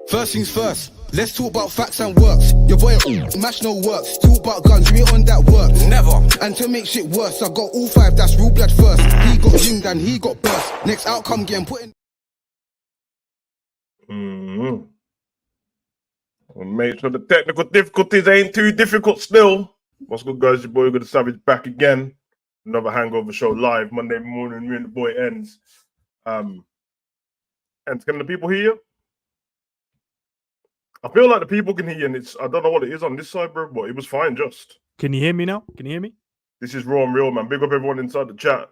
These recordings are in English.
First things first, let's talk about facts and works. Your boy mash no works. Talk about guns, we on that work. Never. And to make shit worse, I got all 5, that's real blood first. He got zinged and he got burst. Next outcome getting put in. Well, make sure the technical difficulties ain't too difficult still. What's good, guys? Your boy Good Savage back again. Another Hangover show live Monday morning. Me and the boy ends. And can the people hear you? I feel like the people can hear you, and I don't know what it is on this side, bro, but it was fine just. Can you hear me now? Can you hear me? This is raw and real, man. Big up everyone inside the chat.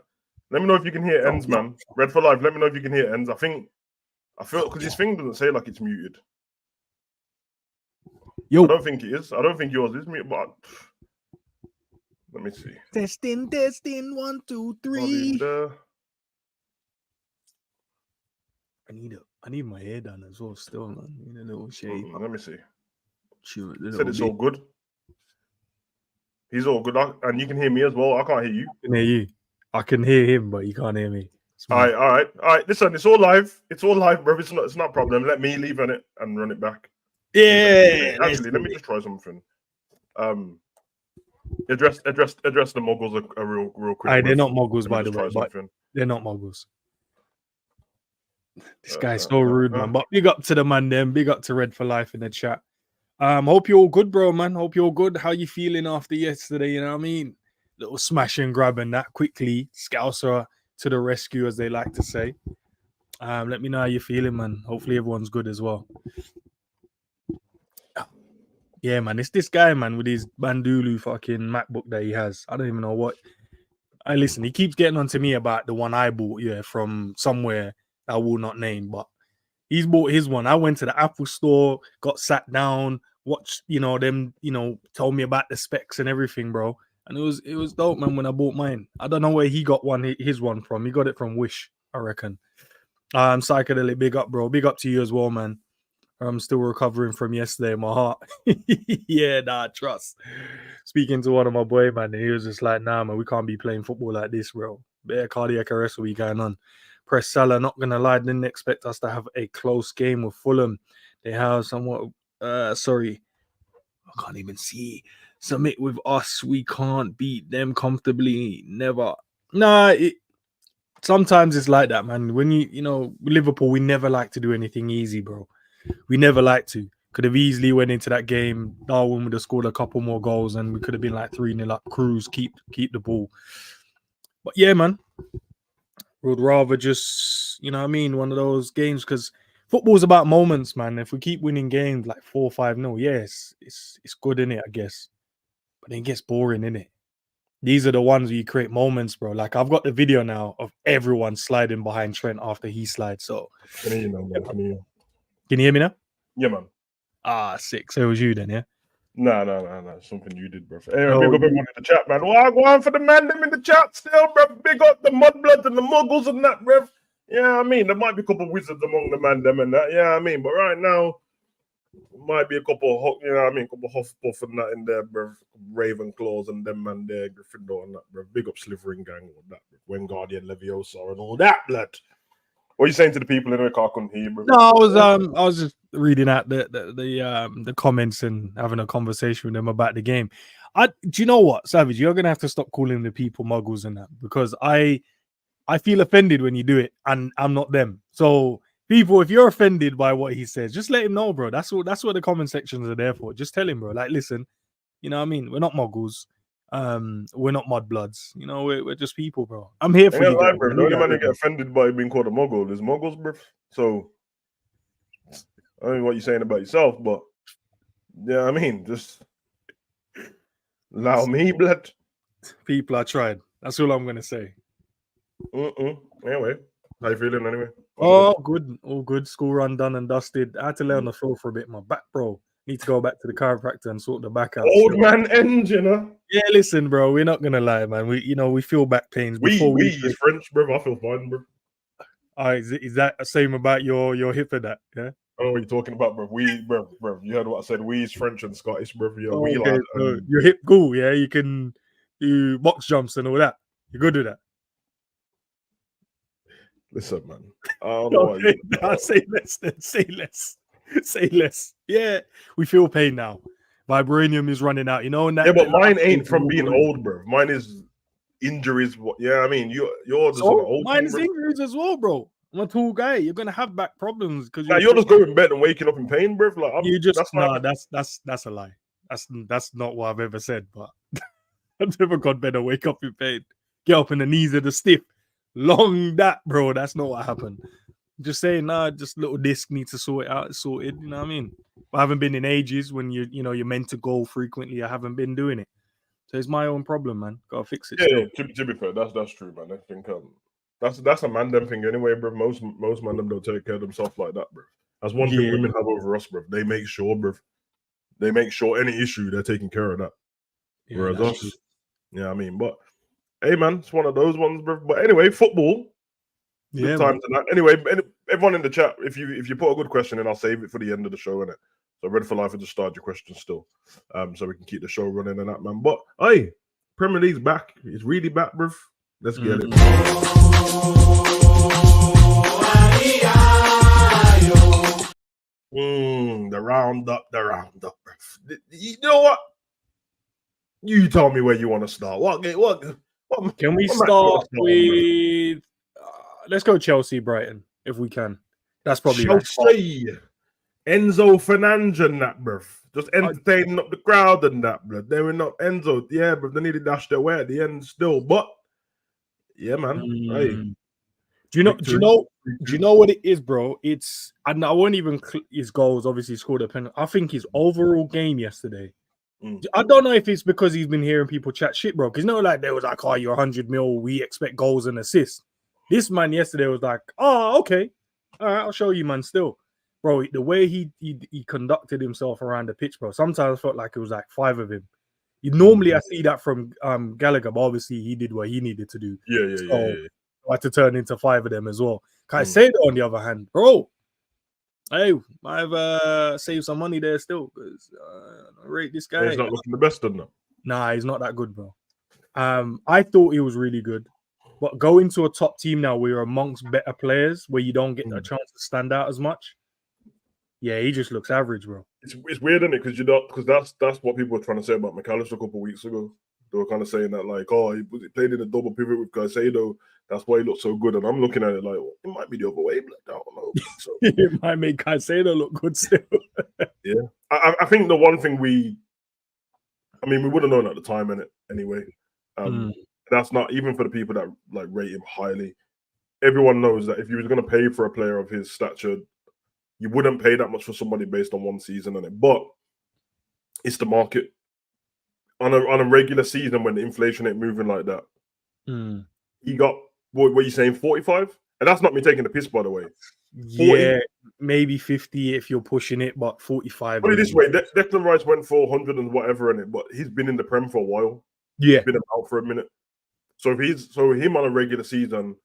Let me know if you can hear ends, man. Red for life. Let me know if you can hear ends. I feel because his thing doesn't say like it's muted. Yo. I don't think it is. I don't think yours is muted, but let me see. Testing, 1, 2, 3. I need my hair done as well. Still, man. Need a little shave. Let me see. Sure, Said it's all good. He's all good, and you can hear me as well. I can't hear you. I can hear you. I can hear him, but you can't hear me. All right. Listen, it's all live. It's all live, bro. It's not a problem. Let me leave on it and run it back. Yeah. Actually, let me just try something. Address the muggles a real quick. They're not muggles, by the way. But they're not muggles. This guy's so rude, man. But big up to the man, then. Big up to Red for Life in the chat. Hope you're all good, bro, man. Hope you're all good. How you feeling after yesterday? You know what I mean? Little smash and grab and that quickly. Scouser to the rescue, as they like to say. Let me know how you're feeling, man. Hopefully everyone's good as well. Yeah, man. It's this guy, man, with his Bandulu fucking MacBook that he has. I don't even know what. Listen, he keeps getting on to me about the one I bought, from somewhere I will not name, but he's bought his one. I went to the Apple store, got sat down, watched, them, told me about the specs and everything, bro. And it was dope, man, when I bought mine. I don't know where he got his one from. He got it from Wish, I reckon. Psychedelic, big up, bro. Big up to you as well, man. I'm still recovering from yesterday in my heart. Trust. Speaking to one of my boy, man, and he was just like, nah, man, we can't be playing football like this, bro. Bare cardiac arrest will be going on. Press Salah, not going to lie, didn't expect us to have a close game with Fulham. They have somewhat, I can't even see. Submit with us, we can't beat them comfortably, never. Nah, sometimes it's like that, man. When Liverpool, we never like to do anything easy, bro. We never like to. Could have easily went into that game. Darwin would have scored a couple more goals and we could have been like 3-0 up. Cruise, keep the ball. But yeah, man. Would rather just, one of those games, because football's about moments, man. If we keep winning games like 4-5-0, yes, it's good, innit, I guess. But then it gets boring, innit? These are the ones where you create moments, bro. Like, I've got the video now of everyone sliding behind Trent after he slides. So, can you hear me now, man? Can you hear me now? Yeah, man. Sick. So it was you then, yeah? No. Something you did, bro. Anyway, big up everyone in the chat, man. Well, go on for the man them in the chat still, bro. Big up the mudbloods and the muggles and that, bro. Yeah, I mean, there might be a couple of wizards among the man them and that. Yeah, I mean, but right now, might be a couple of, couple of Hufflepuff and that in there, bro. Ravenclaws and them man there, Gryffindor and that, bro. Big up Slytherin gang and that, bro. Wingardium Leviosa and all that, blood. What are you saying to the people anyway? I couldn't hear you, bro. No, I was just reading out the comments and having a conversation with them about the game. Do you know what, Savage? You're gonna have to stop calling the people muggles and that, because I feel offended when you do it, and I'm not them. So people, if you're offended by what he says, just let him know, bro. That's what the comment sections are there for. Just tell him, bro. Like, listen, you know what I mean? We're not muggles. We're not mudbloods. We're just people, bro. I'm here for you, guys, bro. The only man who get offended by being called a muggle is muggles, bro. So I don't know what you're saying about yourself, but yeah, I mean, just allow me, blood. People, I tried. That's all I'm gonna say. Anyway, how you feeling anyway? All good. School run done and dusted. I had to lay on the floor for a bit. My back, bro. Need to go back to the chiropractor and sort the back out. Old man engine, huh? Yeah, listen, bro. We're not gonna lie, man. We feel back pains. We use French, bro. I feel fine, bro. Is that the same about your hip and that? Yeah. I don't know what you're talking about, bro. Bro. You heard what I said. We is French and Scottish, bro. Okay, so your hip cool, yeah. You can do box jumps and all that. You're good with that. Listen, man. I don't know say less. Then say less. Say less. Yeah, we feel pain now. Vibranium is running out. You know, and that, Yeah, but that mine last ain't thing from being will- old, bro. Mine is injuries. Yeah, I mean, yours is on the So old mine thing, is bro. injuries as well, bro. I'm a tall guy. You're gonna have back problems because Now you're just going to bed and waking up in pain, bro. Like you just that's nah. like That's a lie. That's not what I've ever said. But I've never gone bed and wake up in pain. Get up and the knees are the stiff. Long that, bro. That's not what happened. Just saying, nah, just little disc needs to sort it out. It's sorted, you know what I mean? I haven't been in ages when you're meant to go frequently. I haven't been doing it. So it's my own problem, man. Gotta fix it. yeah. To be fair, that's true, man. I think that's a man them thing anyway, bro. Most man them don't take care of themselves like that, bro. That's one thing women have over us, bro. They make sure, bro. They make sure any issue they're taking care of that. Yeah, Whereas that's us, true. yeah, I mean, but hey, man, it's one of those ones, bro. But anyway, football. Yeah, Good time man. tonight. Anyway, everyone in the chat, if you put a good question in, I'll save it for the end of the show, innit? So Red for Life will just start your questions still, so we can keep the show running and that, man. But hey, Premier League's back. It's really back, bruv. Let's get it. The roundup, bruv. You know what? You tell me where you want to start. What Can we what match you start wanna start on, bruv? with let's go Chelsea Brighton if we can. That's probably like Chelsea, Enzo Fernandez and that, bruv. Just entertaining up the crowd and that, bruv. They were not Enzo. Yeah, bruv. They needed to dash their way at the end still. But yeah, man. Hey, Do you know? victory. Do you know what it is, bro? It's and I won't even his goals. Obviously, scored a penalty. I think his overall game yesterday. I don't know if it's because he's been hearing people chat shit, bro. Because like they was like, "Oh, you're 100 mil. We expect goals and assists." This man yesterday was like, "Oh, okay, all right, I'll show you, man." Still, bro, the way he conducted himself around the pitch, bro. Sometimes I felt like it was like 5 of him. Normally I see that from Gallagher, but obviously he did what he needed to do. Yeah. I had to turn into 5 of them as well. Caicedo, on the other hand, bro, hey, I've saved some money there still because I rate this guy. He's not looking the best, doesn't he? Nah, he's not that good, bro. I thought he was really good, but going to a top team now where you're amongst better players, where you don't get a chance to stand out as much. Yeah, he just looks average, bro. It's weird, isn't it? Because that's what people were trying to say about McAllister a couple of weeks ago. They were kind of saying that, like, oh, he played in a double pivot with Caicedo. That's why he looked so good. And I'm looking at it like, well, it might be the other way, but I don't know. So it might make Caicedo look good still. Yeah. I think the one thing we would have known at the time, innit, anyway. That's not even for the people that like rate him highly. Everyone knows that if you was going to pay for a player of his stature, you wouldn't pay that much for somebody based on one season, innit? But it's the market. On a regular season when the inflation ain't moving like that, he got what are you saying, 45? And that's not me taking the piss, by the way. 40. Yeah, maybe 50 if you're pushing it, but 45. Put it this way, Declan Rice went for 100 and whatever in it, but he's been in the Prem for a while. Yeah, he's been out for a minute. So him on a regular season,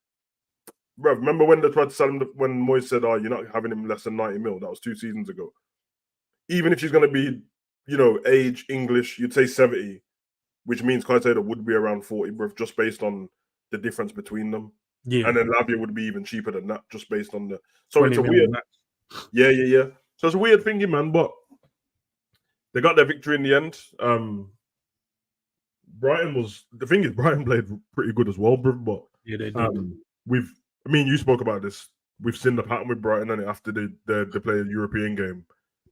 bro. Remember when they tried to sell him when Moyes said, "Oh, you're not having him less than 90 mil." That was 2 seasons ago. Even if she's going to be, age English, you'd say 70, which means Caicedo would be around 40, bro, just based on the difference between them. Yeah, and then Lavia would be even cheaper than that, just based on the. So it's a million. weird. Yeah. So it's a weird thingy, man. But they got their victory in the end. Brighton played pretty good as well, bro. But yeah, they did. You spoke about this. We've seen the pattern with Brighton, and after they play a European game,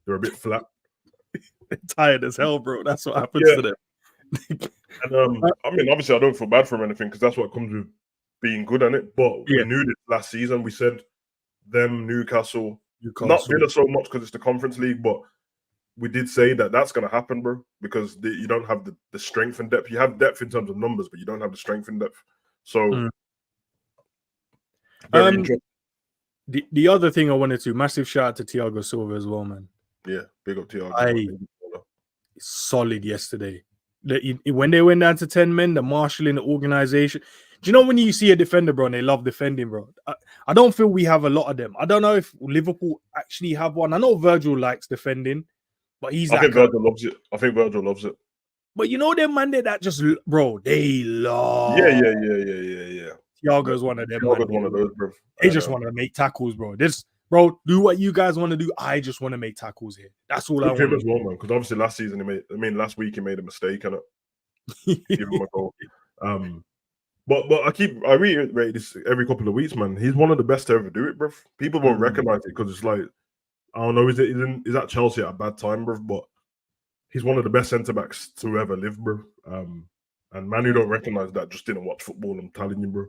they're a bit flat. They're tired as hell, bro. That's what happens to them. And obviously, I don't feel bad for them or anything because that's what comes with being good at it. But we knew this last season. We said them Newcastle. Not Villa so much because it's the Conference League, but we did say that that's going to happen, bro, because you don't have the strength and depth. You have depth in terms of numbers, but you don't have the strength and depth. So, the other thing I wanted to, massive shout out to Thiago Silva as well, man. Yeah, big up Thiago. Solid yesterday. When they went down to 10 men, the marshalling, the organization. Do you know when you see a defender, bro, and they love defending, bro? I don't feel we have a lot of them. I don't know if Liverpool actually have one. I know Virgil likes defending, but I think Virgil loves it. I think Virgil loves it. But them man that just, bro, they love. Yeah. Thiago's one of them. Thiago's one of those, bro. They just want to make tackles, bro. bro, do what you guys want to do. I just want to make tackles here. That's all I Good for him want. as well, man. Because obviously last week he made a mistake, and give him a goal. But I reiterate this every couple of weeks, man. He's one of the best to ever do it, bro. People won't recognize it because it's like, I don't know, is at Chelsea at a bad time, bro? But he's one of the best centre backs to ever live, bro. And man who don't recognize that just didn't watch football. I'm telling you, bro.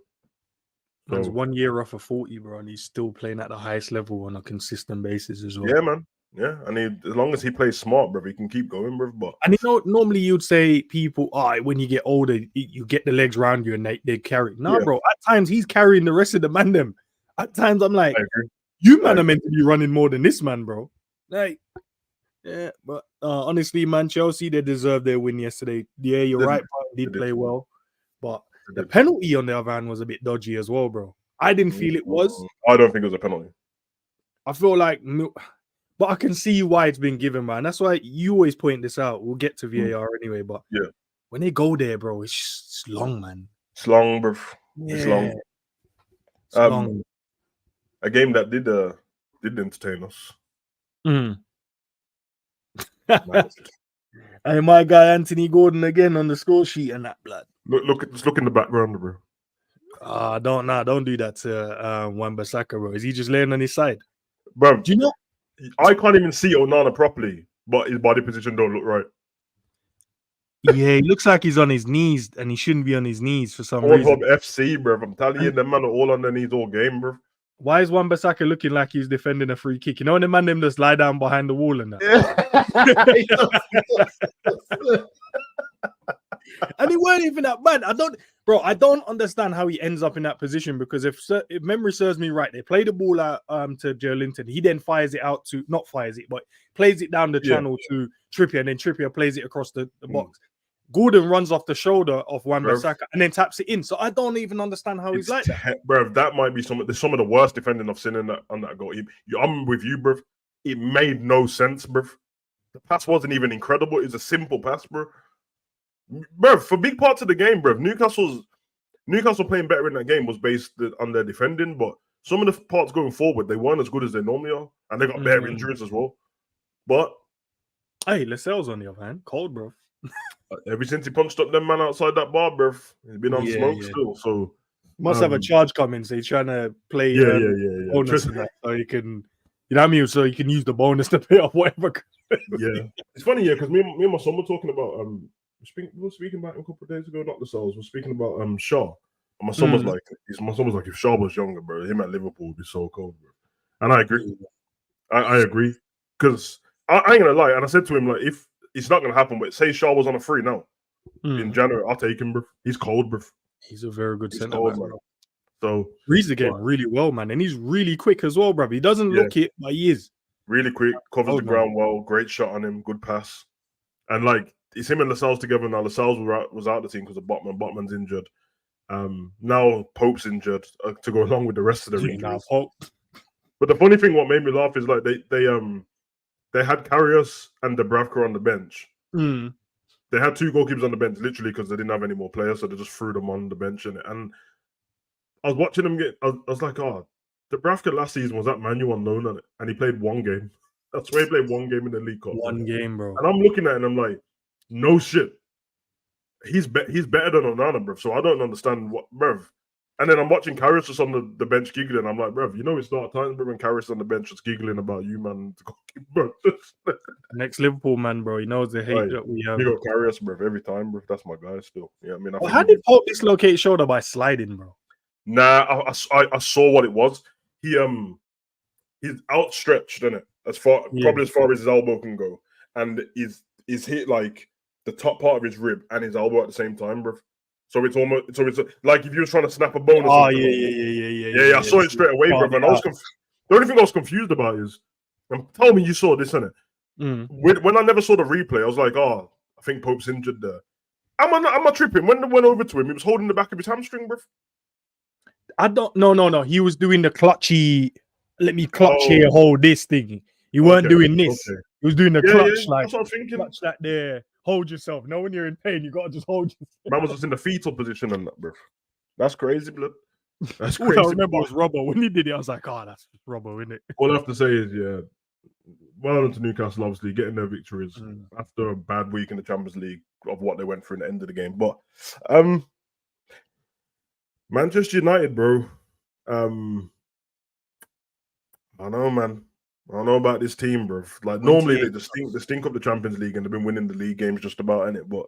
Man's 1 year off of 40, bro, and he's still playing at the highest level on a consistent basis as well. Yeah, man. Yeah, and as long as he plays smart, bro, he can keep going, bro. But and normally you'd say people, when you get older, you get the legs around you and they carry. Nah, bro. At times he's carrying the rest of the man. Them. At times I'm like, you man are meant to be running more than this man, bro. Like, yeah, but honestly, man, Chelsea, they deserved their win yesterday. Yeah, you're right. They did play well, but the penalty on the other hand was a bit dodgy as well, bro. I didn't feel it was. I don't think it was a penalty. I feel like, but I can see why it's been given, man. That's why you always point this out. We'll get to VAR anyway, but when they go there, bro, it's long, man. It's long, bro. Yeah. It's long. It's long. A game that did entertain us. Hey, my guy Anthony Gordon again on the score sheet and that blood. Just look in the background, bro. Don't do that to Wan-Bissaka, bro. Is he just laying on his side? Bro, do you know? I can't even see Onana properly, but his body position don't look right. Yeah, he looks like he's on his knees, and he shouldn't be on his knees for some reason. FC, bro. I'm telling you, them man are all on their knees all game, bro. Why is Wan-Bissaka looking like he's defending a free kick? You know when the man them just lie down behind the wall and that? And he weren't even that bad. I don't understand how he ends up in that position, because if memory serves me right, they play the ball out to Joelinton. He then fires it out to, not fires it, but plays it down the channel to Trippier, and then Trippier plays it across the box. Gordon runs off the shoulder of Wan-Bissaka and then taps it in. So I don't even understand how he's like that. Bro, that might be some of the worst defending I've seen on that goal. I'm with you, bro. It made no sense, bro. The pass wasn't even incredible. It was a simple pass, bro. Bro, for big parts of the game, bro, Newcastle playing better in that game was based on their defending, but some of the parts going forward, they weren't as good as they normally are, and they got bare injuries as well. But hey, Lascelles on the other hand, cold, bro. Ever since he punched up them man outside that bar, bro, he's been on smoke still. So must have a charge coming. So he's trying to play bonus in that, so you can, you know what I mean. So you can use the bonus to pay off whatever. It's funny, because me and my son were talking about we were speaking about him a couple of days ago, not the Souls. We're speaking about Shaw. And my son was like, if Shaw was younger, bro, him at Liverpool would be so cold, bro. And I agree. I agree, because I ain't gonna lie. And I said to him, like, if it's not gonna happen, but say Shaw was on a free now in January, I'll take him, bro. He's cold, bro. He's a very good centre back, bro. So reads the game really well, man, and he's really quick as well, bro. He doesn't look it, but he is really quick. Covers the ground well. Great shot on him. Good pass. And like, it's him and Lascelles together now. Lascelles was out of the team because of Botman. Botman's injured. Now Pope's injured to go along with the rest of the injuries. But the funny thing, what made me laugh is like they had Karius and Dubravka on the bench. They had two goalkeepers on the bench literally because they didn't have any more players, so they just threw them on the bench. And I was watching them I was like, Dubravka last season was that manual on loan on it, and he played one game. That's why he played one game in the League Cup. One game, bro. And I'm looking at it and I'm like, no shit. He's better than Onana, bro. So I don't understand what, bro. And then I'm watching Karius just on the bench giggling. I'm like, bro, you know it's not time, bro, when Karius on the bench just giggling about you, man. Bro. Next Liverpool man, bro. He knows the hate that we have. You got Karius, bro, every time, bro. That's my guy still. Yeah, I mean, how did Pope dislocate his shoulder by sliding, bro? Nah, I saw what it was. He's outstretched, isn't it? Probably as far as his elbow can go, and he's hit like the top part of his rib and his elbow at the same time, bro. So it's like if you were trying to snap a bone. Oh yeah. I saw it straight away, bro. And the only thing I was confused about is, tell me you saw this, innit? When I never saw the replay, I was like, I think Pope's injured there. Am I tripping? When I went over to him, he was holding the back of his hamstring, bro. No. He was doing the clutchy. Let me clutch here, hold this thing. He weren't doing this. Okay. He was doing the clutch, like, that's what I was thinking. Clutch that there. Hold yourself. Now when you're in pain, you got to just hold yourself. Man was just in the fetal position and that, bro. That's crazy, blood. That's All I crazy. remember was Robbo. When he did it, I was like, oh, that's Robbo, isn't it? All I have to say is, yeah, well done to Newcastle, obviously, getting their victories after a bad week in the Champions League of what they went through in the end of the game. But Manchester United, bro. I don't know, man. I don't know about this team, bro. Like, normally they stink up the Champions League and they've been winning the league games just about, innit? But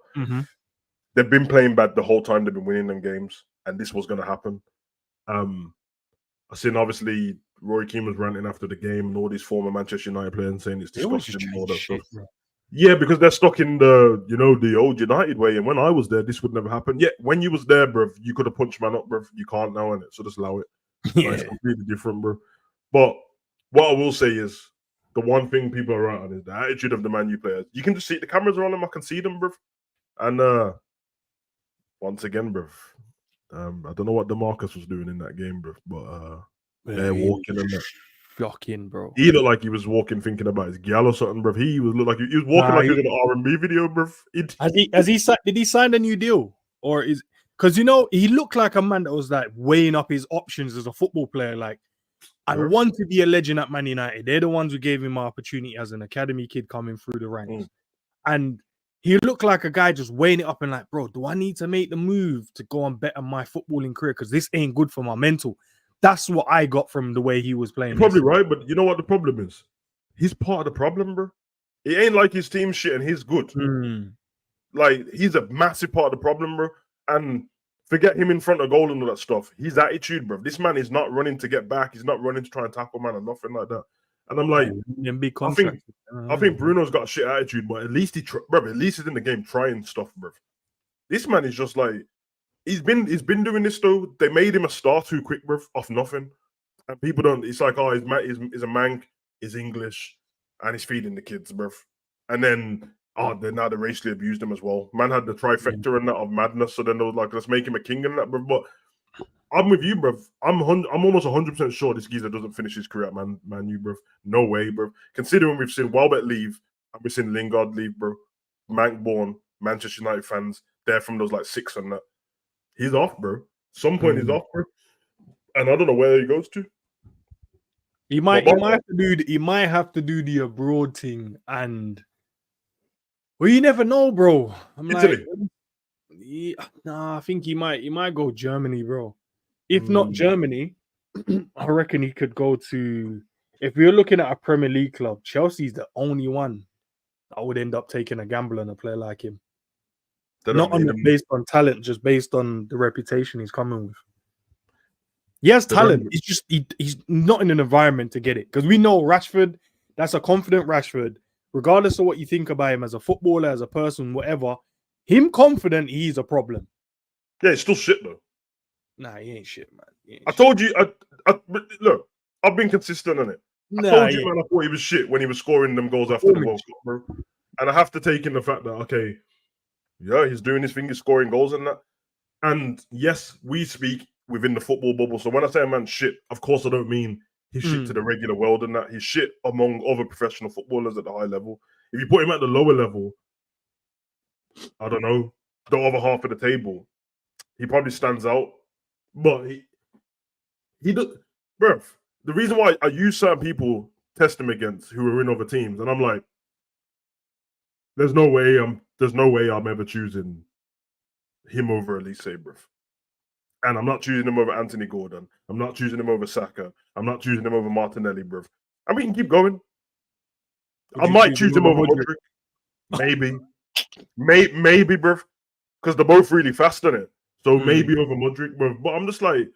they've been playing bad the whole time they've been winning them games, and this was going to happen. I seen, obviously, Roy Keane was ranting after the game and all these former Manchester United players saying it's disgusting and all that stuff. Bro. Yeah, because they're stuck in the, the old United way. And when I was there, this would never happen. Yeah, when you was there, bro, you could have punched man up, bro. You can't now, innit? So just allow it. Yeah. Like, it's completely different, bro. But what I will say is, the one thing people are right on is the attitude of the Man U players. You can just see the cameras are on them. I can see them, bro. And once again, bro, I don't know what DeMarcus was doing in that game, bro, but they're walking and that. Shocking, bro. He looked like he was walking thinking about his gal or something, bro. He was walking like he was in an R&B video, bro. Did he sign a new deal, or is because he looked like a man that was like weighing up his options as a football player. Like, I want to be a legend at Man United. They're the ones who gave him my opportunity as an academy kid coming through the ranks, and he looked like a guy just weighing it up and like, bro, do I need to make the move to go and better my footballing career? Because this ain't good for my mental. That's what I got from the way he was playing. You're probably right, but you know what the problem is? He's part of the problem, bro. It ain't like his team shit and he's good. Like, he's a massive part of the problem, bro. And forget him in front of goal and all that stuff. His attitude, bro. This man is not running to get back. He's not running to try and tackle man or nothing like that. And I'm like, I think Bruno's got a shit attitude, but at least at least he's in the game trying stuff, bro. This man is just like, he's been doing this though. They made him a star too quick, bro, off nothing. And people don't. It's like, oh, he's a mank, he's English, and he's feeding the kids, bro. And then now they racially abused him as well. Man had the trifecta and that of madness. So then they was like, let's make him a king and that, bro. But I'm with you, bro. I'm almost 100% sure this geezer doesn't finish his career at Man U, bro. No way, bro. Considering we've seen Welbeck leave and we've seen Lingard leave, bro. Mank born, Manchester United fans, they're from those like 6 and that. He's off, bro. Some point he's off, bro. And I don't know where he goes to. He might have to do the abroad thing, and well, you never know, bro. I think he might go Germany, bro. If not Germany, I reckon he could go to. If you're looking at a Premier League club, Chelsea's the only one that would end up taking a gamble on a player like him. Not based on talent, just based on the reputation he's coming with. He has talent. It's just he's not in an environment to get it. Because we know Rashford, that's a confident Rashford. Regardless of what you think about him as a footballer, as a person, whatever, him confident, he's a problem. Yeah, it's still shit though. Nah, he ain't shit, man. I told you. Look, I've been consistent on it. I told you, man, I thought he was shit when he was scoring them goals after the World Cup, bro. And I have to take in the fact that, okay, yeah, he's doing his thing, he's scoring goals and that. And yes, we speak within the football bubble. So when I say a man's shit, of course I don't mean he's shit to the regular world and that. He's shit among other professional footballers at the high level. If you put him at the lower level, I don't know, the other half of the table, he probably stands out. But he does, bruv. The reason why I use certain people test him against who are in other teams, and I'm like, there's no way I'm ever choosing him over Elise, bruv. And I'm not choosing him over Anthony Gordon. I'm not choosing him over Saka. I'm not choosing him over Martinelli, bruv. And we can keep going. I might choose him over Modric. Maybe. Maybe, bruv. Because they're both really fast on it. So maybe over Modric, bruv. But I'm just like,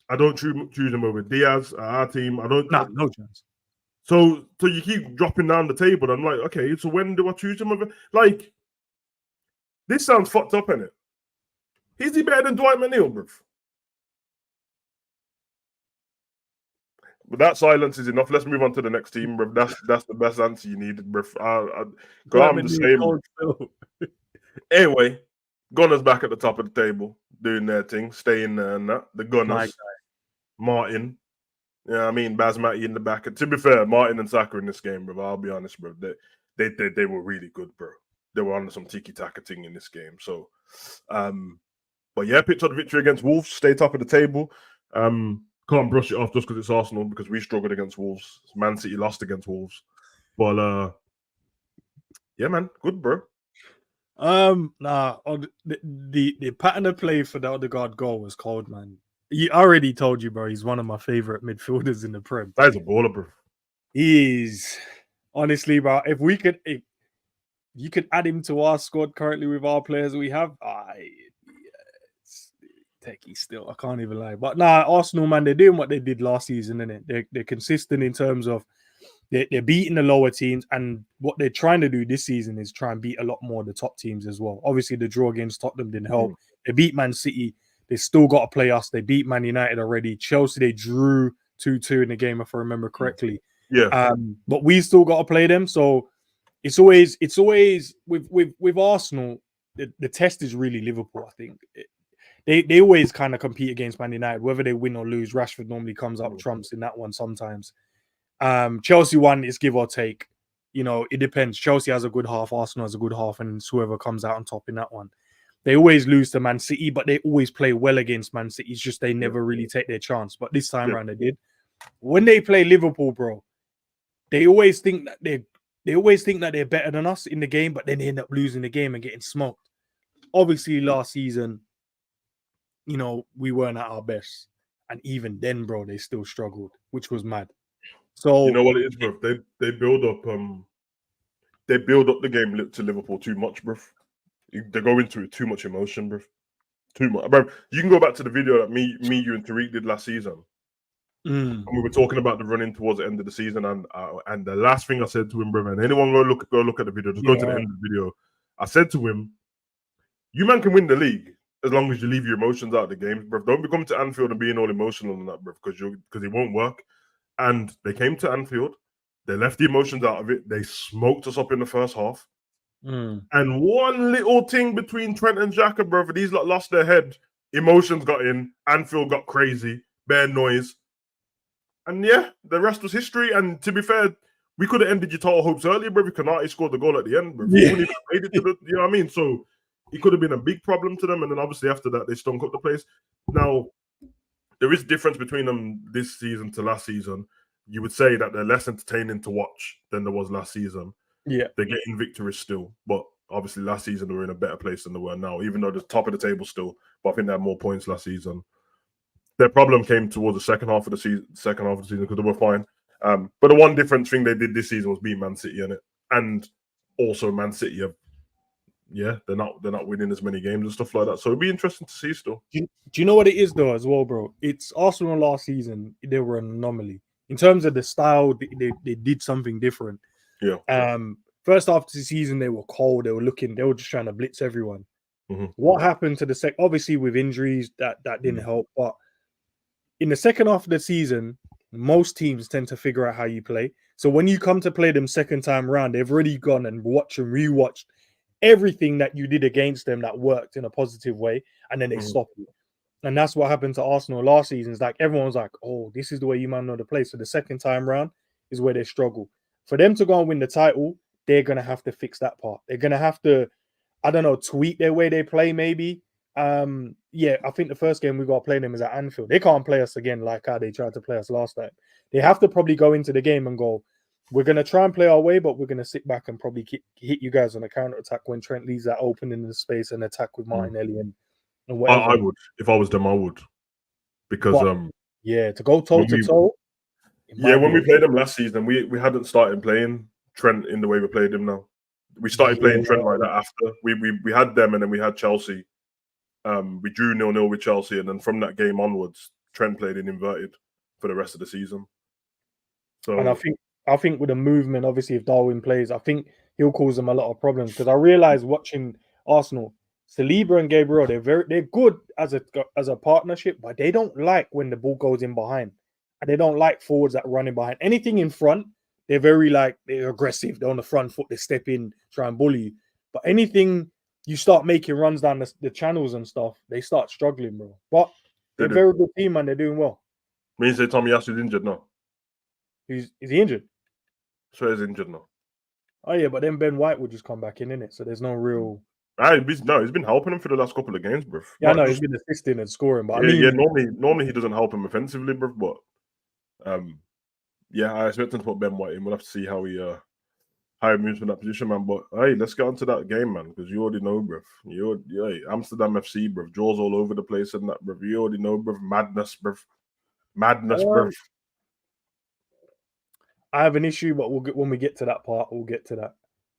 I don't choose him over Diaz, our team. I don't. No chance. So you keep dropping down the table. I'm like, okay, so when do I choose him over? Like, this sounds fucked up, innit? Is he better than Dwight McNeil, bruv? But that silence is enough. Let's move on to the next team, bruv. That's the best answer you needed, bruv. I'm the same. Anyway, Gunners back at the top of the table, doing their thing, staying there and that. The Gunners. Martin. Yeah, I mean, Basmati in the back. To be fair, Martin and Saka in this game, bro. I'll be honest, bro. They were really good, bro. They were on some tiki-taka thing in this game. So, but yeah, picked up the victory against Wolves, stay top of the table. Can't brush it off just because it's Arsenal because we struggled against Wolves. Man City lost against Wolves, but yeah, man, good, bro. The pattern of play for the Odegaard goal was cold, man. He already told you, bro. He's one of my favorite midfielders in the Prem. That is a baller, bro. He is, honestly, bro. If you could add him to our squad currently with our players we have, it's techie still. I can't even lie. But nah, Arsenal, man, they're doing what they did last season, innit? They're consistent in terms of they're beating the lower teams, and what they're trying to do this season is try and beat a lot more of the top teams as well. Obviously, the draw against Tottenham didn't help. They beat Man City. They still got to play us. They beat Man United already. Chelsea, they drew 2-2 in the game, if I remember correctly. Yeah. But we still got to play them. So it's always with Arsenal, the test is really Liverpool, I think. They always kind of compete against Man United, whether they win or lose. Rashford normally comes up trumps in that one sometimes. Chelsea one is give or take. You know, it depends. Chelsea has a good half, Arsenal has a good half, and it's whoever comes out on top in that one. They always lose to Man City, but they always play well against Man City. It's just they never really take their chance. But this time around, they did. When they play Liverpool, bro, they always think that they're better than us in the game, but then they end up losing the game and getting smoked. Obviously, last season, you know, we weren't at our best, and even then, bro, they still struggled, which was mad. So you know what it is, bro? They build up the game to Liverpool too much, bro. They go into it too much emotion, bro. Too much, bro. You can go back to the video that me, you, and Tariq did last season. And we were talking about the running towards the end of the season, and the last thing I said to him, bro, and anyone go look at the video, just go to the end of the video. I said to him, "You man can win the league as long as you leave your emotions out of the games, bro. Don't be coming to Anfield and being all emotional and that, bro, because it won't work." And they came to Anfield, they left the emotions out of it. They smoked us up in the first half. And one little thing between Trent and Xhaka, bro, these lot lost their head. Emotions got in. Anfield got crazy. Bare noise. And yeah, the rest was history. And to be fair, we could have ended your total hopes earlier, bro. Kanate scored the goal at the end, bro. Yeah. He wouldn't even made it to the, you know what I mean? So it could have been a big problem to them. And then obviously after that, they stunk up the place. Now, there is a difference between them this season to last season. You would say that they're less entertaining to watch than there was last season. Yeah. They're getting victories still. But obviously last season they were in a better place than they were now, even though they're top of the table still. But I think they had more points last season. Their problem came towards the second half of the season because they were fine. But the one different thing they did this season was beat Man City in it. And also Man City they're not winning as many games and stuff like that. So it'd be interesting to see still. Do you know what it is though as well, bro? It's Arsenal last season, they were an anomaly. In terms of the style, they did something different. Yeah. First half of the season, they were cold. They were just trying to blitz everyone. What happened to the second? Obviously, with injuries, that didn't help. But in the second half of the season, most teams tend to figure out how you play. So when you come to play them second time around, they've already gone and watched and rewatched everything that you did against them that worked in a positive way, and then they stop you. And that's what happened to Arsenal last season. It's like everyone was like, "Oh, this is the way you man know the play." So the second time round is where they struggle. For them to go and win the title, they're gonna have to fix that part. They're gonna have to, I don't know, tweak their way they play. Maybe. Yeah, I think the first game we got to play them is at Anfield. They can't play us again like how they tried to play us last time. They have to probably go into the game and go, "We're gonna try and play our way, but we're gonna sit back and probably hit you guys on a counter attack when Trent leaves that open in the space and attack with Martinelli and whatever." I would. If I was them, I would. Because to go toe to toe. Yeah, when we played them last season, we hadn't started playing Trent in the way we played him now. We started playing Trent like that after. We had them and then we had Chelsea. We drew 0-0 with Chelsea, and then from that game onwards, Trent played in inverted for the rest of the season. So, and I think with the movement, obviously, if Darwin plays, I think he'll cause them a lot of problems. Because I realized watching Arsenal, Saliba and Gabriel, they're good as a partnership, but they don't like when the ball goes in behind, and they don't like forwards that run in behind. Anything in front, they're they're aggressive. They're on the front foot. They step in, try and bully you. But anything you start making runs down the channels and stuff, they start struggling, bro. But they're a very good team, and they're doing well. Means that Tommy Yasu's injured now. Is he injured? So he's injured now. Oh yeah, but then Ben White would just come back in it. So there's no real He's been helping him for the last couple of games, bro. Yeah, I know he's been assisting and scoring, but yeah, normally he doesn't help him offensively, bro. But yeah, I expect him to put Ben White in. We'll have to see how he moves from that position, man. But hey, let's get onto that game, man, because you already know, bro. Amsterdam FC, bro. Jaws all over the place and that, bro. You already know, bro. Madness, bro. Bro. I have an issue, but when we get to that part, we'll get to that.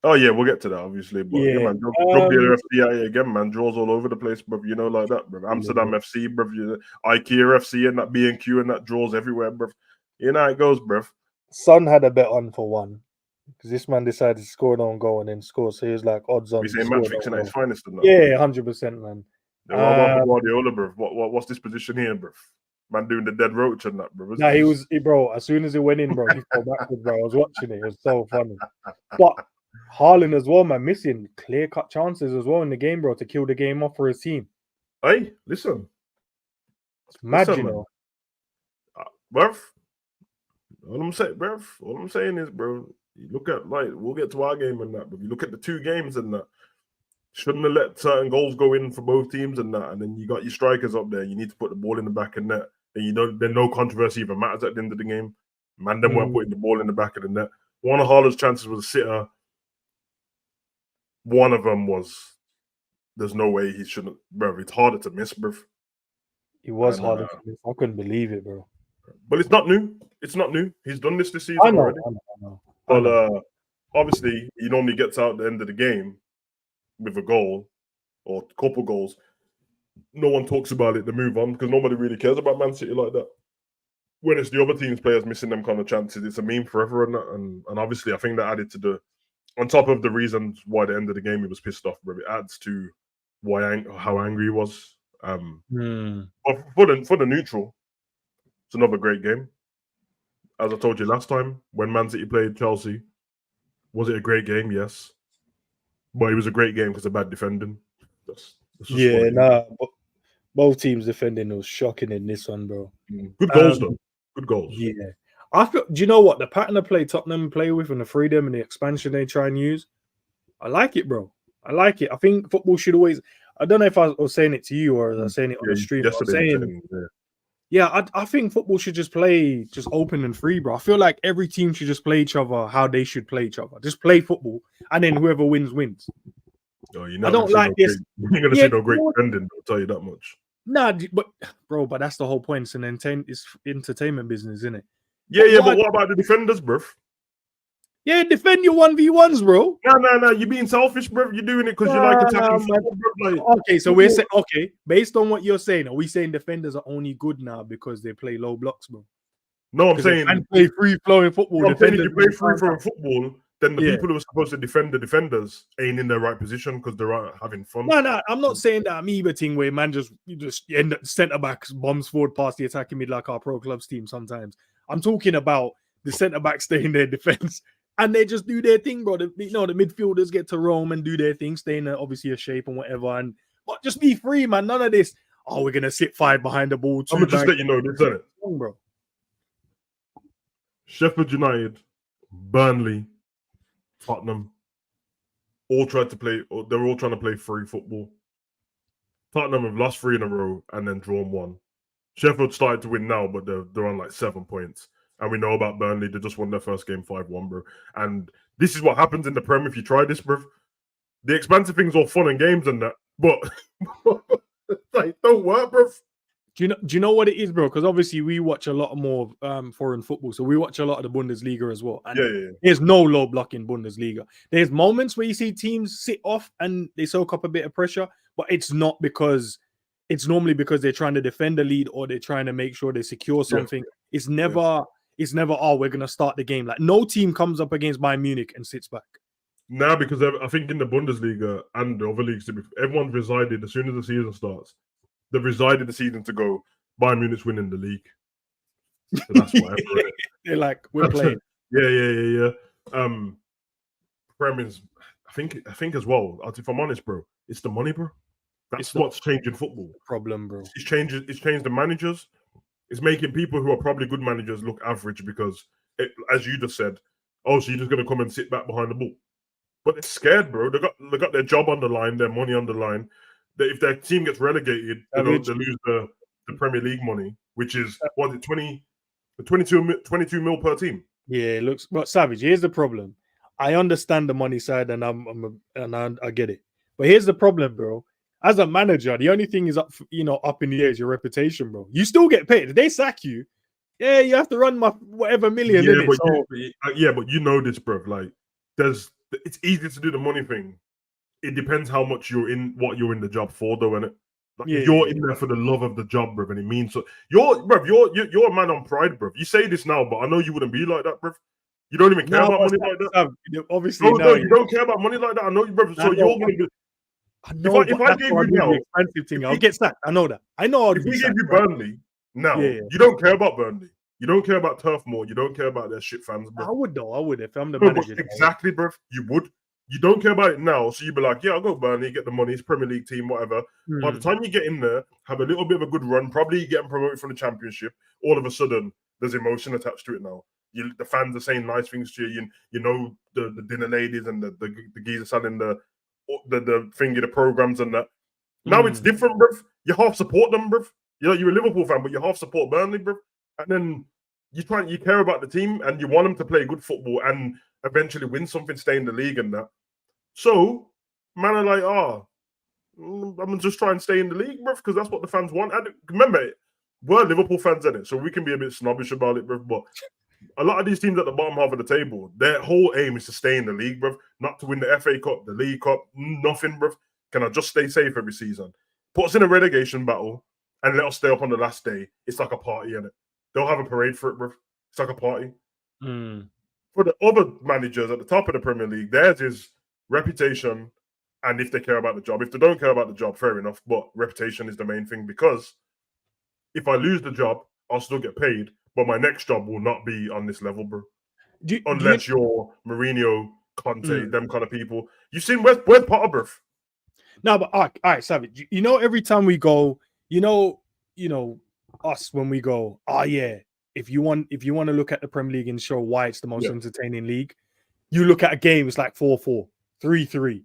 Oh yeah, we'll get to that obviously, but yeah, man, drop the FC out here again, man. Draws all over the place, bro. You know, like that, bro. Amsterdam FC, bro. Ikea FC and that B&Q and that draws everywhere, bro. You know how it goes, bro. Son had a bet on for one because this man decided to score an own goal and then score, so he was like odds on. We say match fixing at his finest, and that. Yeah, 100%, man. What about Guardiola, bro? What's this position here, bro? Man doing the dead roach and that, bro. Nah, bro. As soon as he went in, bro, he fell backwards, bro. I was watching it. It was so funny, but. Haaland as well, man, missing clear-cut chances as well in the game, bro, to kill the game off for his team. Hey, listen. It's mad, you know. All I'm saying is, bro, you look at, like, we'll get to our game and that, but you look at the two games and that, shouldn't have let certain goals go in for both teams and that, and then you got your strikers up there, you need to put the ball in the back of the net, and then no controversy even matters at the end of the game. Man, them weren't putting the ball in the back of the net. One of Haaland's chances was a sitter. One of them was, there's no way he shouldn't, bro. It's harder to miss, bro. It was harder to miss. I couldn't believe it, bro. But it's not new. It's not new. He's done this season already. I know. But obviously, he normally gets out at the end of the game with a goal or a couple goals. No one talks about it. They move on because nobody really cares about Man City like that. When it's the other team's players missing them kind of chances, it's a meme forever and obviously, I think that added to the. On top of the reasons why at the end of the game he was pissed off, but it adds to how angry he was. But for the neutral, it's another great game. As I told you last time, when Man City played Chelsea, was it a great game? Yes. But it was a great game because of bad defending. But both teams defending was shocking in this one, bro. Good goals, though. Good goals. Yeah. Do you know what? The pattern of play Tottenham play with and the freedom and the expansion they try and use, I like it, bro. I like it. I think football should always. I don't know if I was saying it to you or I was saying it on the stream. I think football should just play just open and free, bro. I feel like every team should just play each other how they should play each other. Just play football, and then whoever wins wins. Oh, I don't like this. You're gonna see no great defending. I'll tell you that much. Nah, but that's the whole point. It's it's entertainment business, isn't it? Yeah, but what about the defenders, bro? Yeah, defend your 1v1s, bro. No, you're being selfish, bro. You're doing it because you like attacking football, bro. Like, okay, so we're saying, based on what you're saying, are we saying defenders are only good now because they play low blocks, bro? No, I'm saying and play free-flowing football. I'm saying if you play free-flowing football, then the people who are supposed to defend the defenders ain't in their right position because they're out having fun. No, I'm not saying that amoeba thing where man you just end up centre backs bombs forward past the attacking mid like our pro clubs team sometimes. I'm talking about the centre backs stay in their defense and they just do their thing, bro. The midfielders get to roam and do their thing, stay in obviously a shape and whatever. But just be free, man. None of this. Oh, we're gonna sit 5 behind the ball. I'm gonna just let you know this, isn't it, bro? Sheffield United, Burnley, Tottenham, all tried to play. They're all trying to play free football. Tottenham have lost 3 in a row and then drawn 1. Sheffield started to win now, but they're on like 7 points. And we know about Burnley. They just won their first game 5-1, bro. And this is what happens in the Prem if you try this, bro. The expansive thing's all fun and games and that, but like, don't work, bro. Do you know what it is, bro? Because obviously we watch a lot more foreign football, so we watch a lot of the Bundesliga as well. And there's no low block in Bundesliga. There's moments where you see teams sit off and they soak up a bit of pressure, but it's not because. It's normally because they're trying to defend the lead or they're trying to make sure they secure something. Yeah. It's never, oh, we're going to start the game. Like, no team comes up against Bayern Munich and sits back. Nah, because I think in the Bundesliga and the other leagues, everyone's resided, as soon as the season starts, they've resided the season to go, Bayern Munich's winning the league. So that's why. They're like, we're playing. Yeah. Prem is, I think as well, if I'm honest, bro, it's the money, bro. That's what's changing football. Problem, bro. It's changed the managers. It's making people who are probably good managers look average because, as you just said, so you're just going to come and sit back behind the ball. but they're scared, bro. They got their job on the line, their money on the line. If their team gets relegated, they lose the Premier League money, which is what it 22 mil per team. Yeah, it looks. But Savage, here's the problem. I understand the money side, and I get it. But here's the problem, bro. As a manager, the only thing is up in the air is your reputation, bro. You still get paid. If they sack you, yeah, you have to run my whatever million. Yeah, in but it. but you know this, bro. Like, it's easy to do the money thing. It depends how much what you're in the job for, though, innit? Like, if you're in there for the love of the job, bro, and it means so. You're a man on pride, bro. You say this now, but I know you wouldn't be like that, bro. You don't even care about money like that. Obviously, no, you don't care about money like that. I know you, bro. So you're gonna be. I know, if I gave you now, expensive thing, I'll get sacked. I know that. I know. If we gave you Burnley now, you don't care about Burnley. You don't care about Turf Moor. You don't care about their shit fans, bro. I would though. I would if I'm the manager. Exactly, bro. You would. You don't care about it now, so you'd be like, yeah, I'll go Burnley, get the money, it's Premier League team, whatever. By the time you get in there, have a little bit of a good run, probably getting promoted from the Championship, all of a sudden, there's emotion attached to it now. The fans are saying nice things to you. You know the dinner ladies and the geezers selling the programs and that. Now it's different, bruv. You half support them, bruv. You're a Liverpool fan, but you half support Burnley, bruv. And then you care about the team and you want them to play good football and eventually win something, stay in the league and that. So, man are like, I'm just trying to stay in the league, bruv, because that's what the fans want. And remember, we're Liverpool fans in it, so we can be a bit snobbish about it, bruv. But a lot of these teams at the bottom half of the table, their whole aim is to stay in the league, bruv. Not to win the FA Cup, the League Cup, nothing, bruv. Can I just stay safe every season? Put us in a relegation battle and let us stay up on the last day. It's like a party, innit? They'll have a parade for it, bruv. It's like a party. For the other managers at the top of the Premier League, theirs is reputation and if they care about the job. If they don't care about the job, fair enough, but reputation is the main thing, because if I lose the job, I'll still get paid, but my next job will not be on this level, bro. Unless you're Mourinho, Conte, them kind of people. You've seen where's Potter, bro? No, but all right, Savage. Every time we go, us when we go, if you want to look at the Premier League and show why it's the most entertaining league, you look at a game, it's like 4-4, 3-3.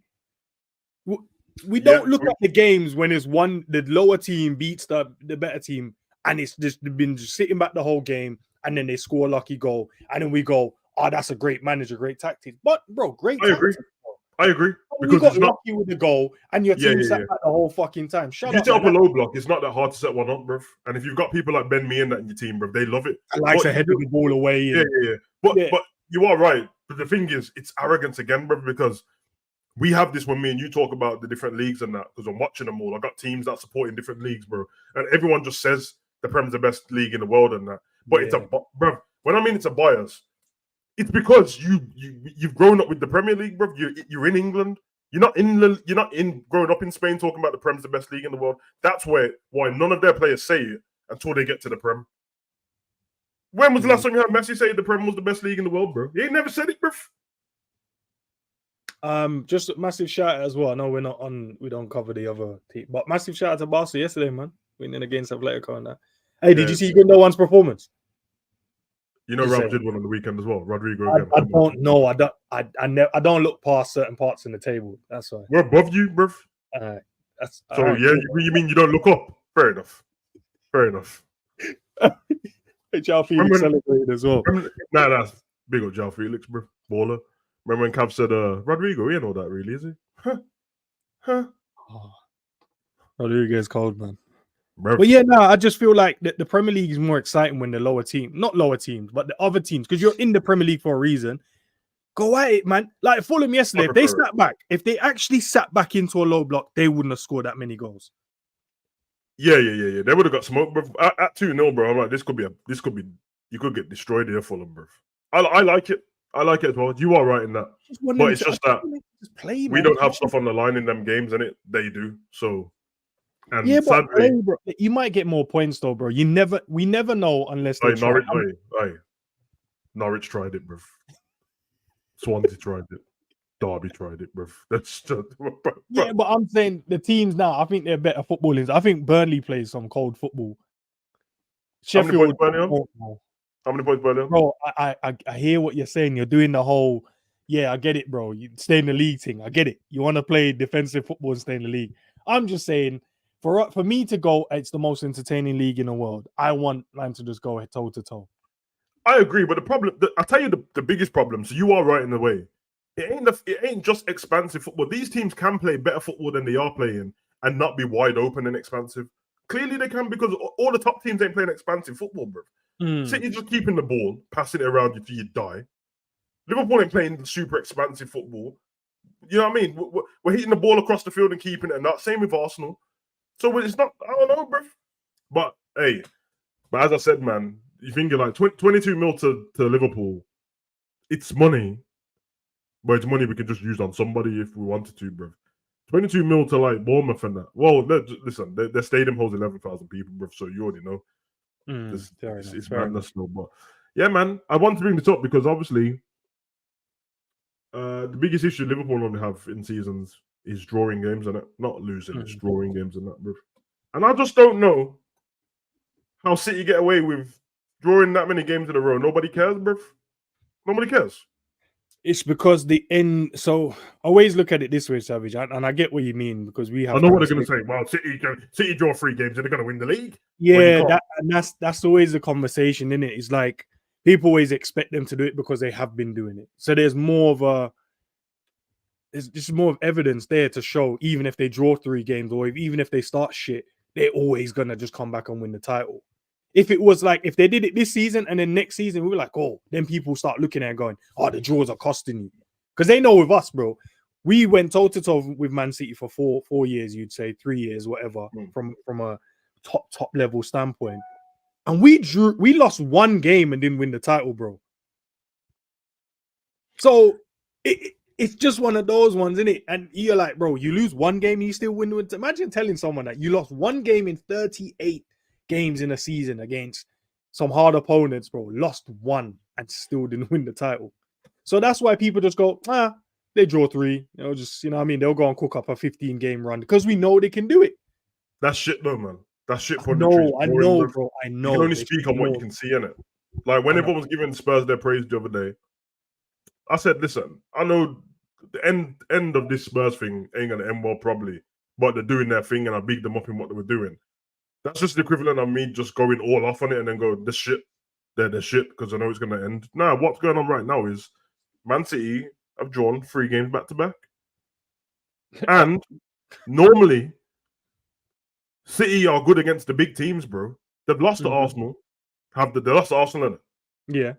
We don't look at the games when it's the lower team beats the better team, and it's just been sitting back the whole game, and then they score a lucky goal, and then we go, that's a great manager, great tactics. But bro, great tactics. I agree. Because you got lucky with the goal, and your team sat back the whole fucking time. If you set up a low block, it's not that hard to set one up, bruv. And if you've got people like Ben Mee and that in your team, bruv, they love it. I like to head the ball away. Yeah. But you are right. But the thing is, it's arrogance again, bruv, because we have this when me and you talk about the different leagues and that, because I'm watching them all. I got teams that support in different leagues, bro. And everyone just says the Prem's the best league in the world and that. But it's bruv, when I mean it's a bias, it's because you've grown up with the Premier League, bruv. You're in England. You're not in growing up in Spain talking about the Prem's the best league in the world. That's why none of their players say it until they get to the Prem. When was the last time you heard Messi say the Prem was the best league in the world, bro? He ain't never said it, bro. Just a massive shout out as well. I know we don't cover the other team, but massive shout out to Barca yesterday, man. Winning against Atletico and that. Hey, did you see Gundogan's performance? You know, Rob did one on the weekend as well. Rodrigo. I don't know. I don't look past certain parts in the table. That's why we're above you, bro. You mean you don't look up? Fair enough. Hey, João Felix celebrated as well. That's big up João Felix, bro. Baller. Remember when Cav said, Rodrigo, he ain't all that really, is he? Huh? Oh, Rodrigo's cold, man. But yeah, I just feel like the Premier League is more exciting when the not lower teams, but the other teams, because you're in the Premier League for a reason. Go at it, man. Like Fulham yesterday, if they actually sat back into a low block, they wouldn't have scored that many goals. Yeah. They would have got smoked, bro. At 2-0, bro. I'm like, this could be you could get destroyed here, Fulham, bro. I like it. I like it as well. You are right in that. But it's just that we don't have stuff on the line in them games, and they do. So, and sadly, bro, you might get more points though, bro. We never know unless they try. Norwich tried it, bro. Swansea tried it. Derby tried it, bro. That's just, yeah, but I'm saying the teams now, I think they're better footballers. I think Burnley plays some cold football. Sheffield. How many points Burnley on? Bro, I hear what you're saying. You're doing the whole, yeah, I get it, bro. You stay in the league thing. I get it. You want to play defensive football and stay in the league. I'm just saying, for me to go, it's the most entertaining league in the world. I want man to just go toe to toe. I agree, but the problem, I'll tell you the biggest problem. So you are right in a way. It ain't just expansive football. These teams can play better football than they are playing and not be wide open and expansive. Clearly they can, because all the top teams ain't playing expansive football, bro. City just keeping the ball, passing it around you till you die. Liverpool ain't playing super expansive football. You know what I mean? We're hitting the ball across the field and keeping it, and that. Same with Arsenal. So it's not, I don't know, bro. But hey, as I said, man, you think you're like 22 mil to Liverpool. It's money, but it's money we could just use on somebody if we wanted to, bro. 22 mil to like Bournemouth and that. Well, listen, their stadium holds 11,000 people, bro. So you already know. It's madness, no. But yeah, man, I want to bring this up because obviously the biggest issue Liverpool normally have in seasons is drawing games and not losing. It's drawing games and that, bro. And I just don't know how City get away with drawing that many games in a row. Nobody cares, bro. Nobody cares. It's because the end. So always look at it this way, Savage, and I get what you mean because we have. I know what they're going to say. Well, City draw 3 games and they're going to win the league. Yeah, that's always the conversation, isn't it? It's like people always expect them to do it because they have been doing it. So there's just more of evidence there to show, even if they draw 3 games or even if they start shit, they're always gonna just come back and win the title. If it was like, if they did it this season and then next season, we were like, oh, then people start looking at it and going, oh, the draws are costing you. Because they know with us, bro, we went toe-to-toe with Man City for 4 years, you'd say 3 years, whatever, from a top level standpoint. And we lost 1 game and didn't win the title, bro. So it's just one of those ones, isn't it? And you're like, bro, you lose 1 game and you still win. Imagine telling someone that you lost 1 game in 38 games in a season against some hard opponents, bro. Lost 1 and still didn't win the title. So that's why people just go, they draw 3. You know, just, you know what I mean? They'll go and cook up a 15-game run because we know they can do it. That's shit though, man. That's shit. I know, bro. I know. You can only speak on what you can see in it. Like when everyone was giving Spurs their praise the other day, I said, listen, I know the end of this Spurs thing ain't going to end well probably, but they're doing their thing and I bigged them up in what they were doing. That's just the equivalent of me just going all off on it and then go, this shit, they're shit because I know it's going to end. Now, what's going on right now is Man City have drawn 3 games back to back. And normally, City are good against the big teams, bro. They've lost to Arsenal. They lost to Arsenal, yeah.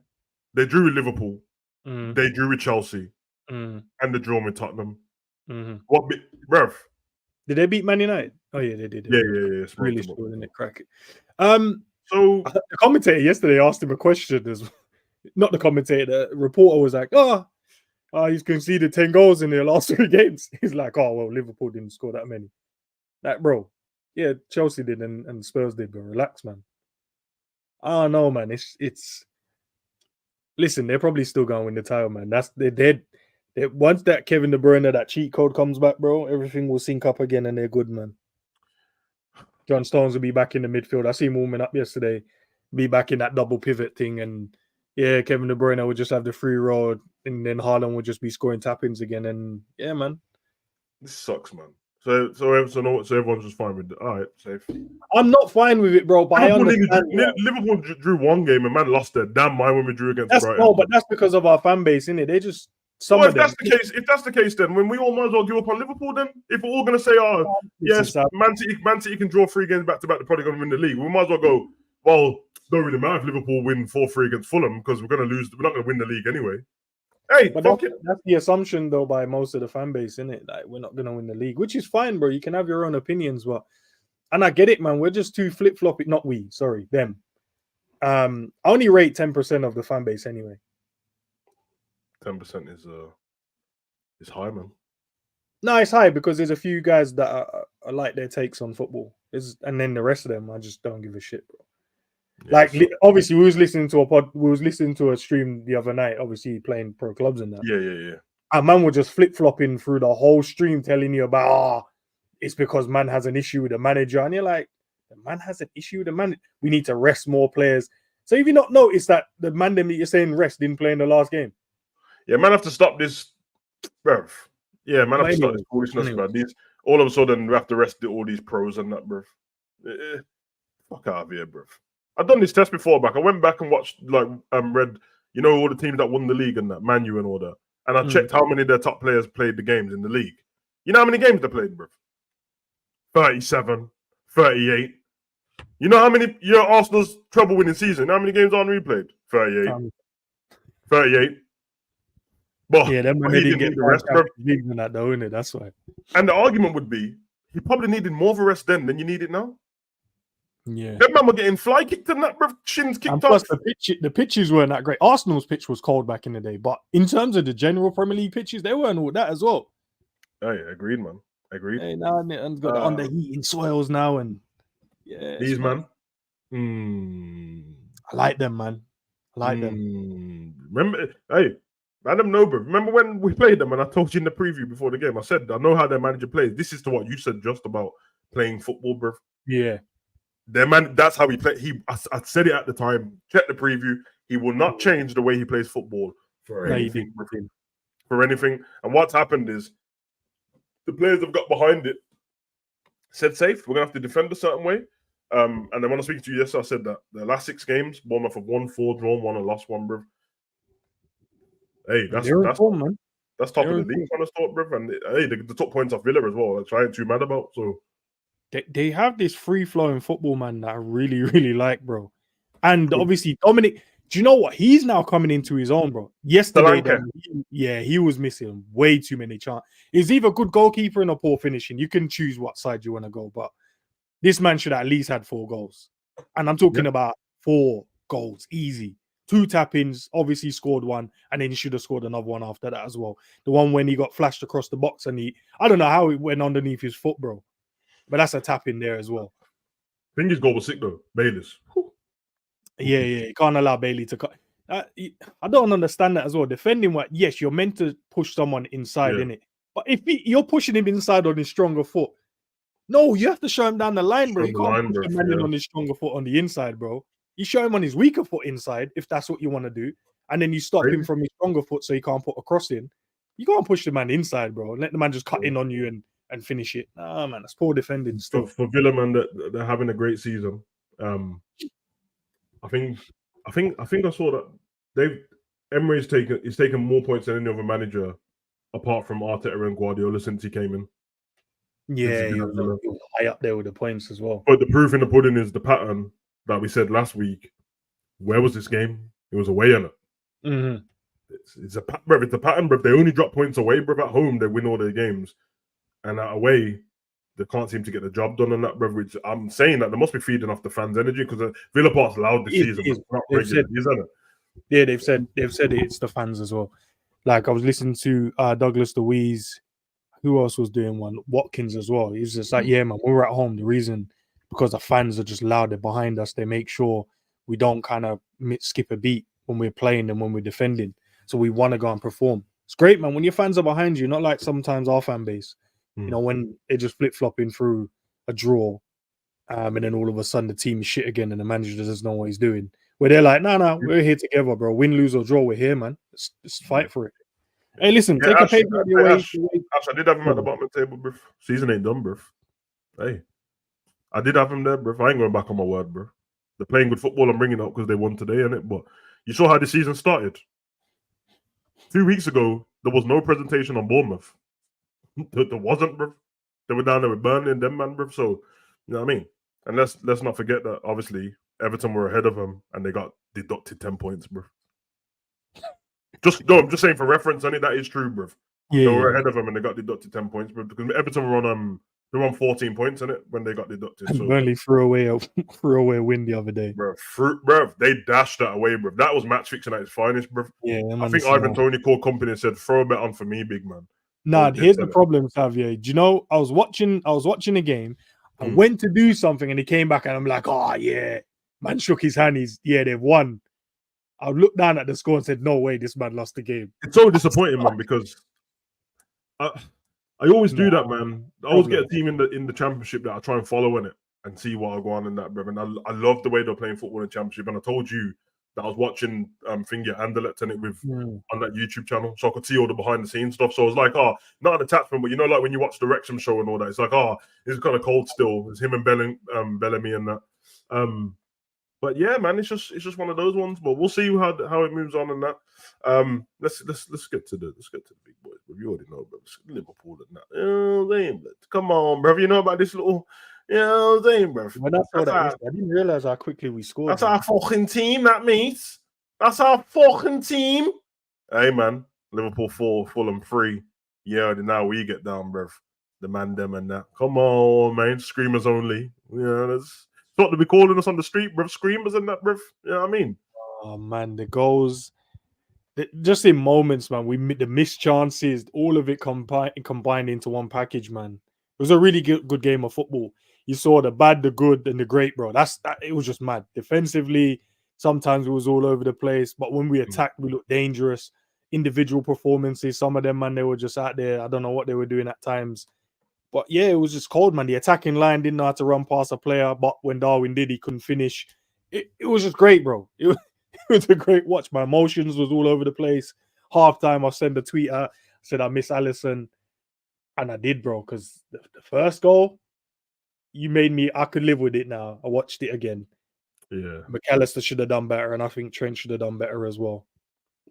They drew with Liverpool. They drew with Chelsea. And they drew with Tottenham. What, bruv? Did they beat Man United? Oh yeah, they did. Yeah. It's really cool, isn't it? Crack it. So the commentator yesterday asked him a question. Not the commentator, the reporter was like, he's conceded 10 goals in their last 3 games. He's like, oh well, Liverpool didn't score that many. Like, bro, yeah, Chelsea did and Spurs did, but relax, man. I don't know, man. It's listen, they're probably still going to win the title, man. They're dead. Once that Kevin De Bruyne, that cheat code comes back, bro, everything will sync up again and they're good, man. John Stones will be back in the midfield. I see him warming up yesterday, be back in that double pivot thing. And yeah, Kevin De Bruyne will just have the free road and then Haaland will just be scoring tap-ins again. And yeah, man. This sucks, man. So everyone's just fine with it. All right, safe. I'm not fine with it, bro, but I understand. Liverpool drew 1 game and man lost their damn mind when we drew against Brighton. No, but that's because of our fan base, innit? They just... if that's the case, then when we all might as well give up on Liverpool, then if we're all going to say, yes, Man City can draw 3 games back to back, they're probably going to win the league. We might as well go, well, don't really matter if Liverpool win 4-3 against Fulham because we're going to lose. We're not going to win the league anyway. Hey, but that's the assumption though by most of the fan base, isn't it? Like we're not going to win the league, which is fine, bro. You can have your own opinions, and I get it, man. We're just too flip floppy. Not we, sorry, them. I only rate 10% of the fan base anyway. 10% is high, man. No, it's high because there's a few guys that are like their takes on football. And then the rest of them, I just don't give a shit, bro. Yeah, obviously, we was listening to a stream the other night, obviously playing pro clubs and that. Yeah. And man was just flip-flopping through the whole stream telling you about, it's because man has an issue with the manager. And you're like, the man has an issue with the manager. We need to rest more players. So if you not notice that the man that you're saying rest didn't play in the last game. Yeah, man, have to stop this, bruv. Yeah, man, have to stop Anyway, this foolishness, bruv. These all of a sudden we have to rest all these pros and that, bruv. Fuck out of here, bruv. I've done this test before, back. I went back and watched, like, read, you know, all the teams that won the league and that, Man U and all that. And I checked how many of their top players played the games in the league. You know how many games they played, bruv? 37, 38. You know how many, Arsenal's treble winning season? How many games Henry played? 38. 38. But yeah, then when he they didn't didn't get need the rest, bruv. in that though, innit? That's why. And the argument would be, he probably needed more of a rest then than you need it now. Yeah. That man were getting fly kicked and that, bruv. Shins kicked And plus, off. the pitches weren't that great. Arsenal's pitch was cold back in the day, but in terms of the general Premier League pitches, they weren't all that as well. Oh, yeah, agreed, man. Agreed. Hey, now and got the underheating soils now, and yeah, These, man. I like them, man. I like them. Remember, hey, let them know, bro. Remember when we played them and I told you in the preview before the game, I said, I know how their manager plays. This is to what you said just about playing football, bro. Yeah. Their man, that's how he play. I said it at the time. Check the preview. He will not change the way he plays football for anything. For anything. And what's happened is the players have got behind it, said safe. We're gonna have to defend a certain way. And then when I speak to you yesterday, I said that the last 6 games, Bournemouth have won 4, drawn 1, and lost 1, bro. Hey, that's form, man. That's top of the league kind of stuff, bro. And hey, the top points off Villa as well. That's what I ain't too mad about. So they have this free flowing football, man, that I really, really like, bro. And obviously, Dominic, do you know what? He's now coming into his own, bro. Yesterday, he was missing way too many chances. He's either good goalkeeper and a poor finishing. You can choose what side you want to go, but this man should at least had 4 goals. And I'm talking about 4 goals, easy. 2 tap-ins, obviously scored 1, and then he should have scored another one after that as well. The one when he got flashed across the box and I don't know how it went underneath his foot, bro. But that's a tap in there as well. I think his goal was sick though, Bayless. Yeah, you can't allow Bailey to cut. I don't understand that as well. Defending what? Yes, you're meant to push someone inside, innit? But if you're pushing him inside on his stronger foot, no, you have to show him down the line, bro. You can't push the man in on his stronger foot on the inside, bro. You show him on his weaker foot inside, if that's what you want to do, and then you stop him from his stronger foot so he can't put a cross in. You can't push the man inside, bro. Let the man just cut in on you and finish it. Nah, man, that's poor defending stuff. For Villa, man, they're having a great season. I think I saw that Emery's taken more points than any other manager apart from Arteta and Guardiola since he came in. Yeah, he was high up there with the points as well. But the proof in the pudding is the pattern that we said last week. Where was this game? It was away, innit? Mm-hmm. It's a pattern, bro. They only drop points away, bro. At home, they win all their games. And away, they can't seem to get the job done on that, bro. Which I'm saying that they must be feeding off the fans' energy because Villa Park's loud this season. It's not regular, isn't it? Yeah, they've said it's the fans as well. Like I was listening to Douglas Luiz. Who else was doing one? Watkins as well. He's just like, yeah, man, when we're at home, the reason because the fans are just louder behind us. They make sure we don't kind of skip a beat when we're playing and when we're defending. So we want to go and perform. It's great, man. When your fans are behind you, not like sometimes our fan base, you know, when they're just flip-flopping through a draw and then all of a sudden the team is shit again and the manager doesn't know what he's doing. Where they're like, no, we're here together, bro. Win, lose or draw, we're here, man. Let's fight for it. Hey, listen, take a paper out of your way. Ash, I did have him at the bottom of the table, bro. Season ain't done, bro. Hey, I did have him there, bro. I ain't going back on my word, bro. They're playing good football. I'm bringing it up because they won today, innit? But you saw how the season started. 2 weeks ago, there was no presentation on Bournemouth. There wasn't, bro. They were down there with Burnley and them, man, bro. So, you know what I mean? And let's not forget that, obviously, Everton were ahead of them and they got deducted 10 points, bro. I'm just saying for reference, only that is true, bro. Yeah, they were ahead of them and they got deducted 10 points, bro. Because Everton were on 14 points in it when they got deducted. And Burnley threw away a win the other day, bro. They dashed that away, bro. That was match fixing at its finest, bro. Yeah, I think Ivan Toney called company and said, "Throw a bet on for me, big man." Nah, here's the problem, Xavier. Do you know? I was watching a game. I went to do something and he came back and I'm like, oh yeah, man shook his hand. They've won. I looked down at the score and said, no way, this man lost the game. It's so disappointing, man, because I always do that, man. I always get a team in the championship that I try and follow in it and see what I go on in that, bro. And I love the way they're playing football in the championship. And I told you that I was watching Finger Anderlecht and it with on that YouTube channel, so I could see all the behind the scenes stuff. So I was like, oh, not an attachment, but you know, like when you watch the Wrexham show and all that, it's like, oh, it's kind of cold still. It's him and Bellamy and that. But yeah, man, it's just one of those ones. But we'll see how it moves on and that. Let's get to the big boys. But you already know, bro. Liverpool and that. You know what I'm saying, come on, bro. You know about this little. You know what I'm saying, bro. When I didn't realize how quickly we scored. That's our fucking team, that means. That's our fucking team. Hey, man. Liverpool 4, Fulham 3. Yeah, now we get down, bruv. The man, them, and that. Come on, man. Screamers only. Yeah, that's what to be calling us on the street, bruv. Screamers and that, bruv. You know what I mean? Oh, man. The goals. Just in moments, man. The missed chances. All of it combined into one package, man. It was a really good game of football. You saw the bad, the good, and the great, bro. It was just mad. Defensively, sometimes it was all over the place. But when we attacked, we looked dangerous. Individual performances, some of them, man, they were just out there. I don't know what they were doing at times. But yeah, it was just cold, man. The attacking line didn't know how to run past a player. But when Darwin did, he couldn't finish. It was just great, bro. It was a great watch. My emotions was all over the place. Halftime, I sent a tweet out. Said I miss Alisson. And I did, bro, because the first goal, I could live with it now. I watched it again. Yeah. McAllister should have done better, and I think Trent should have done better as well.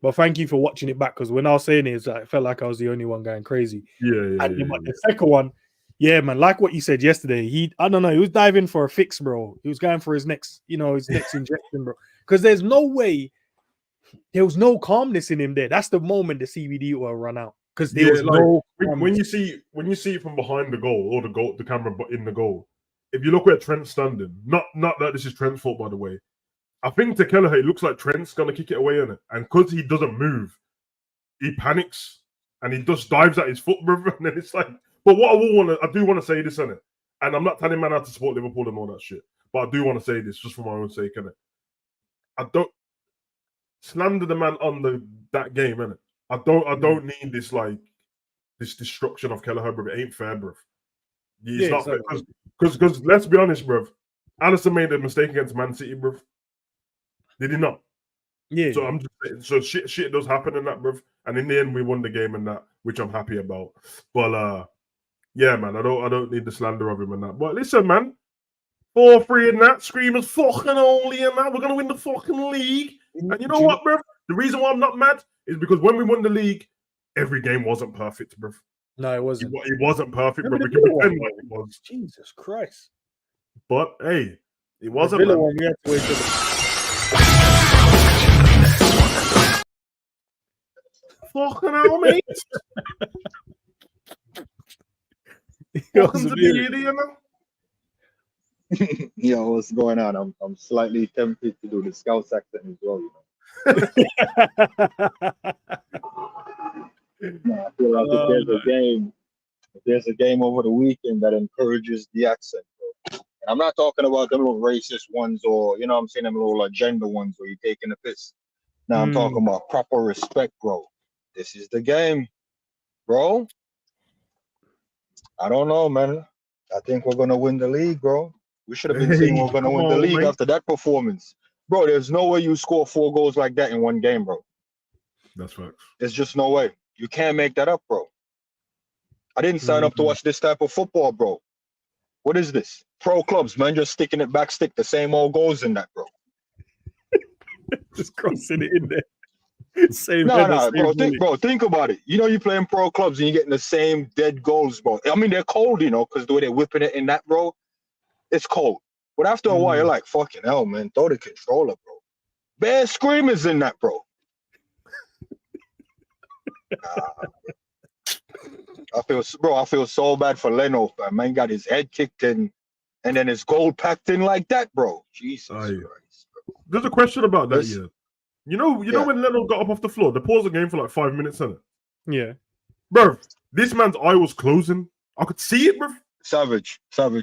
But thank you for watching it back, because when I was saying it, I felt like I was the only one going crazy. Yeah. The second one, yeah, man, like what you said yesterday, I don't know, he was diving for a fix, bro. He was going for his next injection, bro. Because there was no calmness in him there. That's the moment the CBD will run out. Because there was no when you see it from behind the goal or the camera in the goal, if you look where Trent's standing, not that this is Trent's fault, by the way. I think to Kelleher, it looks like Trent's gonna kick it away on it, and because he doesn't move, he panics and he just dives at his foot, brother. And then it's like, but what I do want to say this on it, and I'm not telling man how to support Liverpool and all that shit, but I do want to say this just for my own sake, innit? I don't slander the man on that game, innit? I don't need this this destruction of Kelleher, bro. It ain't fair, bro. It's not fair because let's be honest, bro. Alisson made a mistake against Man City, bro. Did he not? Yeah. So I'm just saying, so shit does happen in that, bro. And in the end, we won the game and that, which I'm happy about. But yeah, man, I don't need the slander of him and that. But listen, man, 4-3 in that, Screamers fucking only in that. We're gonna win the fucking league. And you know what, bro? The reason why I'm not mad is because when we won the league, every game wasn't perfect, bro. No, it wasn't. It wasn't perfect, bro. We can pretend like it was. Jesus Christ. But hey, it wasn't. The Villa one, we had to wait till fucking hell, mate. Welcome to the idiot, man. Yo, what's going on? I'm slightly tempted to do the Scouse accent as well, you know. I feel like if there's a game over the weekend that encourages the accent, bro. And I'm not talking about them little racist ones or, you know what I'm saying, them little agenda ones where you're taking the piss. Now I'm talking about proper respect, bro. This is the game, bro. I don't know, man. I think we're going to win the league, bro. We should have been saying we're going to win the league after that performance. Bro, there's no way you score 4 goals like that in one game, bro. That's facts. There's just no way. You can't make that up, bro. I didn't sign up to watch this type of football, bro. What is this? Pro clubs, man, just sticking it back, stick the same old goals in that, bro. Just crossing it in there. Bro, think about it. You know, you're playing pro clubs and you're getting the same dead goals, bro. I mean, they're cold, you know, because the way they're whipping it in that, bro, it's cold. But after a while, you're like, fucking hell, man, throw the controller, bro. Bare screamers in that, bro. I feel so bad for Leno, fam. Man got his head kicked in and then his goal packed in like that, bro. Jesus Christ. Bro. There's a question about that, yeah. You know when Leno got up off the floor, they paused the game for like 5 minutes, innit? Yeah. Bro, this man's eye was closing. I could see it, bro. Savage.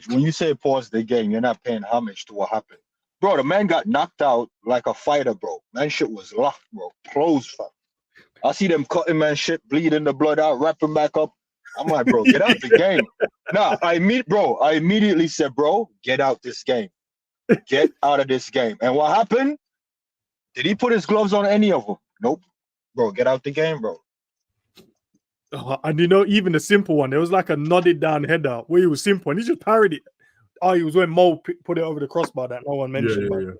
When you say pause the game, you're not paying homage to what happened. Bro, the man got knocked out like a fighter, bro. Man, shit was locked, bro. Closed, fam. I see them cutting man shit, bleeding the blood out, wrapping back up. I'm like, bro, get out the game. Nah, I immediately said, bro, get out this game. Get out of this game. And what happened? Did he put his gloves on any of them? Nope. Bro, get out the game, bro. And you know, even the simple one, there was like a nodded down header where he was simple and he just parried it. Oh, it was when Mo put it over the crossbar that no one mentioned. Yeah.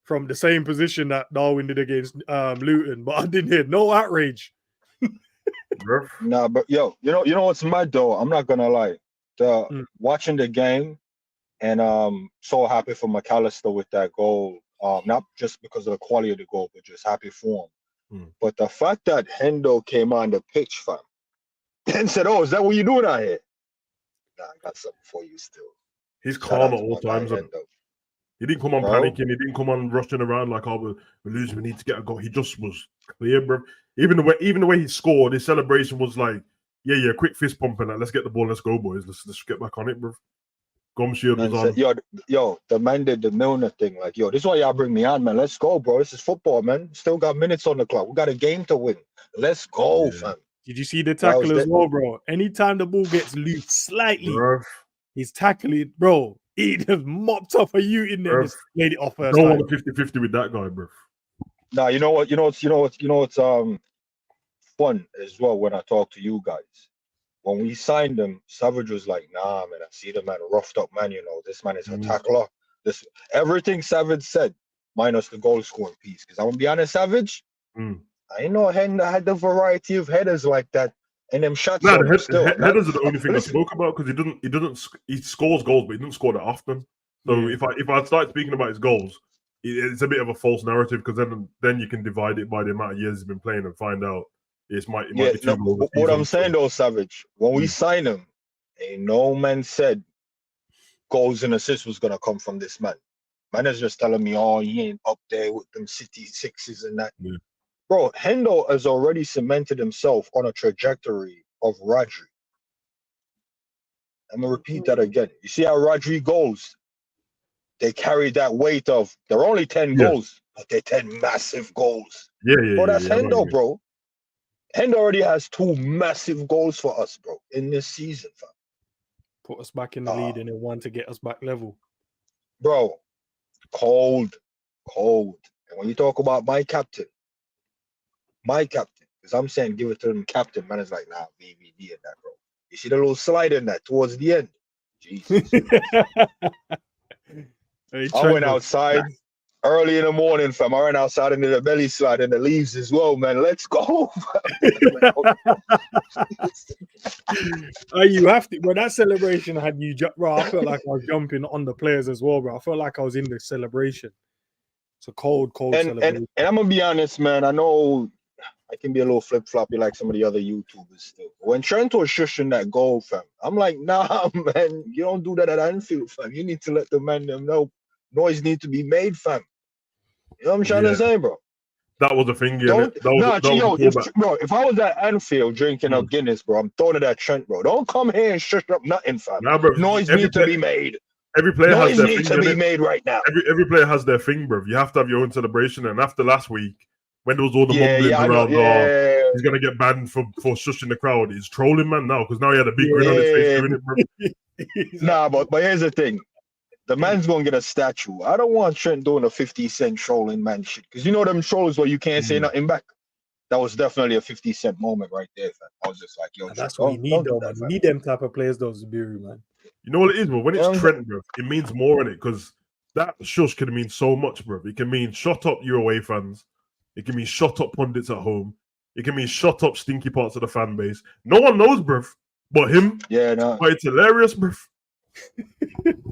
From the same position that Darwin did against Luton, but I didn't hear no outrage. Nah, but yo, you know what's mad though? I'm not gonna lie. Watching the game and so happy for McAllister with that goal. Not just because of the quality of the goal, but just happy for him. But the fact that Hendo came on the pitch, fam, and said, "Oh, is that what you're doing out here?" Nah, I got something for you still. He's calm at all times. He didn't come on panicking. He didn't come on rushing around like, "Oh, we're losing. We need to get a goal." He just was clear, bro. Even the way he scored, his celebration was like, "Yeah, quick fist pumping. Let's get the ball. Let's go, boys. Let's get back on it, bro." Gumshield was on. Yo, the man did the Milner thing. Like, yo, this is why y'all bring me on, man. Let's go, bro. This is football, man. Still got minutes on the clock. We got a game to win. Let's go, fam. Did you see the tackle as well, bro? Anytime the ball gets loose slightly, he's tackling, bro. He just mopped up a you in there and just laid it off first. Don't want a 50-50 with that guy, bro. Nah, you know what's fun as well when I talk to you guys. When we signed him, Savage was like, "Nah, man, I see the man, roughed up man. You know, this man is a tackler. This everything Savage said, minus the goal scoring piece. Because I'm gonna be honest, Savage, I know Hendo had the variety of headers like that, and them shots. Nah, headers are the only thing I spoke about because he scores goals, but he doesn't score that often. So if I start speaking about his goals, it's a bit of a false narrative because then you can divide it by the amount of years he's been playing and find out. It might be two goals. What I'm saying though, Savage, when we signed him, ain't no man said goals and assists was gonna come from this man. Man is just telling me, "Oh, he ain't up there with them City sixes and that." Yeah. Bro, Hendo has already cemented himself on a trajectory of Rodri. I'm gonna repeat that again. You see how Rodri goes? They carry that weight of they're only 10 goals, but they're 10 massive goals. Bro, that's Hendo, bro. Hendo already has 2 massive goals for us, bro, in this season, fam. Put us back in the lead and then one to get us back level. Bro, cold. And when you talk about my captain, because I'm saying give it to him, captain, man is like, nah, VVD and that, bro. You see the little slide in that towards the end? Jesus. I went outside early in the morning, fam. I ran outside into the belly slide and the leaves as well, man. Let's go. You have to, bro. That celebration had you, bro. I felt like I was jumping on the players as well, bro. I felt like I was in the celebration. It's a cold celebration. And I'm gonna be honest, man. I know I can be a little flip-floppy like some of the other YouTubers still. When Trent was shushing that goal, fam, I'm like, nah, man, you don't do that at Anfield, fam. You need to let the man them know noise need to be made, fam. You know what I'm trying to say, bro? That was the thing, if I was at Anfield drinking a Guinness, bro, I'm throwing it at Trent, bro. Don't come here and shush up nothing, fam. Nah, bro, noise needs to be made. Every player has their thing. Noise needs to be made right now. Every player has their thing, bro. You have to have your own celebration. And after last week, when there was all the mumbling around, he's gonna get banned for shushing the crowd. He's trolling, man, now because now he had a big grin on his face doing it, bro. Nah, but here's the thing. The man's gonna get a statue. I don't want Trent doing a 50 Cent trolling man shit. Because you know them trolls where you can't say nothing back. That was definitely a 50 Cent moment right there, fam. I was just like, yo, that's what you need, though, man. You need them type of players, though, Zubiri, man. You know what it is, bro? When it's Trent, bro, it means more in it because that shush can mean so much, bro. It can mean shut up your away fans. It can mean shut up pundits at home. It can mean shut up stinky parts of the fan base. No one knows, bro, but him. Yeah, no. But it's hilarious, bro.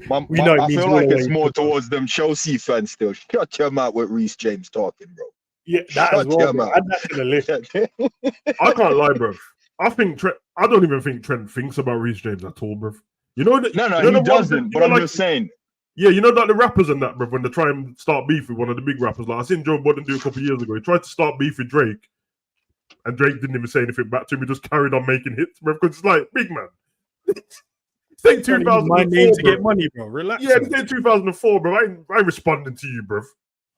I feel like it's more towards them Chelsea fans still. Shut your mouth with Reece James talking, bro. Yeah, that as well, bro. Add that to the list. I can't lie, bro. I don't even think Trent thinks about Reece James at all, bro. You know that? No, he doesn't. But I'm just saying. Yeah, you know that the rappers and that, bro, when they try and start beef with one of the big rappers, like I seen Joe Budden do a couple of years ago. He tried to start beef with Drake, and Drake didn't even say anything back to him. He just carried on making hits, bro, because it's like, big man. Say 2004, my name to get money, bro. Relax. Yeah, say 2004, bro. I ain't responding to you, bro.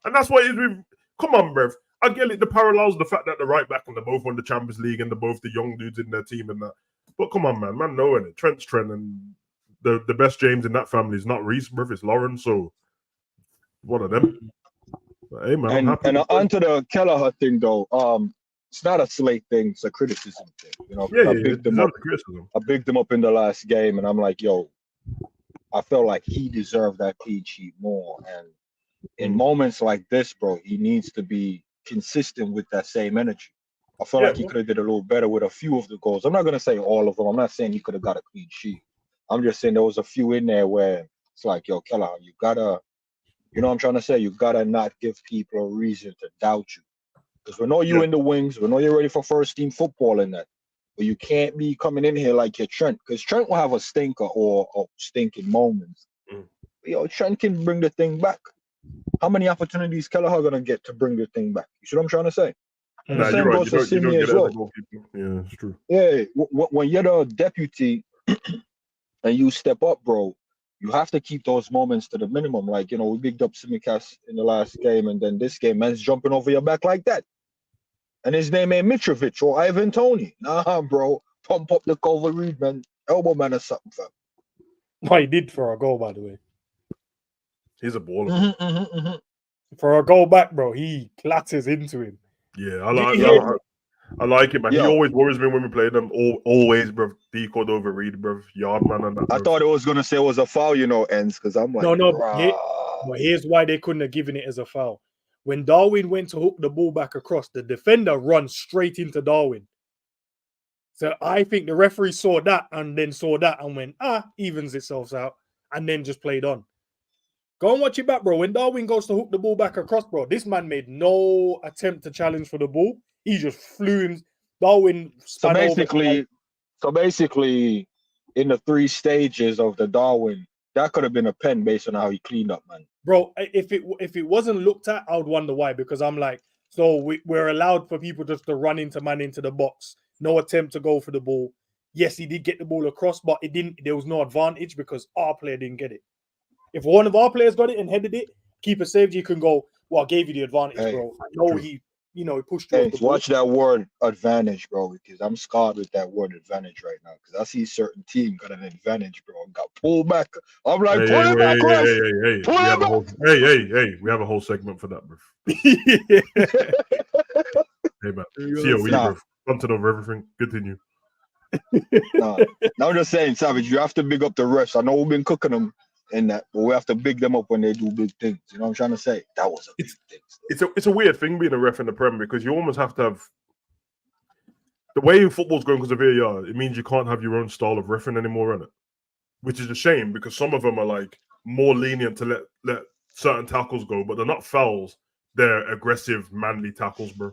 And that's what it is with. Come on, bro. I get it. The parallels, the fact that they're right back and they both won the Champions League and they're both the young dudes in their team and that. But come on, man knowing it. Trent's Trent and the best James in that family is not Reece, bro. It's Lauren. So one of them. Hey man, I'm happy. And onto the Kelleher thing though. It's not a slate thing, it's a criticism thing. You know, Yeah, I yeah, picked them up. criticism. I picked them up in the last game, and I'm like, yo, I felt like he deserved that clean sheet more. And in moments like this, bro, he needs to be consistent with that same energy. I feel like he could have did a little better with a few of the goals. I'm not gonna say all of them. I'm not saying he could have got a clean sheet. I'm just saying there was a few in there where it's like, yo, Kelleher, you gotta, you know what I'm trying to say? You gotta not give people a reason to doubt you. Because we know you in the wings, we know you're ready for first team football in that. But you can't be coming in here like you're Trent. Because Trent will have a stinker or stinking moments. Yo, Trent can bring the thing back. How many opportunities Kelleher gonna get to bring the thing back? You see what I'm trying to say? And the same goes for Simi as well. Yeah, it's true. Yeah, when you're the deputy and you step up, bro, you have to keep those moments to the minimum. Like, you know, we bigged up Simicast in the last game, and then this game, man's jumping over your back like that. And his name ain't Mitrovic or Ivan Toney. Nah, bro. Pump up the cover read, man. Elbow man or something, fam. What he did for a goal, by the way. He's a baller. For a goal back, bro, he clatters into him. Yeah, I like it, man. He always worries me when we play them. Always, bro. Decode over read, bro. Yard man and that. I thought it was gonna say it was a foul, you know, ends because I'm like, but here's why they couldn't have given it as a foul. When Darwin went to hook the ball back across, the defender runs straight into Darwin. So I think the referee saw that and then saw that and went, evens itself out, and then just played on. Go and watch it back, bro. When Darwin goes to hook the ball back across, bro, this man made no attempt to challenge for the ball. He just flew in. Darwin. So basically, in the 3 stages of the Darwin, that could have been a pen based on how he cleaned up, man. Bro, if it wasn't looked at, I would wonder why. Because I'm like, so we're allowed for people just to run into the box. No attempt to go for the ball. Yes, he did get the ball across, but it didn't. There was no advantage because our player didn't get it. If one of our players got it and headed it, keeper saved, you can go, well, I gave you the advantage, bro. I know he pushed you. Watch that word advantage, bro, because I'm scarred with that word advantage right now. Because I see certain team got an advantage, bro, and got pulled back. I'm like, pull it back, we have a whole segment for that, bro. Hey, man. COE, bro. Something over everything. Continue. Now I'm just saying, Savage, you have to big up the refs. I know we've been cooking them in that, but we have to big them up when they do big things. You know what I'm trying to say? That was a big thing. It's a weird thing being a ref in the Prem because you almost have to have the way football's going because of VAR. It means you can't have your own style of reffing anymore, innit? Which is a shame because some of them are like more lenient to let certain tackles go, but they're not fouls. They're aggressive, manly tackles, bro.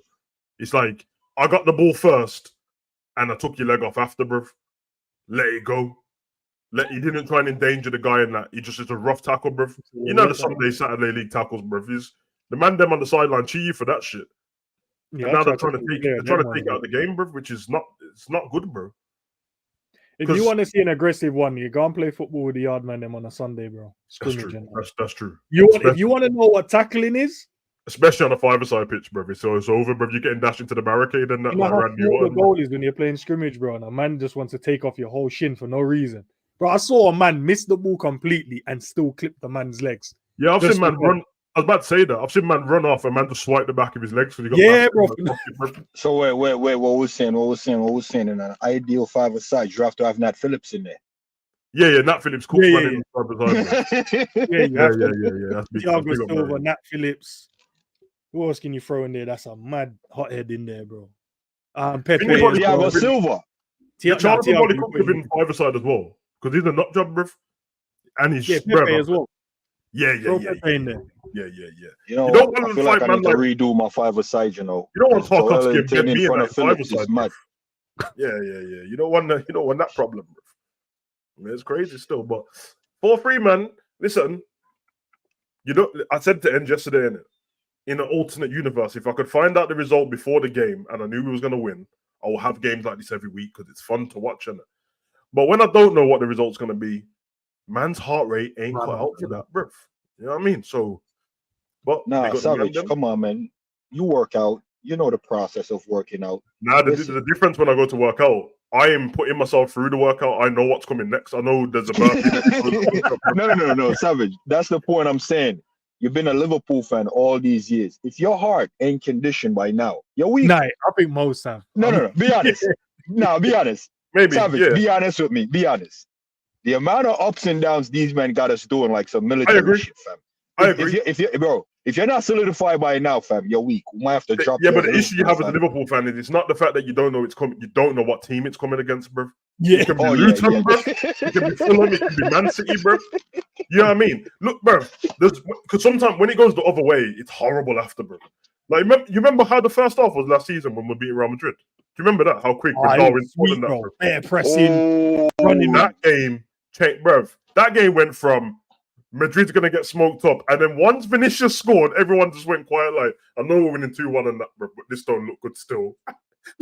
It's like I got the ball first and I took your leg off after, bro. Let it go. He didn't try and endanger the guy in that. He just is a rough tackle, bro. You know the Sunday, Saturday league tackles, bro. The man them on the sideline cheer you for that shit. Yeah, and now they're trying to take out the game, bro, which is not good, bro. If you want to see an aggressive one, you go and play football with the yard man them on a Sunday, bro. That's true. That's true. If you want to know what tackling is, especially on a 5-a-side pitch, bro. So it's over, bro. You're getting dashed into the barricade and that. You know how the goal is when you're playing scrimmage, bro, and a man just wants to take off your whole shin for no reason. Bro, I saw a man miss the ball completely and still clip the man's legs. Yeah, I've seen man run. I was about to say that. I've seen man run off and man just swipe the back of his legs. Bro. So wait. What was saying in an ideal 5-a-side, you have to have Nat Phillips in there. Yeah, Nat Phillips. Yeah. That's big. Thiago Silva, Nat Phillips. Who else can you throw in there? That's a mad hothead in there, bro. Pepe. Thiago Silva. Charles probably could have been 5-a-side as well. Because he's a nut job, bro. And he's Pepe as well. Yeah. Pepe in there. Yeah. You know, I feel like I need to redo my 5-a-side, you know. You don't want to talk off skip, get me in that Phillips 5-a-side. Yeah. You don't want that problem, bro. It's crazy still, but 4-3, man. Listen, I said to end yesterday, innit? In an alternate universe, if I could find out the result before the game and I knew we was going to win, I will have games like this every week because it's fun to watch, innit? But when I don't know what the result's going to be, man's heart rate ain't cut out for that, bro. You know what I mean? So, but Savage, come on, man. You work out. You know the process of working out. There's a difference when I go to work out. I am putting myself through the workout. I know what's coming next. I know there's a birthday. No, Savage. That's the point I'm saying. You've been a Liverpool fan all these years. If your heart ain't conditioned by now, you're weak. Nah, I think most have. No. Be honest. No, be honest. Maybe, Savage, yeah. be honest with me. Be honest. The amount of ups and downs these men got us doing like some military agree. shit, fam. I agree. If you're not solidified by now, fam, you're weak. We might have to drop. Yeah, but the issue you have as a Liverpool fan is it's not the fact that you don't know it's coming. You don't know what team it's coming against, bro. Yeah. It can be Luton, bro. It can be Fulham. It can be Man City, bro. You know what I mean? Look, bro. Because sometimes when it goes the other way, it's horrible after, bro. Like, you remember how the first half was last season when we beat Real Madrid? Do you remember that? How quick Darwin scored that, bro? Bare pressing, running that game. Bro, that game went from Madrid's gonna get smoked up, and then once Vinicius scored, everyone just went quiet. Like, I know we're winning 2-1 on that, bro, but this don't look good still.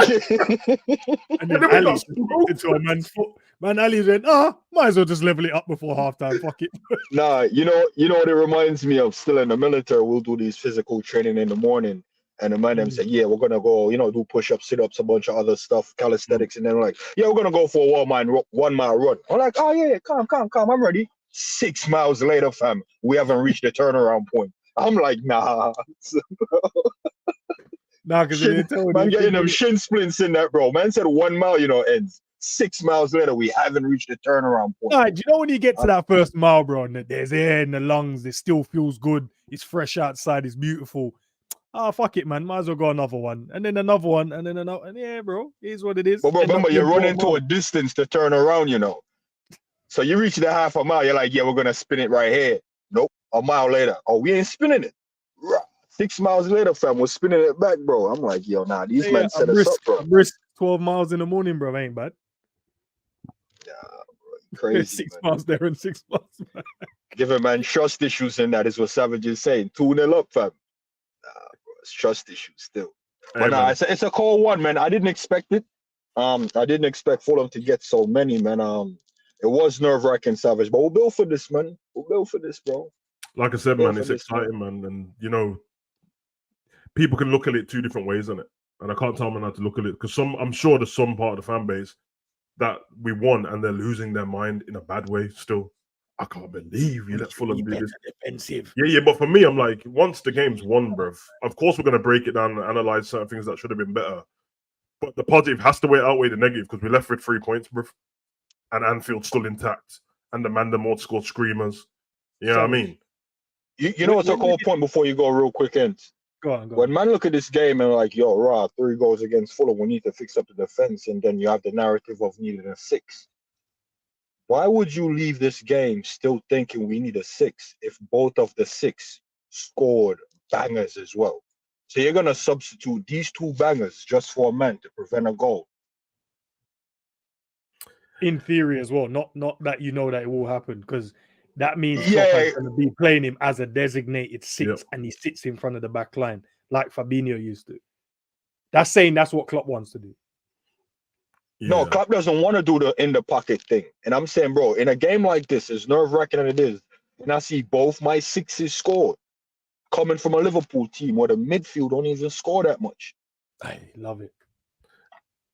And then Ali into a man's foot. Man, Ali went, might as well just level it up before halftime. Fuck it. Nah, you know what it reminds me of? Still in the military, we'll do these physical training in the morning. And the man them say, yeah, we're gonna go, do push-ups, sit-ups, a bunch of other stuff, calisthenics, and then like, yeah, we're gonna go for a 1 mile run. I'm like, oh yeah, calm, I'm ready. 6 miles later, fam, we haven't reached the turnaround point. I'm like, nah. Nah, because man getting them shin splints in that, bro. Man said 1 mile, ends. 6 miles later, we haven't reached the turnaround point. Nah, do you know when you get to that first mile, bro, and there's air in the lungs, it still feels good, it's fresh outside, it's beautiful. Fuck it, man. Might as well go another one. And then another one. And then another. And yeah, bro. It is what it is. But bro, remember, you're running to a distance to turn around, So you reach the half a mile, you're like, yeah, we're going to spin it right here. Nope. A mile later. Oh, we ain't spinning it. 6 miles later, fam, we're spinning it back, bro. I'm like, yo, nah, these men set us up, bro. Risk 12 miles in the morning, bro. Ain't bad. Yeah, bro. Crazy. 6 miles there and 6 miles back. Give a man trust issues in that is what Savage is saying. 2-0 up, fam. Trust issues still. But nah, it's a cold one, man. I didn't expect it. I didn't expect Fulham to get so many, man. It was nerve-wracking, Savage, but we'll build for this, man. We'll build for this, bro. Like I said, man, it's exciting, man. And people can look at it two different ways, isn't it? And I can't tell them how to look at it because I'm sure there's some part of the fan base that we won and they're losing their mind in a bad way still. I can't believe you let Fulham do this. Defensive. Yeah, but for me, I'm like, once the game's won, bruv, of course we're going to break it down and analyze certain things that should have been better. But the positive has to outweigh the negative because we left with 3 points, bruv. And Anfield's still intact. And the Mandem scored screamers. You know what I mean? You know what's a cool point before you go real quick, Ent? Go on. When man look at this game and like, yo, 3 goals against Fulham, we need to fix up the defense. And then you have the narrative of needing a 6. Why would you leave this game still thinking we need a 6 if both of the 6 scored bangers as well? So you're going to substitute these 2 bangers just for a man to prevent a goal. In theory as well, not that that it will happen because that means yeah, Klopp is going to be playing him as a designated 6 and he sits in front of the back line like Fabinho used to. That's saying that's what Klopp wants to do. Yeah. No, Klopp doesn't want to do the in the pocket thing. And I'm saying, bro, in a game like this, as nerve-wracking as it is, and I see both my 6s scored coming from a Liverpool team where the midfield don't even score that much. I love it.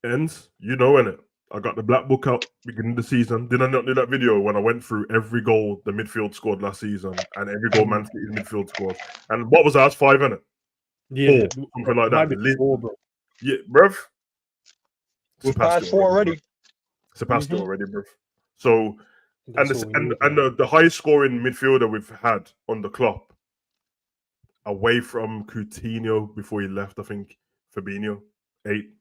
And innit? I got the black book out beginning of the season. Did I not do that video when I went through every goal the midfield scored last season and every goal Man City's midfield scored? And what was ours? 5, innit? Yeah. 4, something like that. 4, bro. Yeah, bruv. Surpassed 4 already. Surpassed it already, bruv. So, the highest scoring midfielder we've had on the Klopp, away from Coutinho before he left, I think Fabinho, 8.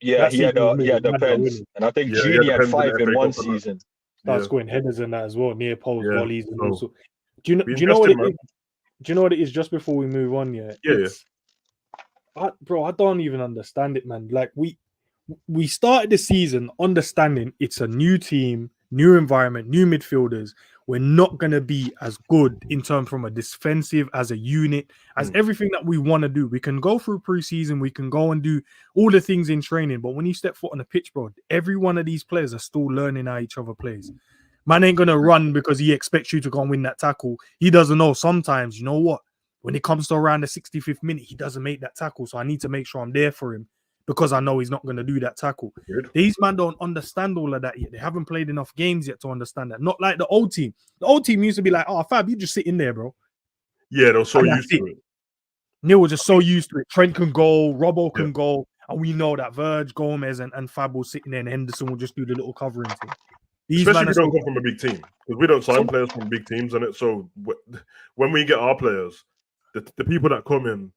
Yeah, he had the pens. And I think Gini had 5 in one season. Starts scoring headers in that as well, near post volleys and also. Do you know what it is? Do you know what it is? Just before we move on, bro, I don't even understand it, man. Like we started the season understanding it's a new team, new environment, new midfielders. We're not going to be as good in terms from a defensive as a unit, as everything that we want to do. We can go through preseason, we can go and do all the things in training. But when you step foot on the pitch, bro, every one of these players are still learning how each other plays. Man ain't going to run because he expects you to go and win that tackle. He doesn't know sometimes, you know what? When it comes to around the 65th minute, he doesn't make that tackle. So I need to make sure I'm there for him because I know he's not going to do that tackle. Good. These men don't understand all of that yet. They haven't played enough games yet to understand that. Not like the old team. The old team used to be like, oh, Fab, you just sit in there, bro. Yeah, they were so And used that's to it. They were just so used to it. Trent can go, Robbo can Yeah. go, and we know that Verge, Gomez, and Fab will sitting there, and Henderson will just do the little covering thing. These Especially man if are you don't so come from a big team, because we don't sign players from big teams on it. So when we get our players, the people that come in,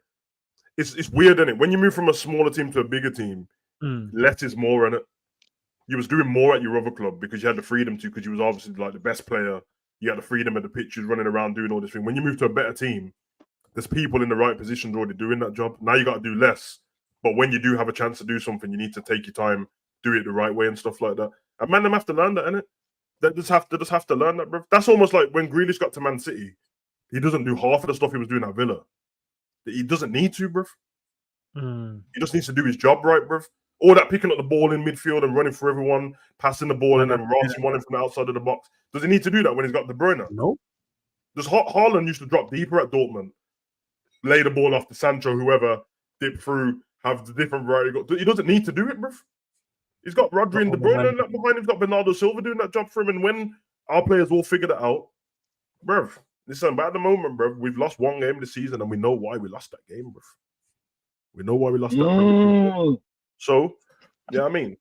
it's weird, isn't it? When you move from a smaller team to a bigger team, less is more in it. You was doing more at your other club because you had the freedom to, because you was obviously like the best player. You had the freedom at the pitch, you was running around doing all this thing. When you move to a better team, there's people in the right positions already doing that job. Now you got to do less. But when you do have a chance to do something, you need to take your time, do it the right way and stuff like that. And man, them have to learn that, innit? They just have to learn that, bro. That's almost like when Grealish got to Man City. He doesn't do half of the stuff he was doing at Villa. He doesn't need to, bro. He just needs to do his job right, bro. All that picking up the ball in midfield and running for everyone, passing the ball and then Ross running from the outside of the box. Does he need to do that when he's got De Bruyne? No. Does Haaland used to drop deeper at Dortmund, lay the ball off to Sancho, whoever, dip through, have the different variety. He doesn't need to do it, bro. He's got Rodri and De Bruyne and that behind him. He's got Bernardo Silva doing that job for him. And when our players all figured it out, bro, listen, but at the moment, bro, we've lost one game this season and we know why we lost that game, bro. We know why we lost that game. So, yeah, I mean,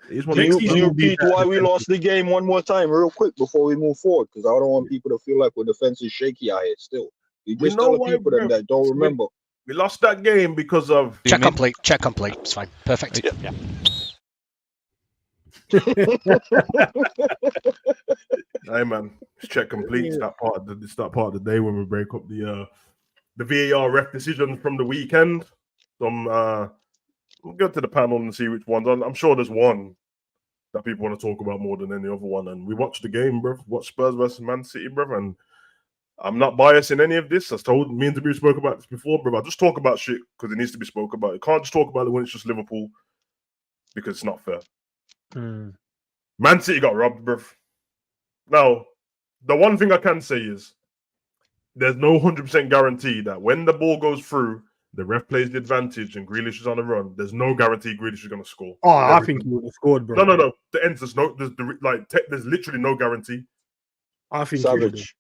can you repeat why we lost the game one more time, real quick, before we move forward? Because I don't want people to feel like we're defense is shaky out here still. You just tell the people that don't remember. We lost that game because of check complete. Check complete. It's fine. Perfect. Yeah. Hey man, check complete. It's that part of the day when we break up the VAR ref decisions from the weekend. We'll go to the panel and see which ones. I'm sure there's one that people want to talk about more than any other one. And we watched the game, bro. Watched Spurs versus Man City, bro. And I'm not biased in any of this. I told me and Debu spoke about this before, bro. I just talk about shit because it needs to be spoken about. You can't just talk about it when it's just Liverpool because it's not fair. Man City got robbed, bro. Now, the one thing I can say is there's no 100% guarantee that when the ball goes through, the ref plays the advantage and Grealish is on the run. There's no guarantee Grealish is going to score. Oh, I think he would have scored, bro. No. There's literally no guarantee. I think Savage.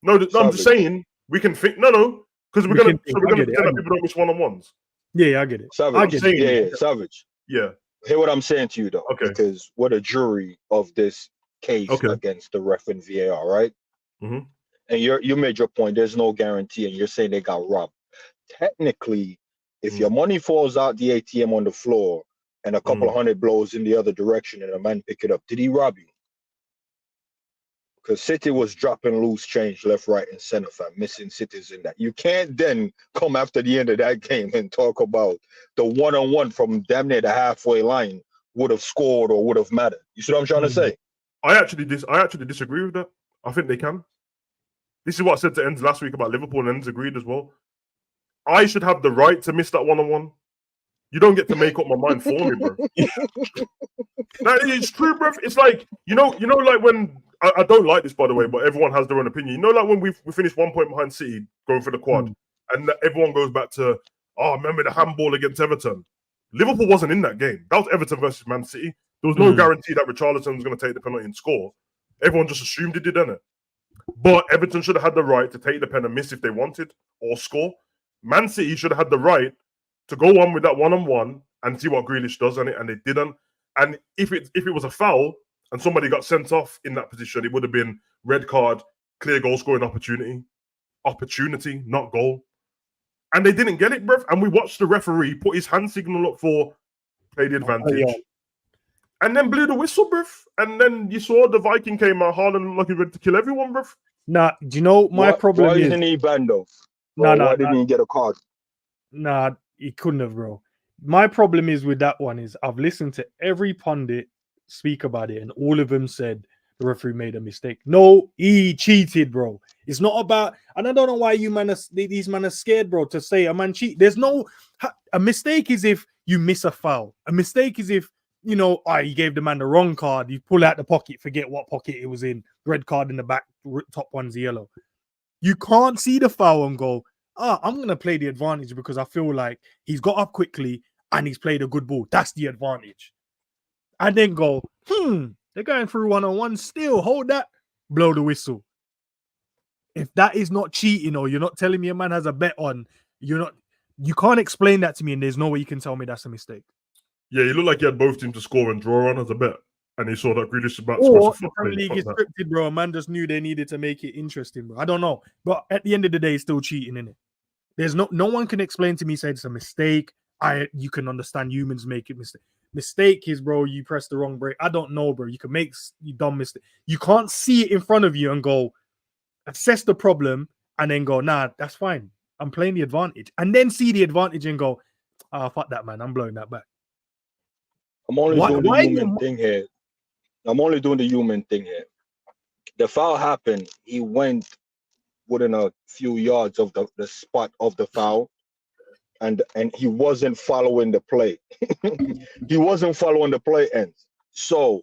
No, I'm just saying we can think. No, because we're going to pretend that people don't miss one-on-ones. Yeah, I get it. Savage. Savage. Yeah. Hear what I'm saying to you, though. Okay. Because we're the jury of this case against the ref and VAR, right? Mm-hmm. And you made your point. There's no guarantee, and you're saying they got robbed. Technically, if your money falls out the ATM on the floor and a couple of hundred blows in the other direction and a man pick it up, did he rob you? Because City was dropping loose change left, right, and center, fam, missing cities in that. You can't then come after the end of that game and talk about the one-on-one from damn near the halfway line would have scored or would have mattered. You see what I'm trying to say? I actually disagree with that. I think they can. This is what I said to Enz last week about Liverpool, and Enz agreed as well. I should have the right to miss that one-on-one. You don't get to make up my mind for me, bro. That is true, bro. It's like, you know, like when I don't like this, by the way, but everyone has their own opinion. You know, like when we finished 1 point behind City going for the quad, and everyone goes back to, remember the handball against Everton. Liverpool wasn't in that game. That was Everton versus Man City. There was no guarantee that Richarlison was going to take the penalty and score. Everyone just assumed he did, didn't it? But Everton should have had the right to take the pen and miss if they wanted or score. Man City should have had the right to go on with that one-on-one and see what Grealish does on it, and they didn't. And if it was a foul and somebody got sent off in that position, it would have been red card, clear goal scoring opportunity, not goal. And they didn't get it, bruv. And we watched the referee put his hand signal up for play the advantage, and then blew the whistle, bruv. And then you saw the Viking came out hard and like he ready to kill everyone, bruv. Nah, do you know my problem why is? Didn't he banned though? Why didn't he get a card? Nah, he couldn't have, bro. My problem is with that one is I've listened to every pundit speak about it, and all of them said the referee made a mistake. No, he cheated, bro. It's not about, and I don't know why these men are scared, bro, to say a man cheat. There's no a mistake is if you miss a foul. A mistake is if you gave the man the wrong card. You pull out the pocket, forget what pocket it was in. Red card in the back, top one's yellow. You can't see the foul and go, I'm going to play the advantage because I feel like he's got up quickly and he's played a good ball. That's the advantage. And then go, they're going through one-on-one still. Hold that. Blow the whistle. if that is not cheating, or you're not telling me a man has a bet on, you can't explain that to me, and there's no way you can tell me that's a mistake. Yeah, he looked like he had both teams to score and draw on as a bet, and he saw that Grealish is about to Or score the Premier League is scripted, bro. A man just knew they needed to make it interesting, bro. I don't know, but at the end of the day, it's still cheating, innit? There's no one can explain to me, say it's a mistake. You can understand humans make it mistake. Mistake is, bro, you press the wrong brake. I don't know, bro. You can make you dumb mistake. You can't see it in front of you and go assess the problem and then go, nah, that's fine. I'm playing the advantage, and then see the advantage and go, fuck that, man. I'm blowing that back. I'm only doing the human thing here. I'm only doing the human thing here. The foul happened. He went within a few yards of the spot of the foul, and he wasn't following the play. He wasn't following the play ends. So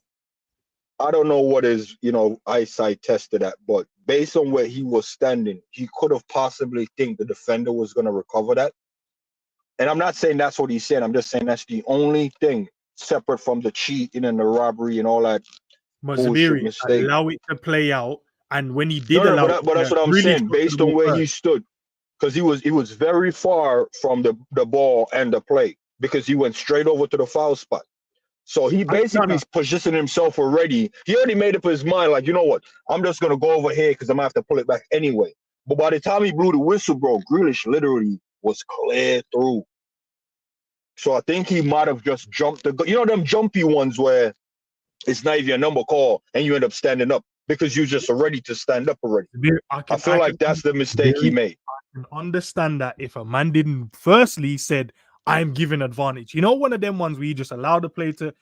I don't know what his eyesight tested at, but based on where he was standing, he could have possibly think the defender was going to recover that. And I'm not saying that's what he said. I'm just saying that's the only thing separate from the cheating and the robbery and all that bullshit mistake. Allow it to play out. And when he did but that's what I'm saying. Based on where he stood, because he was very far from the ball and the play, because he went straight over to the foul spot. So he basically positioned himself already. He already made up his mind, like, you know what? I'm just going to go over here because I'm going to have to pull it back anyway. But by the time he blew the whistle, bro, Grealish literally was clear through. So I think he might have just jumped them jumpy ones where it's not even a number call and you end up standing up because you're just ready to stand up already. I feel like that's the mistake he made. I can understand that if a man didn't firstly said, I'm giving advantage. One of them ones where you just allow the play to,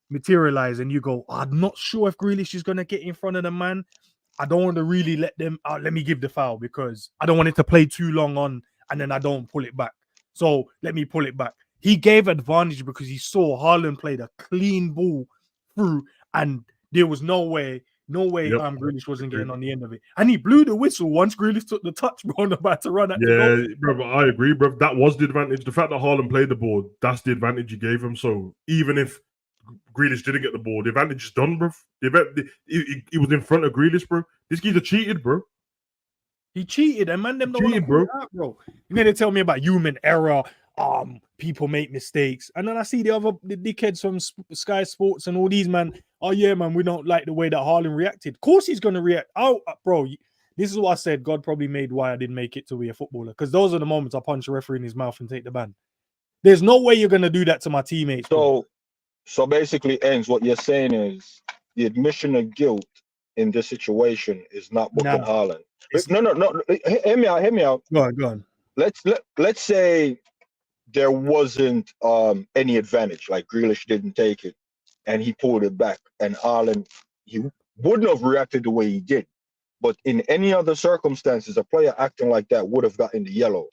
materialize and you go, I'm not sure if Grealish is going to get in front of the man. I don't want to really let me give the foul because I don't want it to play too long on and then I don't pull it back. So let me pull it back. He gave advantage because he saw Haaland played a clean ball through and there was no way Grealish wasn't getting on the end of it. And he blew the whistle once Grealish took the touch, bro, and about to run at the goal. Yeah, bro, I agree, bro. That was the advantage. The fact that Haaland played the ball, that's the advantage you gave him. So even if Grealish didn't get the ball, the advantage is done, bro. He was in front of Grealish, bro. This geezer cheated, bro. He cheated, and man, them don't want to pull it out, bro. You're gonna tell me about human error. People make mistakes, and then I see the dickheads from Sky Sports and all these man. Oh yeah, man, we don't like the way that Haaland reacted. Of course, he's gonna react. Oh, bro, this is what I said. God probably made why I didn't make it to be a footballer, because those are the moments I punch a referee in his mouth and take the ban. There's no way you're gonna do that to my teammates. So basically, ends what you're saying is the admission of guilt in this situation is not booking Haaland. No. Hear me out. Go on. Let's say there wasn't any advantage, like Grealish didn't take it and he pulled it back, and Haaland, he wouldn't have reacted the way he did. But in any other circumstances, a player acting like that would have gotten the yellow.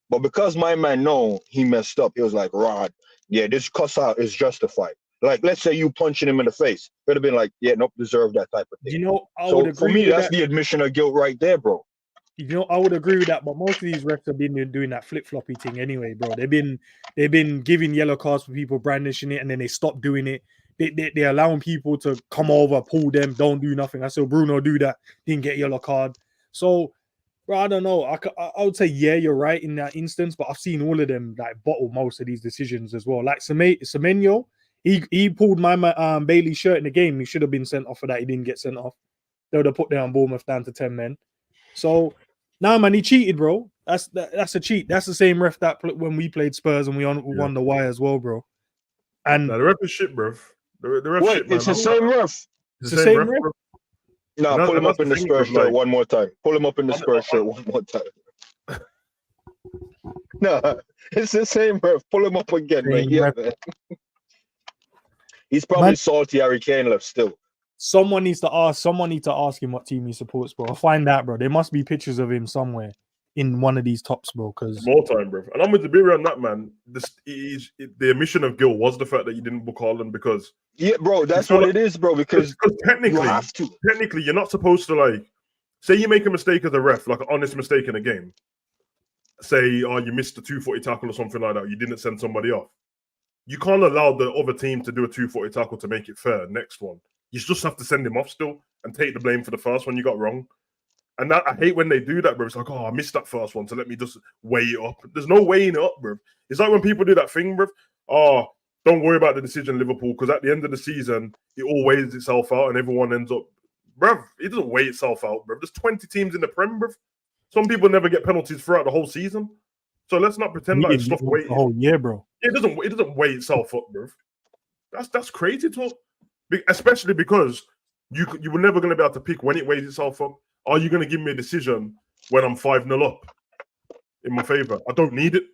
But because my man know he messed up, he was like, Rod, yeah, this cuss out is justified. Like, let's say you punching him in the face. It would have been like, yeah, nope, deserve that type of thing. I would agree for me, that's the admission of guilt right there, bro. I would agree with that, but most of these refs have been doing that flip-floppy thing anyway, bro. They've been giving yellow cards for people brandishing it, and then they stop doing it. They're allowing people to come over, pull them, don't do nothing. I saw Bruno do that, didn't get yellow card. So, bro, I don't know. I would say, yeah, you're right in that instance, but I've seen all of them like bottle most of these decisions as well. Like Semenyo, he pulled my Bailey's shirt in the game. He should have been sent off for that. He didn't get sent off. They would have put down Bournemouth down to 10 men. So, man, he cheated, bro. That's a cheat. That's the same ref that when we played Spurs and we won the Y as well, bro. And the ref is shit, bro. The ref wait, shit, man. It's the same ref. It's the same ref. No, pull him up in the Spurs shirt one more time. Pull him up in the Spurs shirt one more time. No, it's the same ref. Pull him up again, man. Yeah, man. He's probably salty Harry Kane left still. Someone needs to ask him what team he supports, bro. I'll find out, bro. There must be pictures of him somewhere in one of these tops, bro. Because more time, bro. And I'm with the beer on that, man. The admission of guilt was the fact that you didn't book Haaland because bro, that's what it is, bro. Because technically, you have to. Technically, you're not supposed to like say you make a mistake as a ref, like an honest mistake in a game. Say, you missed a 240 tackle or something like that. You didn't send somebody off. You can't allow the other team to do a 240 tackle to make it fair. Next one. You just have to send him off still and take the blame for the first one you got wrong. And that, I hate when they do that, bro. It's like, oh, I missed that first one, so let me just weigh it up. There's no weighing it up, bro. It's like when people do that thing, bro. Oh, don't worry about the decision, Liverpool, because at the end of the season, it all weighs itself out and everyone ends up, bro. It doesn't weigh itself out, bro. There's 20 teams in the Prem, bro. Some people never get penalties throughout the whole season. So let's not pretend like stuff weighs the whole year, bro. It doesn't weigh itself up, bro. That's crazy talk. Especially because you were never going to be able to pick when it weighs itself up. Are you going to give me a decision when I'm 5-0 up in my favor? I don't need it.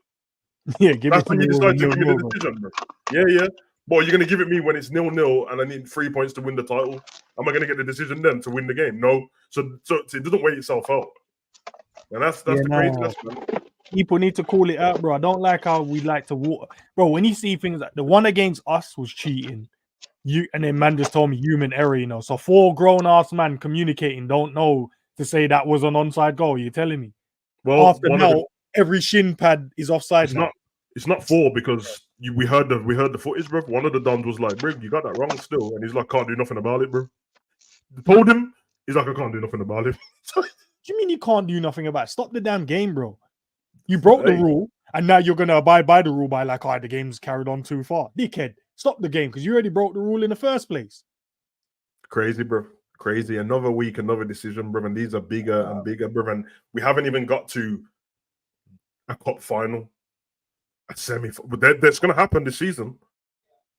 Yeah, that's when you decide to give me the decision, bro. Yeah. But you're going to give it me when it's 0-0 and I need 3 points to win the title. Am I going to get the decision then to win the game? No. So it doesn't weigh itself out. And that's the craziness, man. People need to call it out, bro. I don't like how we like to water. Bro, when you see things like the one against us was cheating. And then man just told me human error, you know. So 4 grown-ass man communicating don't know to say that was an onside goal. You're telling me? Well, after now, every shin pad is offside. It's not 4 because we heard the footage, bro. One of the dons was like, "Bro, you got that wrong still," and he's like, "Can't do nothing about it, bro." Told him, he's like, "I can't do nothing about it." What do you mean you can't do nothing about it? Stop the damn game, bro. You broke the rule, and now you're gonna abide by the rule by like, the game's carried on too far. Dickhead, stop the game because you already broke the rule in the first place. Crazy, bro. Crazy. Another week, another decision, bro. And these are bigger and bigger, bro. And we haven't even got to a cup final, a semi. But that's gonna happen this season,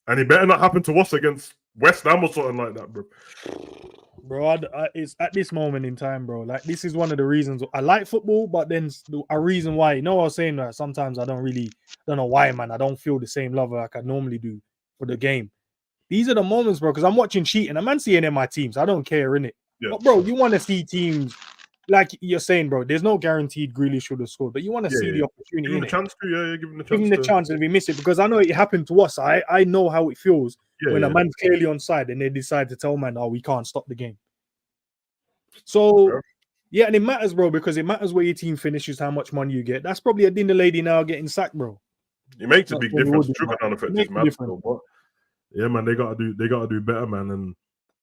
and it better not happen to us against West Ham or something like that, bro. Bro, it's at this moment in time, bro. Like, this is one of the reasons I like football, but then a reason why, I was saying that sometimes I don't know why, man. I don't feel the same love like I normally do for the game. These are the moments, bro, because I'm watching cheating. I'm seeing in my teams. I don't care, innit? Yeah. But, bro, you want to see teams, like you're saying, bro, there's no guaranteed Grealish should have scored, but you want to see the opportunity. Give him the chance to, give him the chance. Give him the chance and we miss it, because I know it happened to us. I know how it feels when a man's clearly on side and they decide to tell man, we can't stop the game. So, and it matters, bro, because it matters where your team finishes, how much money you get. That's probably a dinner lady now getting sacked, bro. It makes a big difference. Trickle down effect is massive. Yeah, man, they gotta do better, man. And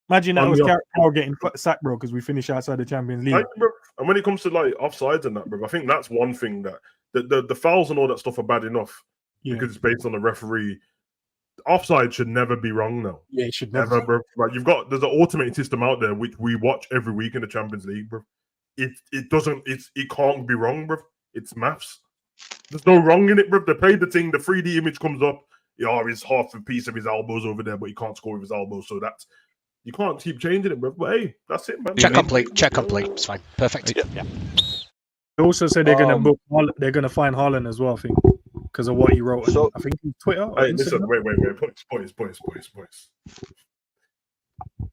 imagine that was Carroll getting sacked, bro, because we finished outside the Champions League. And when it comes to like offsides and that, bro, I think that's one thing that the fouls and all that stuff are bad enough because it's based on the referee. Offside should never be wrong now. Yeah, it should never, bro. Like there's an automated system out there which we watch every week in the Champions League, bro. It can't be wrong, bro. It's maths. There's no wrong in it, bro. They played the thing, the 3D image comes up. It's half a piece of his elbows over there, but he can't score with his elbows. So you can't keep changing it, bro. But hey, that's it, man. Check complete. It's fine. Perfect. Yeah. They also said they're gonna they're gonna find Haaland as well, I think, because of what he wrote. I think on Twitter. Hey, listen, wait, boys.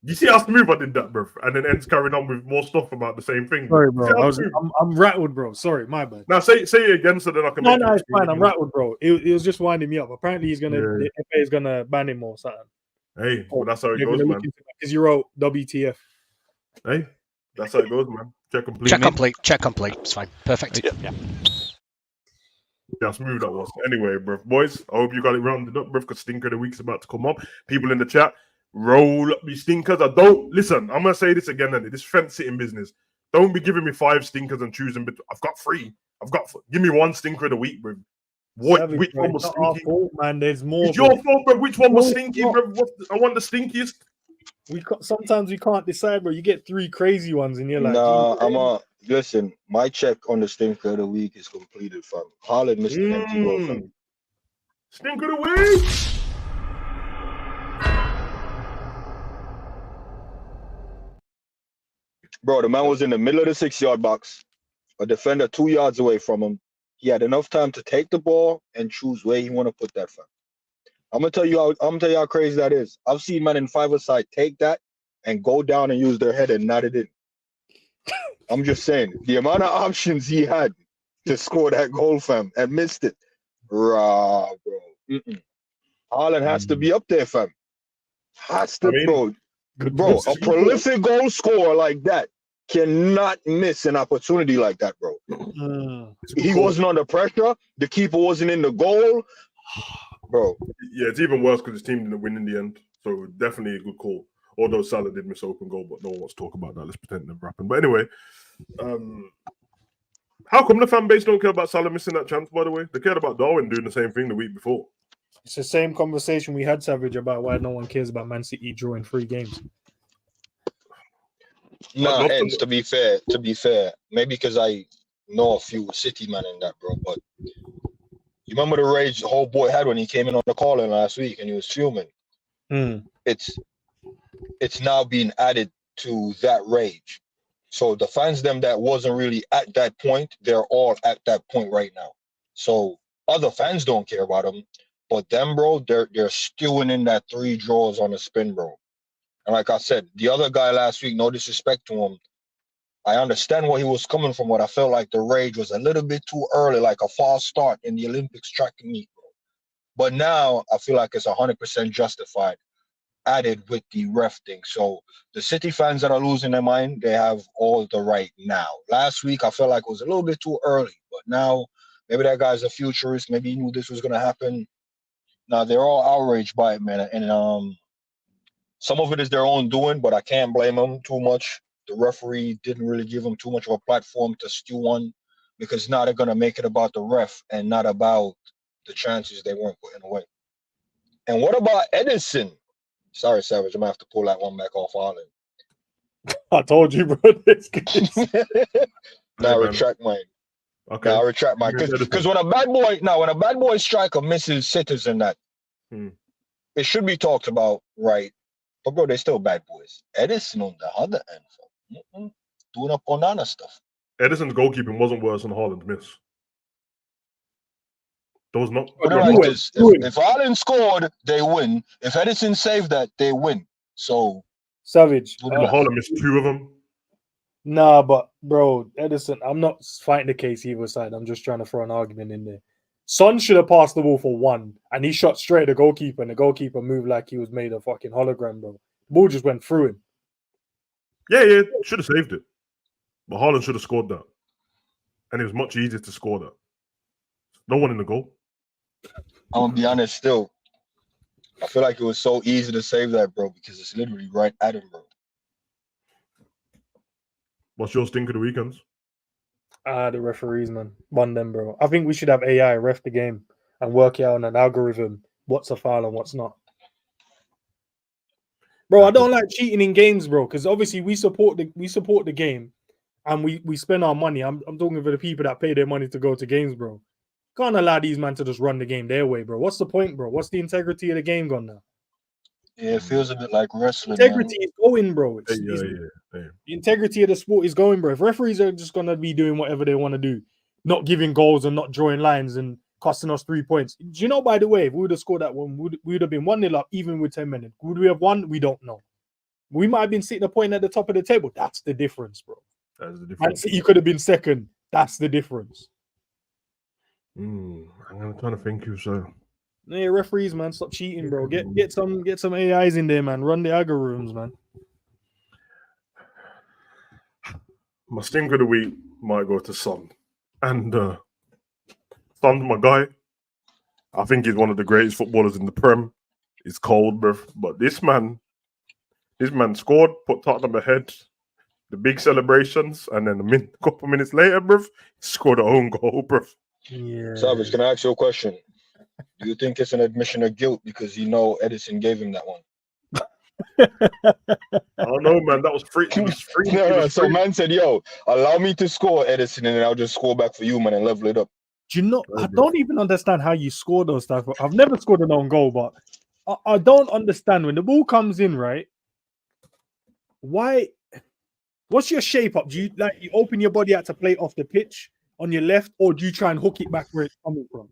You see how smooth I did that, bro? And then ends carried on with more stuff about the same thing. Sorry, bro. I'm rattled, bro. Sorry, my bad. Now say it again so that I can. No, it's fine. I'm rattled, bro. It was just winding me up. Apparently, the FA is gonna ban him or something. Hey, well, that's how it goes, man. Because you wrote WTF. Hey, that's how it goes, man. Check complete. It's fine. Perfect. Yeah, smooth that was. Anyway, bro, boys, I hope you got it rounded up, bro, because Stinker of the Week's about to come up. People in the chat, roll up your stinkers. I'm gonna say this again, and this fence sitting business. Don't be giving me 5 stinkers and choosing. I've got 3. Give me 1 stinker of the week, bro. Which one was stinky? Fault, man. There's more. It's your fault, bro. Which one was stinky, bro? I want the stinkiest. Sometimes we can't decide, bro. You get 3 crazy ones, and you're like, nah. Listen. My check on the stinker of the week is completed, fam. Haaland missed an empty goal, fam. Stinker of the week. Bro, the man was in the middle of the 6-yard box. A defender 2 yards away from him. He had enough time to take the ball and choose where he want to put that from. I'm gonna tell you how crazy that is. I've seen men in 5-a-side take that and go down and use their head and not it in. I'm just saying the amount of options he had to score that goal, fam, and missed it. Bro. Haaland has to be up there, fam. Bro. A prolific goal scorer like that cannot miss an opportunity like that, bro. He wasn't under pressure. The keeper wasn't in the goal, bro. Yeah, it's even worse because his team didn't win in the end. So definitely a good call. Although Salah did miss open goal, but no one wants to talk about that. Let's pretend it never happened. But anyway, How come the fan base don't care about Salah missing that chance, by the way? They cared about Darwin doing the same thing the week before. It's the same conversation we had, Savage, about why no one cares about Man City drawing 3 games. Nah, ends, to be fair, maybe because I know a few City man in that, bro, but you remember the rage the whole boy had when he came in on the call-in last week and he was fuming? It's now being added to that rage. So the fans them that wasn't really at that point, they're all at that point right now. So other fans don't care about them, but them, bro, they're stewing in that 3 draws on a spin, bro. And like I said, the other guy last week, no disrespect to him, I understand where he was coming from, but I felt like the rage was a little bit too early, like a false start in the Olympics track and meet, bro. But now I feel like it's 100% justified, added with the ref thing. So the City fans that are losing their mind, they have all the right now. Last week, I felt like it was a little bit too early, but now maybe that guy's a futurist. Maybe he knew this was going to happen. Now they're all outraged by it, man. And some of it is their own doing, but I can't blame them too much. The referee didn't really give them too much of a platform to stew on, because now they're going to make it about the ref and not about the chances they weren't putting away. And what about Edison? Sorry, Savage, I'm going to have to pull that one back off Haaland. I told you, bro. Now I retract mine. Okay. Now I retract mine. Because when a bad boy striker misses sitters in that, it should be talked about, right? But bro, they're still bad boys. Edison on the other end, doing up banana stuff. Edison's goalkeeping wasn't worse than Haaland's miss. There was not. If Haaland scored, they win. If Edison saved that, they win. So Savage. Haaland missed 2 of them. Nah, but bro, Edison, I'm not fighting the case either side. I'm just trying to throw an argument in there. Son should have passed the ball for 1, and he shot straight at the goalkeeper, and the goalkeeper moved like he was made a fucking hologram, bro. The ball just went through him. Yeah, should have saved it. But Haaland should have scored that. And it was much easier to score that. No one in the goal. I'm going to be honest still. I feel like it was so easy to save that, bro, because it's literally right at him, bro. What's your stink of the weekends? The referees, man. Bun them, bro. I think we should have AI ref the game and work out on an algorithm what's a foul and what's not. Bro, I don't like cheating in games, bro, because obviously we support the game and we spend our money. I'm talking for the people that pay their money to go to games, bro. Can't allow these men to just run the game their way, bro. What's the point, bro? What's the integrity of the game gone now? Yeah, it feels a bit like wrestling. Integrity is going, bro. The integrity of the sport is going, bro. If referees are just gonna be doing whatever they want to do, not giving goals and not drawing lines and costing us 3 points. Do you know, by the way, if we would have scored that one, we would have been 1-0 up, even with 10 minutes. Would we have won? We don't know. We might have been sitting a point at the top of the table. That's the difference, bro. That's the difference. You could have been second. That's the difference. I'm trying to think who so. Yeah, referees, man, stop cheating, bro. Get some AIs in there, man. Run the algorithms, man. My stink of the week might go to Son. And Son's my guy. I think he's one of the greatest footballers in the Prem. He's cold, bro. But this man scored, put Tottenham ahead, the big celebrations, and then a couple minutes later, bro, he scored a own goal, bro. Yeah. Savage, can I ask you a question? Do you think it's an admission of guilt because you know Edison gave him that one? I don't know, man. That was free. It was free. So man said, yo, allow me to score, Edison, and then I'll just score back for you, man, and level it up. Do you know, I don't even understand how you score those stuff. I've never scored an own goal, but I don't understand when the ball comes in, right? Why? What's your shape up? Do you you open your body out to play off the pitch on your left, or do you try and hook it back where it's coming from?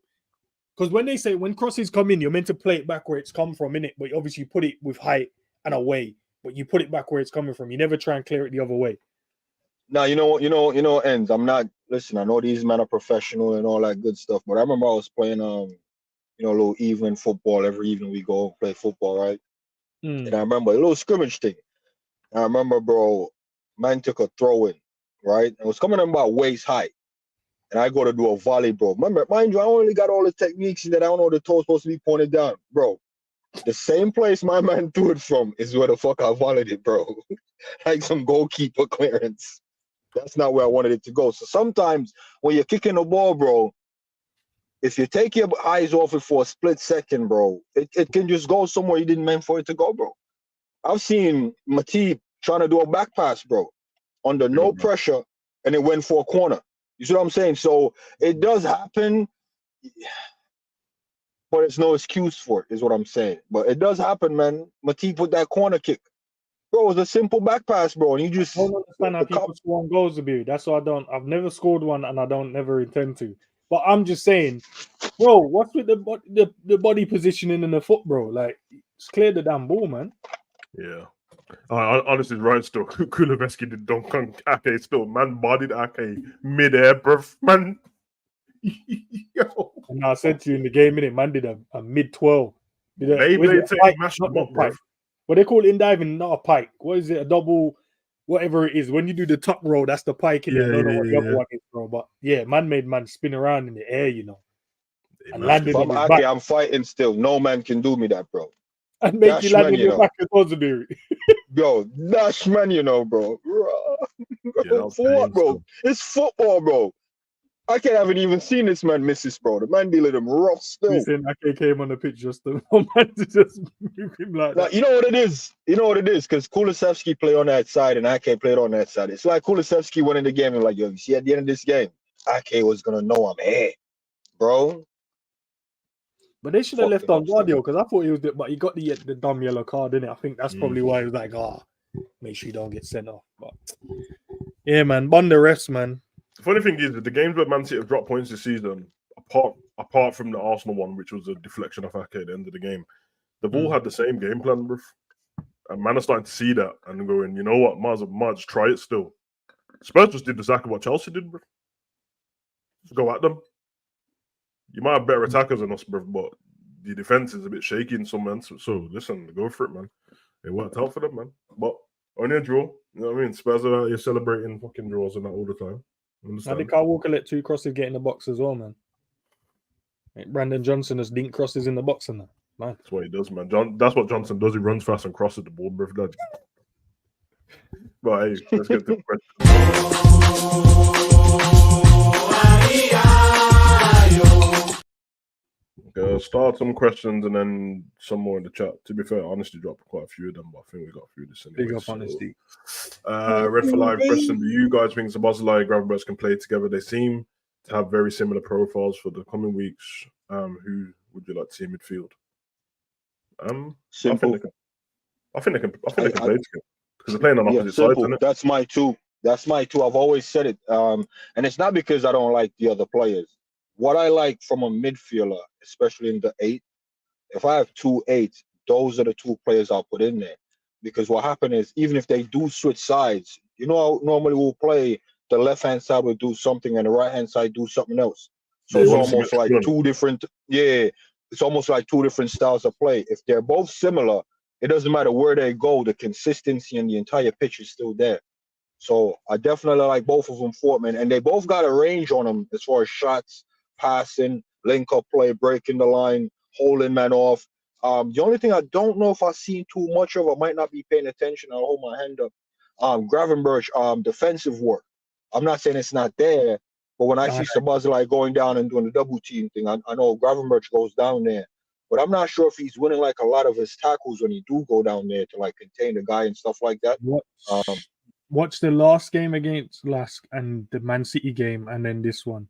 Because when they say when crosses come in, you're meant to play it back where it's come from, innit? But obviously you put it with height and away, but you put it back where it's coming from. You never try and clear it the other way. Now, you know, ends. I'm not, listen, I know these men are professional and all that good stuff, but I remember I was playing, a little evening football. Every evening we go and play football, right? And I remember a little scrimmage thing. I remember, bro, man took a throw in, right? It was coming in about waist height. And I go to do a volley, bro. Remember, mind you, I only got all the techniques that I don't know the toe's supposed to be pointed down. Bro, the same place my man threw it from is where the fuck I volleyed it, bro. Like some goalkeeper clearance. That's not where I wanted it to go. So sometimes when you're kicking the ball, bro, if you take your eyes off it for a split second, bro, it can just go somewhere you didn't mean for it to go, bro. I've seen Matip trying to do a back pass, bro, under no pressure, and it went for a corner. You see what I'm saying? So it does happen, but it's no excuse for it, is what I'm saying. But it does happen, man. Matip with that corner kick. Bro, it was a simple back pass, bro. And you just I don't understand how people score on goals, Abu. That's why I've never scored one and I don't never intend to. But I'm just saying, bro, what's with the body positioning in the foot, bro? Like, just clear the damn ball, man. Yeah. Honestly, right still. Kuleveski did dunk on Ake still. Man bodied Ake mid-air, bruv. Man. Yo. And I said to you in the game, innit, man did a mid-12. What they call it in diving, not a pike. What is it? A double, whatever it is. When you do the top roll, that's the pike. I don't know what the other one is, bro. But yeah, man made man spin around in the air, you know. And landed on his back. I'm fighting still. No man can do me that, bro. And make you land on your back as well, Yo, that's man, you know, bro. For what, bro? It's football, bro. I haven't even seen this man miss this, bro. The man dealing him rough still. Listen, Ake came on the pitch just to just move him like that. You know what it is? You know what it is? Because Kulusevski played on that side and Ake played on that side. It's like Kulusevski went in the game and like, yo, you see at the end of this game, Ake was going to know I'm here, bro. But they should have left on Guardiola because I thought he was, but he got the dumb yellow card, didn't it? I think that's probably why he was like, make sure you don't get sent off. But yeah, man, bond the refs, man. The funny thing is, the games where Man City have dropped points this season, apart from the Arsenal one, which was a deflection of Ake at the end of the game, they've all had the same game plan, bro. And man are starting to see that and going, you know what, might just try it still. Spurs just did exactly what Chelsea did, bro. Just go at them. You might have better attackers than us, bro, but the defense is a bit shaky in some months. So listen, go for it, man. It worked out for them, man. But only a draw. You know what I mean? Spurs are out here celebrating fucking draws and that all the time. I think Kyle Walker let 2 crosses get in the box as well, man. Like Brandon Johnson has dinked crosses in the box and that. Man. That's what he does, man. That's what Johnson does. He runs fast and crosses the ball, bro. But hey, let's get to the question. Start some questions and then some more in the chat. To be fair, Honesty dropped quite a few of them, but I think we got through this anyway. Big up, Honesty. Red for Live question. Do you guys think Szoboszlai and Gravenberch can play together? They seem to have very similar profiles for the coming weeks. Who would you like to see in midfield? Simple. I think they can play together because they're playing on opposite sides, isn't it? That's my two. I've always said it. And it's not because I don't like the other players. What I like from a midfielder, especially in the 8, if I have 2 8s, those are the 2 players I'll put in there. Because what happened is, even if they do switch sides, you know how normally we'll play, the left-hand side will do something and the right-hand side do something else. So it's almost like it's almost like 2 different styles of play. If they're both similar, it doesn't matter where they go, the consistency and the entire pitch is still there. So I definitely like both of them for it, man. And they both got a range on them as far as shots, passing, link up play, breaking the line, holding man off. The only thing I don't know if I've seen too much of, I might not be paying attention, I'll hold my hand up. Gravenberch, defensive work. I'm not saying it's not there, but when I see Szoboszlai going down and doing the double team thing, I know Gravenberch goes down there. But I'm not sure if he's winning like a lot of his tackles when he do go down there to like contain the guy and stuff like that. Watch the last game against and the Man City game and then this one.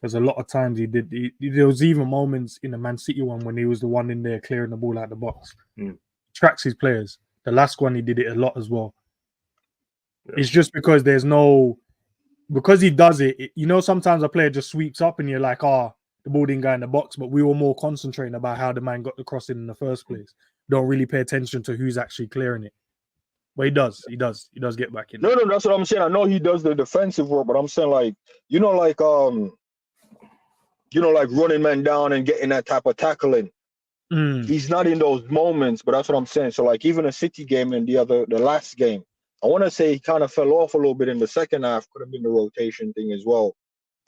There's a lot of times there was even moments in the Man City one when he was the one in there clearing the ball out the box. Tracks his players. The last one he did it a lot as well. Yeah. It's just because because he does it, you know, sometimes a player just sweeps up and you're like, the ball didn't go in the box, but we were more concentrating about how the man got the crossing in the first place. Don't really pay attention to who's actually clearing it. But he does get back in. No, that's what I'm saying. I know he does the defensive work, but I'm saying like running man down and getting that type of tackling. He's not in those moments, but that's what I'm saying. So like even a City game and the last game, I want to say he kind of fell off a little bit in the second half. Could have been the rotation thing as well.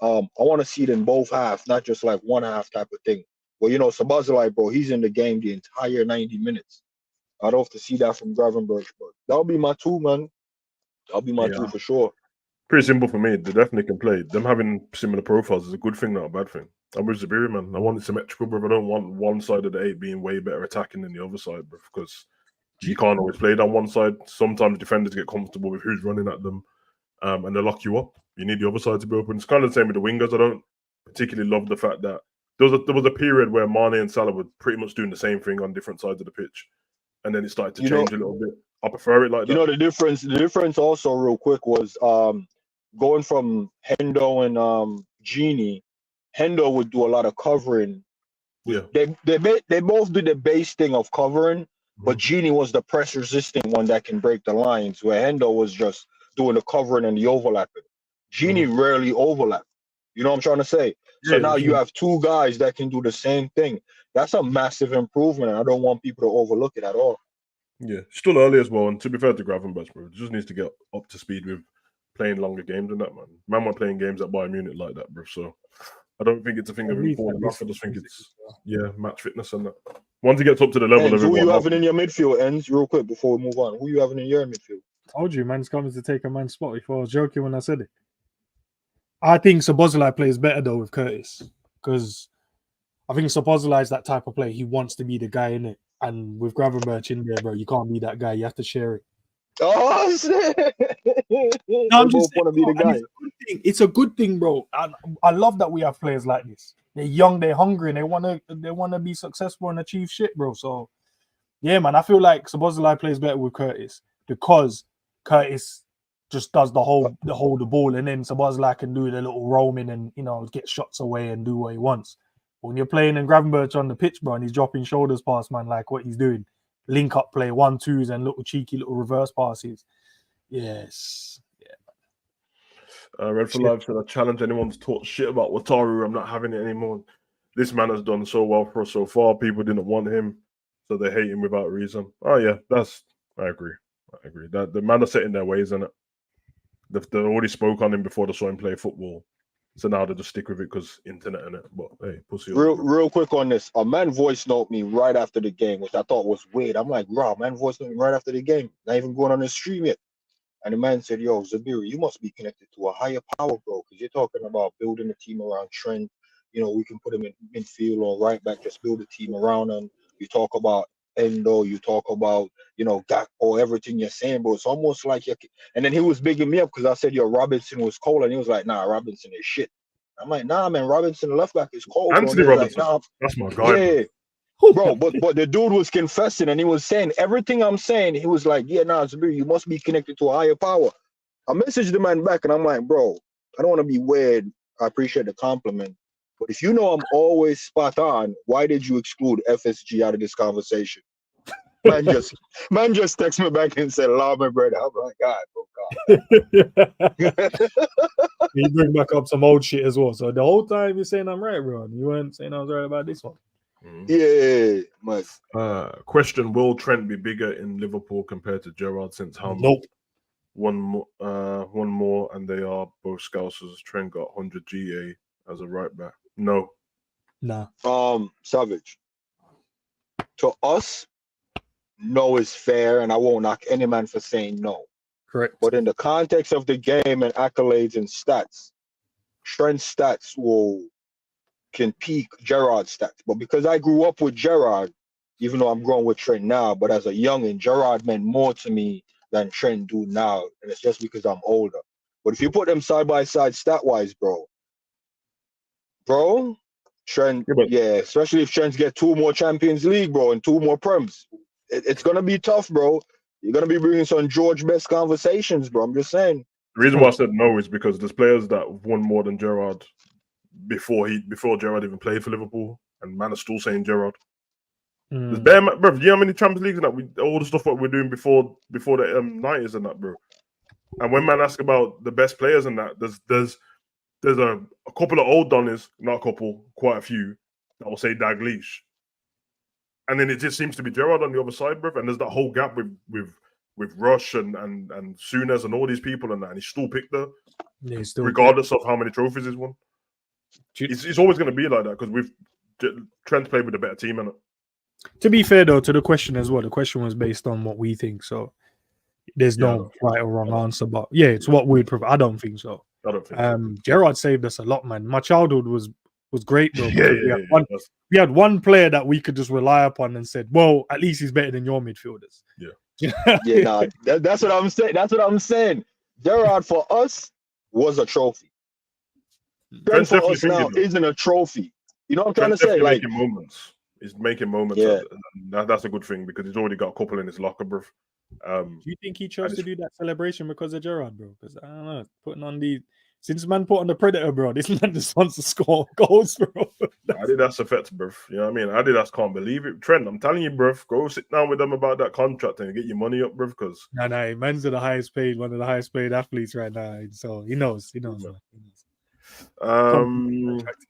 I want to see it in both halves, not just like one half type of thing. Well, you know, Szoboszlai, bro, he's in the game the entire 90 minutes. I'd love to see that from Gravenberch, but that'll be my 2, man. That'll be my 2 for sure. Pretty simple for me. They definitely can play. Them having similar profiles is a good thing, not a bad thing. I'm with Zabiri, man. I want it symmetrical, bro. I don't want one side of the 8 being way better attacking than the other side, bro, because you can't always play down one side. Sometimes defenders get comfortable with who's running at them, and they lock you up. You need the other side to be open. It's kind of the same with the wingers. I don't particularly love the fact that there was a period where Mane and Salah were pretty much doing the same thing on different sides of the pitch, and then it started to change a little bit. I prefer it like that. You know, the difference also real quick was going from Hendo and Genie. Hendo would do a lot of covering. Yeah. They both do the base thing of covering, but Genie was the press resistant one that can break the lines, where Hendo was just doing the covering and the overlapping. Genie rarely overlapped. You know what I'm trying to say? So now you have two guys that can do the same thing. That's a massive improvement, and I don't want people to overlook it at all. Yeah, still early as well. And to be fair to Gravenberch, bro, just needs to get up to speed with playing longer games than that, man. Man, weren't playing games at Bayern Munich like that, bro. So I don't think it's a thing of important enough. I just think it's match fitness and that. Once he gets up to the level of who you having in your midfield, Ends, real quick before we move on? Who you having in your midfield? Told you, man's coming to take a man's spot before. I was joking when I said it. I think Szoboszlai plays better though with Curtis, because I think Szoboszlai is that type of player. He wants to be the guy in it. And with Gravenberch in there, bro, you can't be that guy. You have to share it. Oh, shit. I'm just want to be the guy. It's a good thing, bro. I love that we have players like this. They're young, they're hungry, and they wanna be successful and achieve shit, bro. So yeah, man, I feel like Szoboszlai plays better with Curtis because Curtis just does the ball, and then Szoboszlai can do the little roaming and get shots away and do what he wants. When you're playing in Gravenberch on the pitch, bro, and he's dropping shoulders past, man, like what he's doing, link up play, 1-2s and little cheeky little reverse passes. Yes. Yeah. Red for Life said, I challenge anyone to talk shit about Wataru. I'm not having it anymore. This man has done so well for us so far. People didn't want him, so they hate him without reason. Oh, yeah, I agree. That the man are set in their ways, innit? They already spoke on him before they saw him play football. So now they just stick with it because internet in it. But hey, pussy. Real quick on this. A man voice note me right after the game, which I thought was weird. I'm like, bro, man voice note me right after the game. Not even going on the stream yet. And the man said, yo, Zabiri, you must be connected to a higher power, bro, because you're talking about building a team around Trent. We can put him in midfield or right back, just build a team around him. You talk about Endo, you talk about, Gakpo, everything you're saying, bro. It's almost like and then he was bigging me up because I said, yo, Robinson was cold, and he was like, nah, Robinson is shit. I'm like, nah, man, Robinson, the left back is cold. Anthony Robinson, like, nah. That's my guy. Yeah, bro, but the dude was confessing, and he was saying everything I'm saying. He was like, yeah, nah, Zabiri, you must be connected to a higher power. I messaged the man back, and I'm like, bro, I don't want to be weird. I appreciate the compliment. But if you know I'm always spot on, why did you exclude FSG out of this conversation? Man just text me back and said, "Love my brother." I'm like, God. You bring back up some old shit as well. So the whole time you're saying I'm right, bro. You weren't saying I was right about this one. Yeah, man. Question: will Trent be bigger in Liverpool compared to Gerrard since how much? Nope. One more, and they are both Scousers. Trent got 100 GA as a right back. No. Nah. Savage. To us, no is fair, and I won't knock any man for saying no. Correct. But in the context of the game and accolades and stats, Trent's stats can peak Gerrard's stats. But because I grew up with Gerrard, even though I'm growing with Trent now, but as a youngin, Gerrard meant more to me than Trent do now, and it's just because I'm older. But if you put them side by side stat-wise, bro, Trent, especially if Trent get 2 more Champions League, bro, and 2 more Prems, it's gonna be tough, bro. You're gonna be bringing some George Best conversations, bro. I'm just saying. The reason why I said no is because there's players that won more than Gerrard before Gerrard even played for Liverpool, and man is still saying Gerrard. There's bare, bro. You know how many Champions Leagues and that all the stuff what we're doing before the 90s and that, bro. And when man ask about the best players and that, there's a couple of old Donnies, not a couple, quite a few that will say Dalglish. And then it just seems to be Gerrard on the other side, bro. And there's that whole gap with Rush and Souness and all these people and that, and he's still picked there, regardless of how many trophies he's won. It's always going to be like that because Trent's played with a better team in it. To be fair though, to the question as well, the question was based on what we think. So There's Yeah, no right or wrong answer, but yeah, it's what we'd prefer. I don't think so. I don't think so. Gerrard saved us a lot, man. My childhood was great, bro. Yeah, Because we had one player that we could just rely upon and said, well, at least he's better than your midfielders. Yeah. Yeah, nah, that's what I'm saying. That's what I'm saying. Gerrard for us was a trophy. Trent for us now isn't a trophy. You know what I'm trying to say? Like making moments. He's making moments. Yeah. That's a good thing because he's already got a couple in his locker, bro. Do you think he chose to do that celebration because of Gerrard, bro? Because I don't know, putting on the since man put on the Predator, bro, this man just wants to score goals, bro. Adidas effect, bro. You know what I mean? Adidas can't believe it. Trent, I'm telling you, bro, go sit down with them about that contract and get your money up, bro. Because no, man's one of the highest paid athletes right now, so he knows.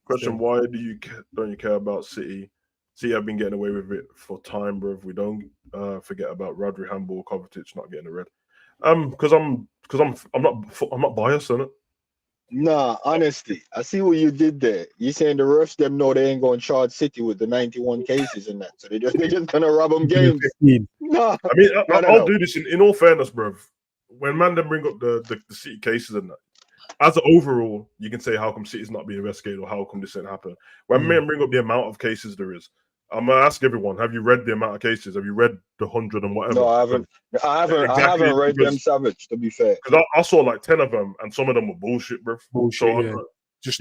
Question: why don't you care about City? City have been getting away with it for time, bro. We don't forget about Rodri, Handball, Kovacic not getting a red. Because I'm not biased on it. Nah, honestly, I see what you did there. You saying the refs them know they ain't going to charge City with the 91 cases and that, so they just gonna rob them games. Nah, I mean, I'll do this in all fairness, bro. When man then bring up the City cases and that, as an overall, you can say how come City's not being investigated or how come this didn't happen. When men bring up the amount of cases there is, I'm gonna ask everyone: have you read the amount of cases? Have you read the 100 and whatever? No, I haven't. I haven't read them savage. To be fair, because I saw like 10 of them, and some of them were bullshit, bro. Bullshit. So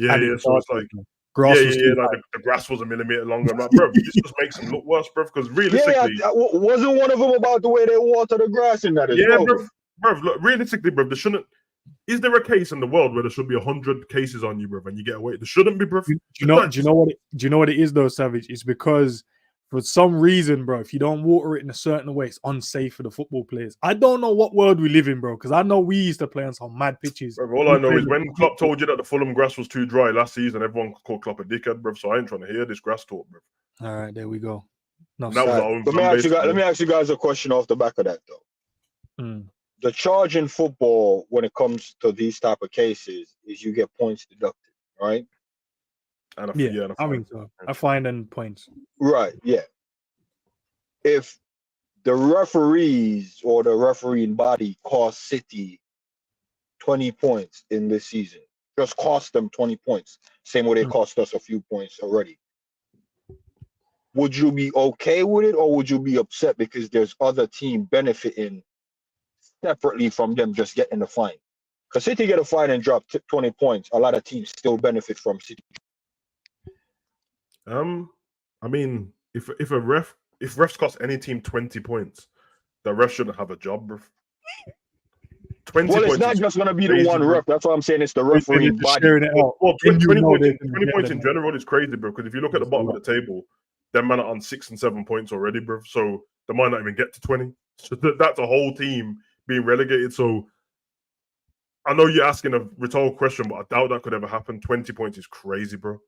yeah. So it's like grass like the grass was a millimeter longer. I'm like, bro, this just makes them look worse, bro. Because realistically, wasn't one of them about the way they water the grass in that? Bro. Look, realistically, bro, there shouldn't. Is there a case in the world where there should be 100 cases on you, bro, and you get away? There shouldn't be, bro. Do you know what it is though, Savage? It's because for some reason, bro, if you don't water it in a certain way, it's unsafe for the football players. I don't know what world we live in, bro, because I know we used to play on some mad pitches. Bro, all I know is when Klopp told you that the Fulham grass was too dry last season, everyone called Klopp a dickhead, bro. So I ain't trying to hear this grass talk, bro. All right, there we go. No, that was our own. Let me ask you guys a question off the back of that, though. The charge in football when it comes to these type of cases is you get points deducted, right? And I think so. A fine and points. Right, yeah. If the referees or the refereeing body cost City 20 points in this season, just cost them 20 points, same way they cost us a few points already, would you be okay with it or would you be upset because there's other team benefiting separately from them just getting the fine? Because City get a fine and drop 20 points, a lot of teams still benefit from City. I mean, if refs cost any team 20 points, the ref shouldn't have a job, bro. 20 well, points it's not just going to be the one ref. That's why I'm saying it's the refereeing body. Well, 20 points in general is crazy, bro, because if you look at the bottom of the table, them man are on 6 and 7 points already, bro. So they might not even get to 20. So that's a whole team being relegated. So I know you're asking a rhetorical question, but I doubt that could ever happen. 20 points is crazy, bro.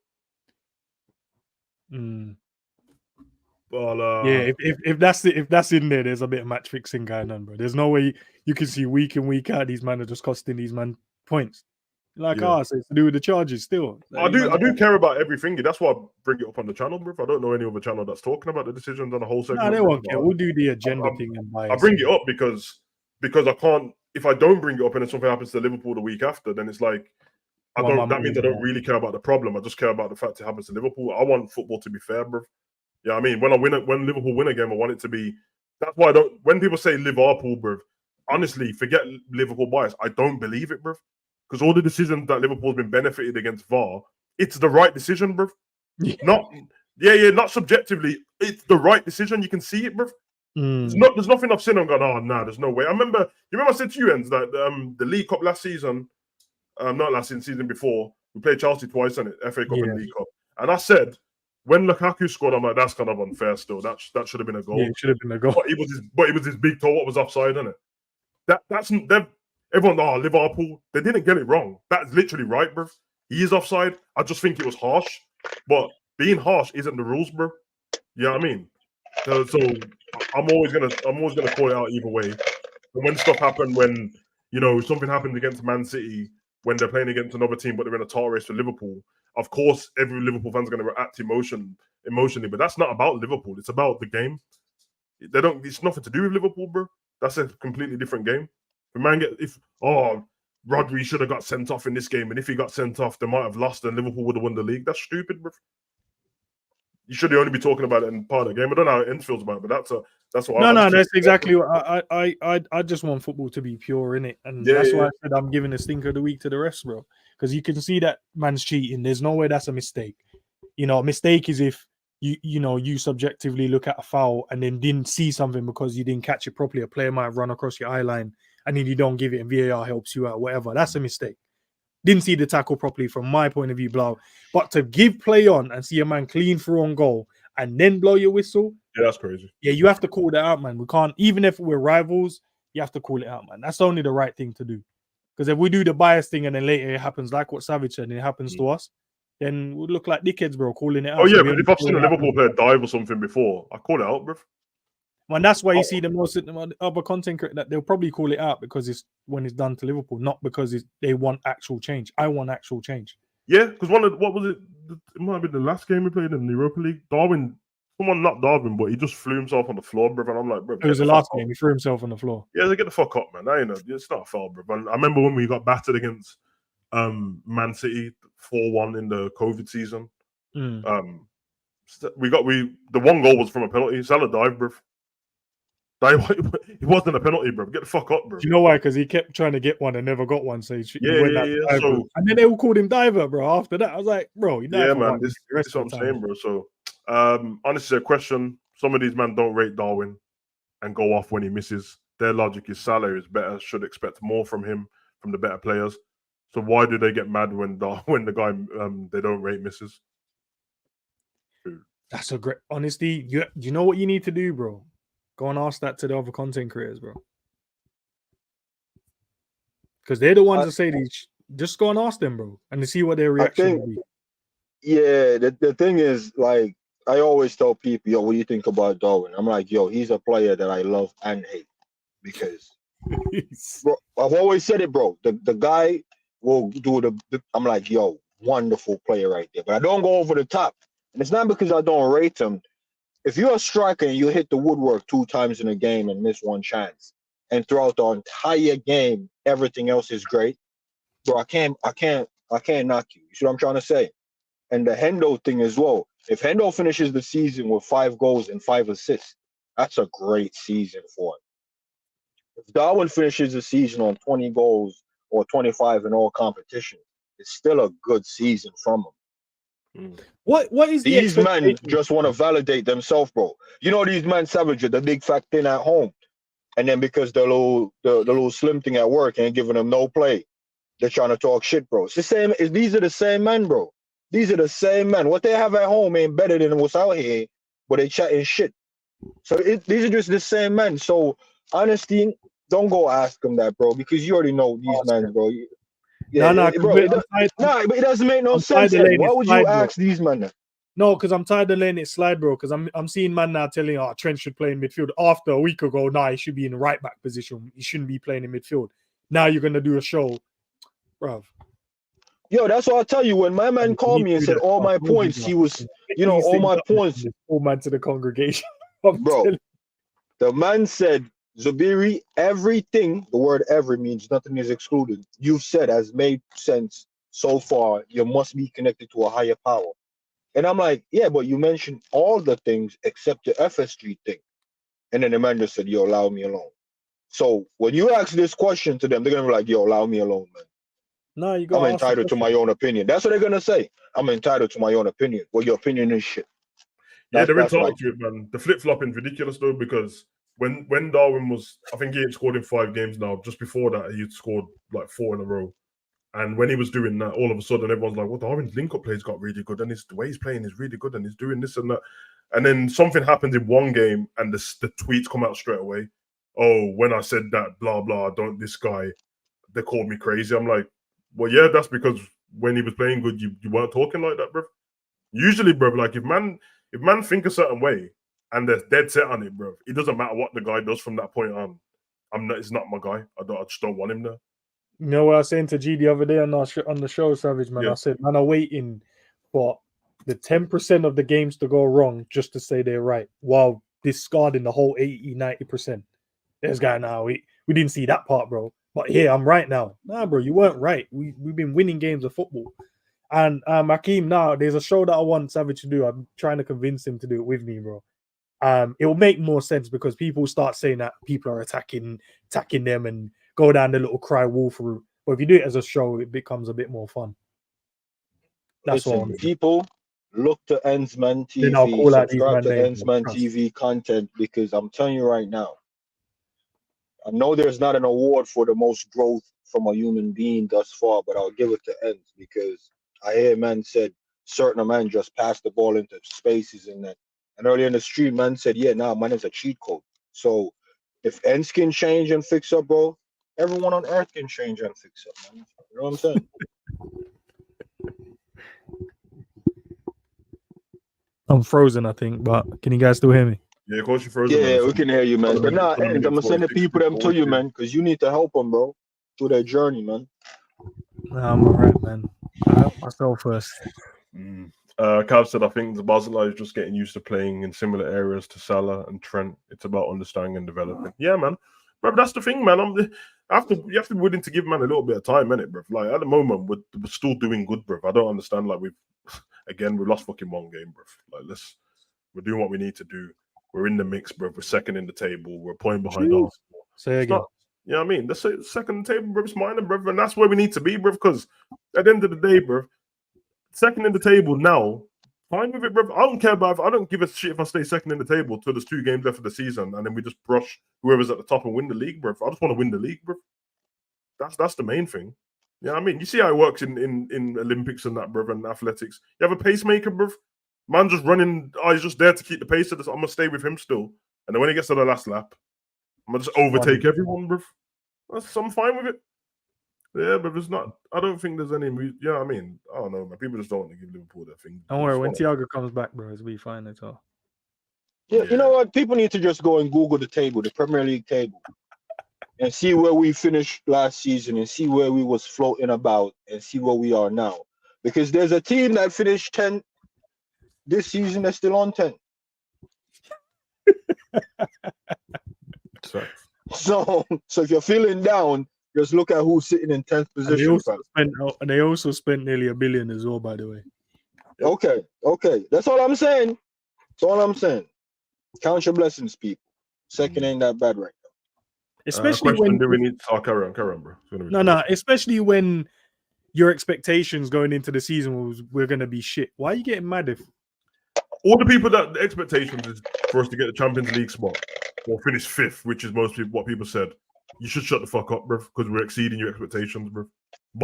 But if that's in there, there's a bit of match fixing going on, bro. There's no way you can see week in, week out these men are just costing these man points. So it's to do with the charges still. I do care about everything. That's why I bring it up on the channel, bro. I don't know any other channel that's talking about the decisions on the whole segment. No, they won't care. We'll do the agenda thing and I bring it up because I can't. If I don't bring it up and then something happens to Liverpool the week after, then it's like that means I don't really care about the problem. I just care about the fact it happens to Liverpool. I want football to be fair, bro. Yeah, I mean, when Liverpool win a game, I want it to be. That's why I don't. When people say Liverpool, bro, honestly, forget Liverpool bias. I don't believe it, bro. Because all the decisions that Liverpool's been benefited against VAR, it's the right decision, bro. Not subjectively. It's the right decision. You can see it, bro. There's nothing I've seen and gone, oh, nah, there's no way. You remember I said to you, Ends, that the League Cup last season, not last season before, we played Chelsea twice in it, FA Cup and League Cup. And I said, when Lukaku scored, I'm like, that's kind of unfair still. That should have been a goal. Yeah, it should have been a goal. But it was his big toe. What was offside, isn't it? Everyone, Liverpool, they didn't get it wrong. That's literally right, bro. He is offside. I just think it was harsh. But being harsh isn't the rules, bro. You know what I mean? So I'm always gonna call it out either way. And when stuff happened, when something happened against Man City, when they're playing against another team, but they're in a title race for Liverpool, of course, every Liverpool fan's going to react emotionally. But that's not about Liverpool. It's about the game. It's nothing to do with Liverpool, bro. That's a completely different game. Rodri should have got sent off in this game, and if he got sent off, they might have lost, and Liverpool would have won the league. That's stupid, bro. You should only be talking about it in part of the game. I don't know how it feels about it, but that's what. That's exactly what I just want football to be pure in it, and that's why I said I'm giving the stinker of the week to the refs, bro. Because you can see that man's cheating. There's no way that's a mistake. You know, a mistake is if you subjectively look at a foul and then didn't see something because you didn't catch it properly. A player might run across your eye line and then you don't give it, and VAR helps you out, whatever. That's a mistake. Didn't see the tackle properly from my point of view, blah. But to give play on and see a man clean through on goal and then blow your whistle, yeah, that's crazy. Yeah, you have to call that out, man. We can't, even if we're rivals, you have to call it out, man. That's only the right thing to do. Because if we do the bias thing and then later it happens like what Savage said and it happens to us, then we look like dickheads, bro, calling it out. Oh, yeah, but if I've seen a Liverpool player dive or something before, I call it out, bro. And that's why you see the most other content creators that they'll probably call it out because it's when it's done to Liverpool, not because they want actual change. I want actual change. Yeah, because what was it? It might have been the last game we played in the Europa League. Someone not Darwin, but he just flew himself on the floor, bro. And I'm like, bro, it was the last game. He threw himself on the floor. Yeah, they get the fuck up, man. It's not a foul, bro. And I remember when we got battered against Man City 4-1 in the COVID season. The one goal was from a penalty. Salah dived, bro. It wasn't a penalty, bro. Get the fuck up, bro. Do you know why? Because he kept trying to get one and never got one. So he yeah. So, and then they all called him diver, bro. After that, I was like, bro, yeah, man. This is what I'm saying, bro. So, honestly, a question: some of these men don't rate Darwin and go off when he misses. Their logic is Salah is better, should expect more from him, from the better players. So why do they get mad when the guy they don't rate misses? That's a great honesty. You know what you need to do, bro? Go and ask that to the other content creators, bro. Because they're the ones that say these. Just go and ask them, bro, and to see what their reaction will be. Yeah, the thing is, like, I always tell people, yo, what do you think about Darwin? I'm like, yo, he's a player that I love and hate. Because, bro, I've always said it, bro. The guy will do I'm like, yo, wonderful player right there. But I don't go over the top. And it's not because I don't rate him. If you're a striker and you hit the woodwork 2 times in a game and miss one chance, and throughout the entire game, everything else is great, bro, I can't knock you. You see what I'm trying to say? And the Hendo thing as well. If Hendo finishes the season with 5 goals and 5 assists, that's a great season for him. If Darwin finishes the season on 20 goals or 25 in all competitions, it's still a good season from him. What is these men just want to validate themselves, bro? You know these men Savage, the big fat thing at home, and then because the little slim thing at work ain't giving them no play, they're trying to talk shit, bro. It's the same. These are the same men, bro. These are the same men. What they have at home ain't better than what's out here, but they chatting shit. So these are just the same men. So honesty, don't go ask them that, bro, because you already know these men, bro. Yeah, bro. But it doesn't make no sense. Why would you ask these men that? No, because I'm tired of letting it slide, bro. Because I'm seeing man now telling, Trent should play in midfield. After a week ago, he should be in the right back position. He shouldn't be playing in midfield. Now you're gonna do a show, bro. Yo, that's what I tell you. When my man called me and said all my points, he was, all my points. All man to the congregation, bro. The man said, Zubiri, everything, the word every means nothing is excluded, you've said has made sense so far. You must be connected to a higher power. And I'm like, yeah, but you mentioned all the things except the FSG thing. And then the man just said, yo, allow me alone. So when you ask this question to them, they're going to be like, yo, allow me alone, man. No, you got. I'm entitled to my own opinion. That's what they're going to say. I'm entitled to my own opinion. Well, your opinion is shit. Yeah, they're entitled to it, man. The flip-flopping is ridiculous, though, because when Darwin was, I think he had scored in 5 games now. Just before that, he'd scored like 4 in a row. And when he was doing that, all of a sudden, everyone's like, well, Darwin's link-up play's got really good. And the way he's playing is really good. And he's doing this and that. And then something happens in one game and the tweets come out straight away. Oh, when I said that, blah, blah, this guy, they called me crazy. I'm like, well, yeah, that's because when he was playing good, you weren't talking like that, bro. Usually, bro, like if man think a certain way, and they're dead set on it, bro. It doesn't matter what the guy does from that point on. It's not my guy. I just don't want him there. You know what I was saying to G the other day on the show, Savage, man? Yeah. I said, man, I'm waiting for the 10% of the games to go wrong just to say they're right, while discarding the whole 80-90%. This guy now, we didn't see that part, bro. But here, I'm right now. Nah, bro, you weren't right. We've been winning games of football. And Hakeem, now there's a show that I want Savage to do. I'm trying to convince him to do it with me, bro. It will make more sense because people start saying that people are attacking them and go down the little cry wolf route. But if you do it as a show, it becomes a bit more fun. That's all. People look to Ensman Then I'll TV, call out these subscribe to man names, Ensman trust. TV content, because I'm telling you right now, I know there's not an award for the most growth from a human being thus far, but I'll give it to Ens because I hear man said certain man just passed the ball into spaces in that. And earlier in the stream, man said, yeah, nah, man is a cheat code. So if Ens can change and fix up, bro, everyone on earth can change and fix up, man. You know what I'm saying? I'm frozen, I think, but can you guys still hear me? Yeah, of course you're frozen. Yeah, man. we can hear you, man. But nah, Economy Ens, I'm gonna send the 46, people them to you, 46. man, because you need to help them, bro, through their journey, man. Nah, I'm all right, man. I help myself first. Cav said, I think the Barcelona is just getting used to playing in similar areas to Salah and Trent. It's about understanding and developing. Yeah, man. Bro, that's the thing, man. You have to be willing to give man a little bit of time, innit, bro? Like, at the moment, we're still doing good, bro. I don't understand. Like, we've lost fucking one game, bro. Like, we're doing what we need to do. We're in the mix, bro. We're second in the table. We're a point behind Arsenal. Say again. You know what I mean? Let's say second in the table, bro. It's minor, bro. And that's where we need to be, bro. Because at the end of the day, bro, second in the table now, fine with it, bro. I don't care about. I don't give a shit if I stay second in the table till there's 2 games left of the season, and then we just brush whoever's at the top and win the league, bro. I just want to win the league, bro. That's the main thing. You know what I mean? You see how it works in Olympics and that, bro, and athletics. You have a pacemaker, bro. Man just running. He's just there to keep the pace. I'm gonna stay with him still, and then when he gets to the last lap, I'm gonna just overtake everyone, bro. I'm fine with it. Yeah, but it's not. I don't think there's any. You know what I mean? I don't know, man. People just don't want to give Liverpool their thing. Don't worry, when Thiago comes back, bro, it'll be fine at all. Yeah, you know what? People need to just go and Google the table, the Premier League table, and see where we finished last season and see where we was floating about and see where we are now. Because there's a team that finished 10 this season that's still on 10. So if you're feeling down, just look at who's sitting in 10th position. And they also spent nearly $1 billion as well, by the way. Okay. That's all I'm saying. Count your blessings, people. Second ain't that bad right now. Especially when do we need to carry on, bro? No. Especially when your expectations going into the season was we're gonna be shit. Why are you getting mad if all the people that the expectations is for us to get the Champions League spot or finish 5th, which is mostly what people said? You should shut the fuck up, bro, because we're exceeding your expectations, bro.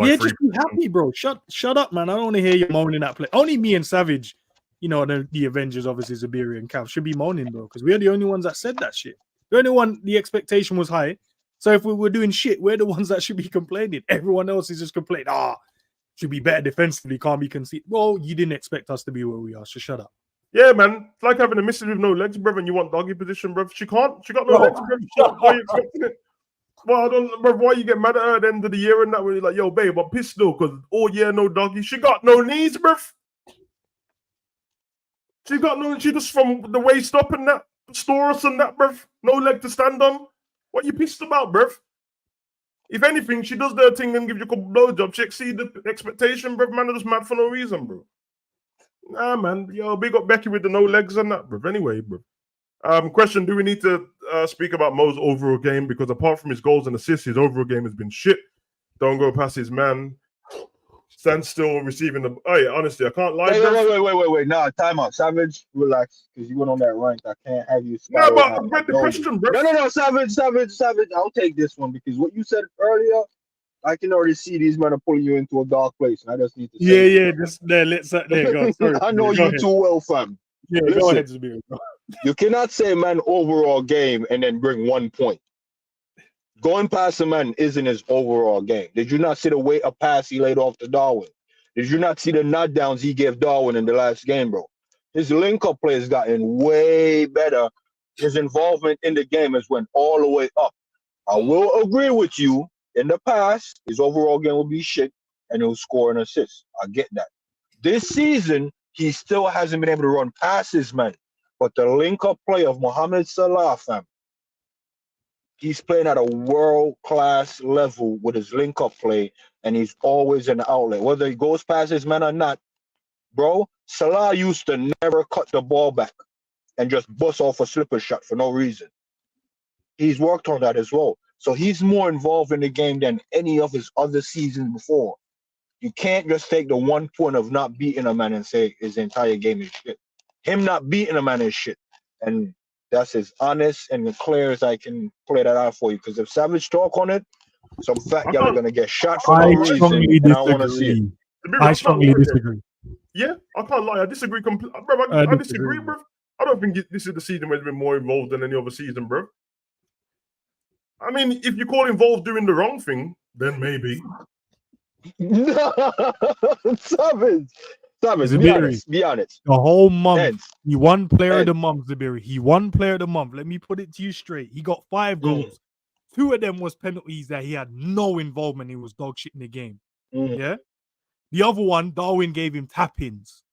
Just be happy, bro. Shut up, man. I don't want to hear you moaning that play. Only me and Savage, the Avengers, obviously Zabiri and Cav, should be moaning, bro, because we're the only ones that said that shit. The only one the expectation was high. So if we were doing shit, we're the ones that should be complaining. Everyone else is just complaining. Should be better defensively, can't be conceded. Well, you didn't expect us to be where we are, so shut up. Yeah, man. It's like having a missus with no legs, bro, and you want doggy position, bro. She got no legs, bro. Why are you expecting it? Well, I don't, bro. Why you get mad at her at the end of the year and that? Where you're like, yo, babe, I'm pissed though, because no doggy. She got no knees, bro. She just from the waist up and that, Storus and that, bro. No leg to stand on. What you pissed about, bro? If anything, she does their thing and gives you a couple blowjobs. She exceeds the expectation, bro. Man, are just mad for no reason, bro. Nah, man. Yo, big up Becky with the no legs and that, bro. Anyway, bro. Question, do we need to speak about Mo's overall game? Because apart from his goals and assists, his overall game has been shit. Don't go past his man. Stand still receiving the... Oh, yeah, honestly, I can't lie. Wait. Nah, time out. Savage, relax. Because you went on that rank. I can't have you... No, but I read the question, bro. No. Savage. I'll take this one. Because what you said earlier, I can already see these men are pulling you into a dark place. And I just need to say... There, go. Sorry. I know you too well, fam. Yeah, listen, go ahead, Zabir. You cannot say man overall game and then bring 1 point. Going past a man isn't his overall game. Did you not see the weight of pass he laid off to Darwin? Did you not see the nod downs he gave Darwin in the last game, bro? His link-up play has gotten way better. His involvement in the game has went all the way up. I will agree with you. In the past, his overall game will be shit and he'll score an assist. I get that. This season, he still hasn't been able to run passes, man. But the link-up play of Mohamed Salah, fam, He's playing at a world-class level with his link-up play, and he's always an outlet. Whether he goes past his man or not, bro, Salah used to never cut the ball back and just bust off a slipper shot for no reason. He's worked on that as well. So he's more involved in the game than any of his other seasons before. You can't just take the 1 point of not beating a man and say his entire game is shit. Him not beating a man is shit. And that's as honest and clear as I can play that out for you. Because if Savage talk on it, some fat guy are gonna get shot for no reason. strongly And I want to see it. disagree. I strongly disagree. Yeah, I can't lie. I disagree completely. Bro, I disagree, bro. I don't think this is the season where he's been more involved than any other season, bro. I mean, if you call involved doing the wrong thing, then maybe. Savage, be honest. The whole month, Ed. he won player of the month, Zabiri. He won player of the month. Let me put it to you straight. He got 5 goals. 2 of them was penalties that he had no involvement. He was dog shit in the game. Yeah. The other one, Darwin gave him tap-ins.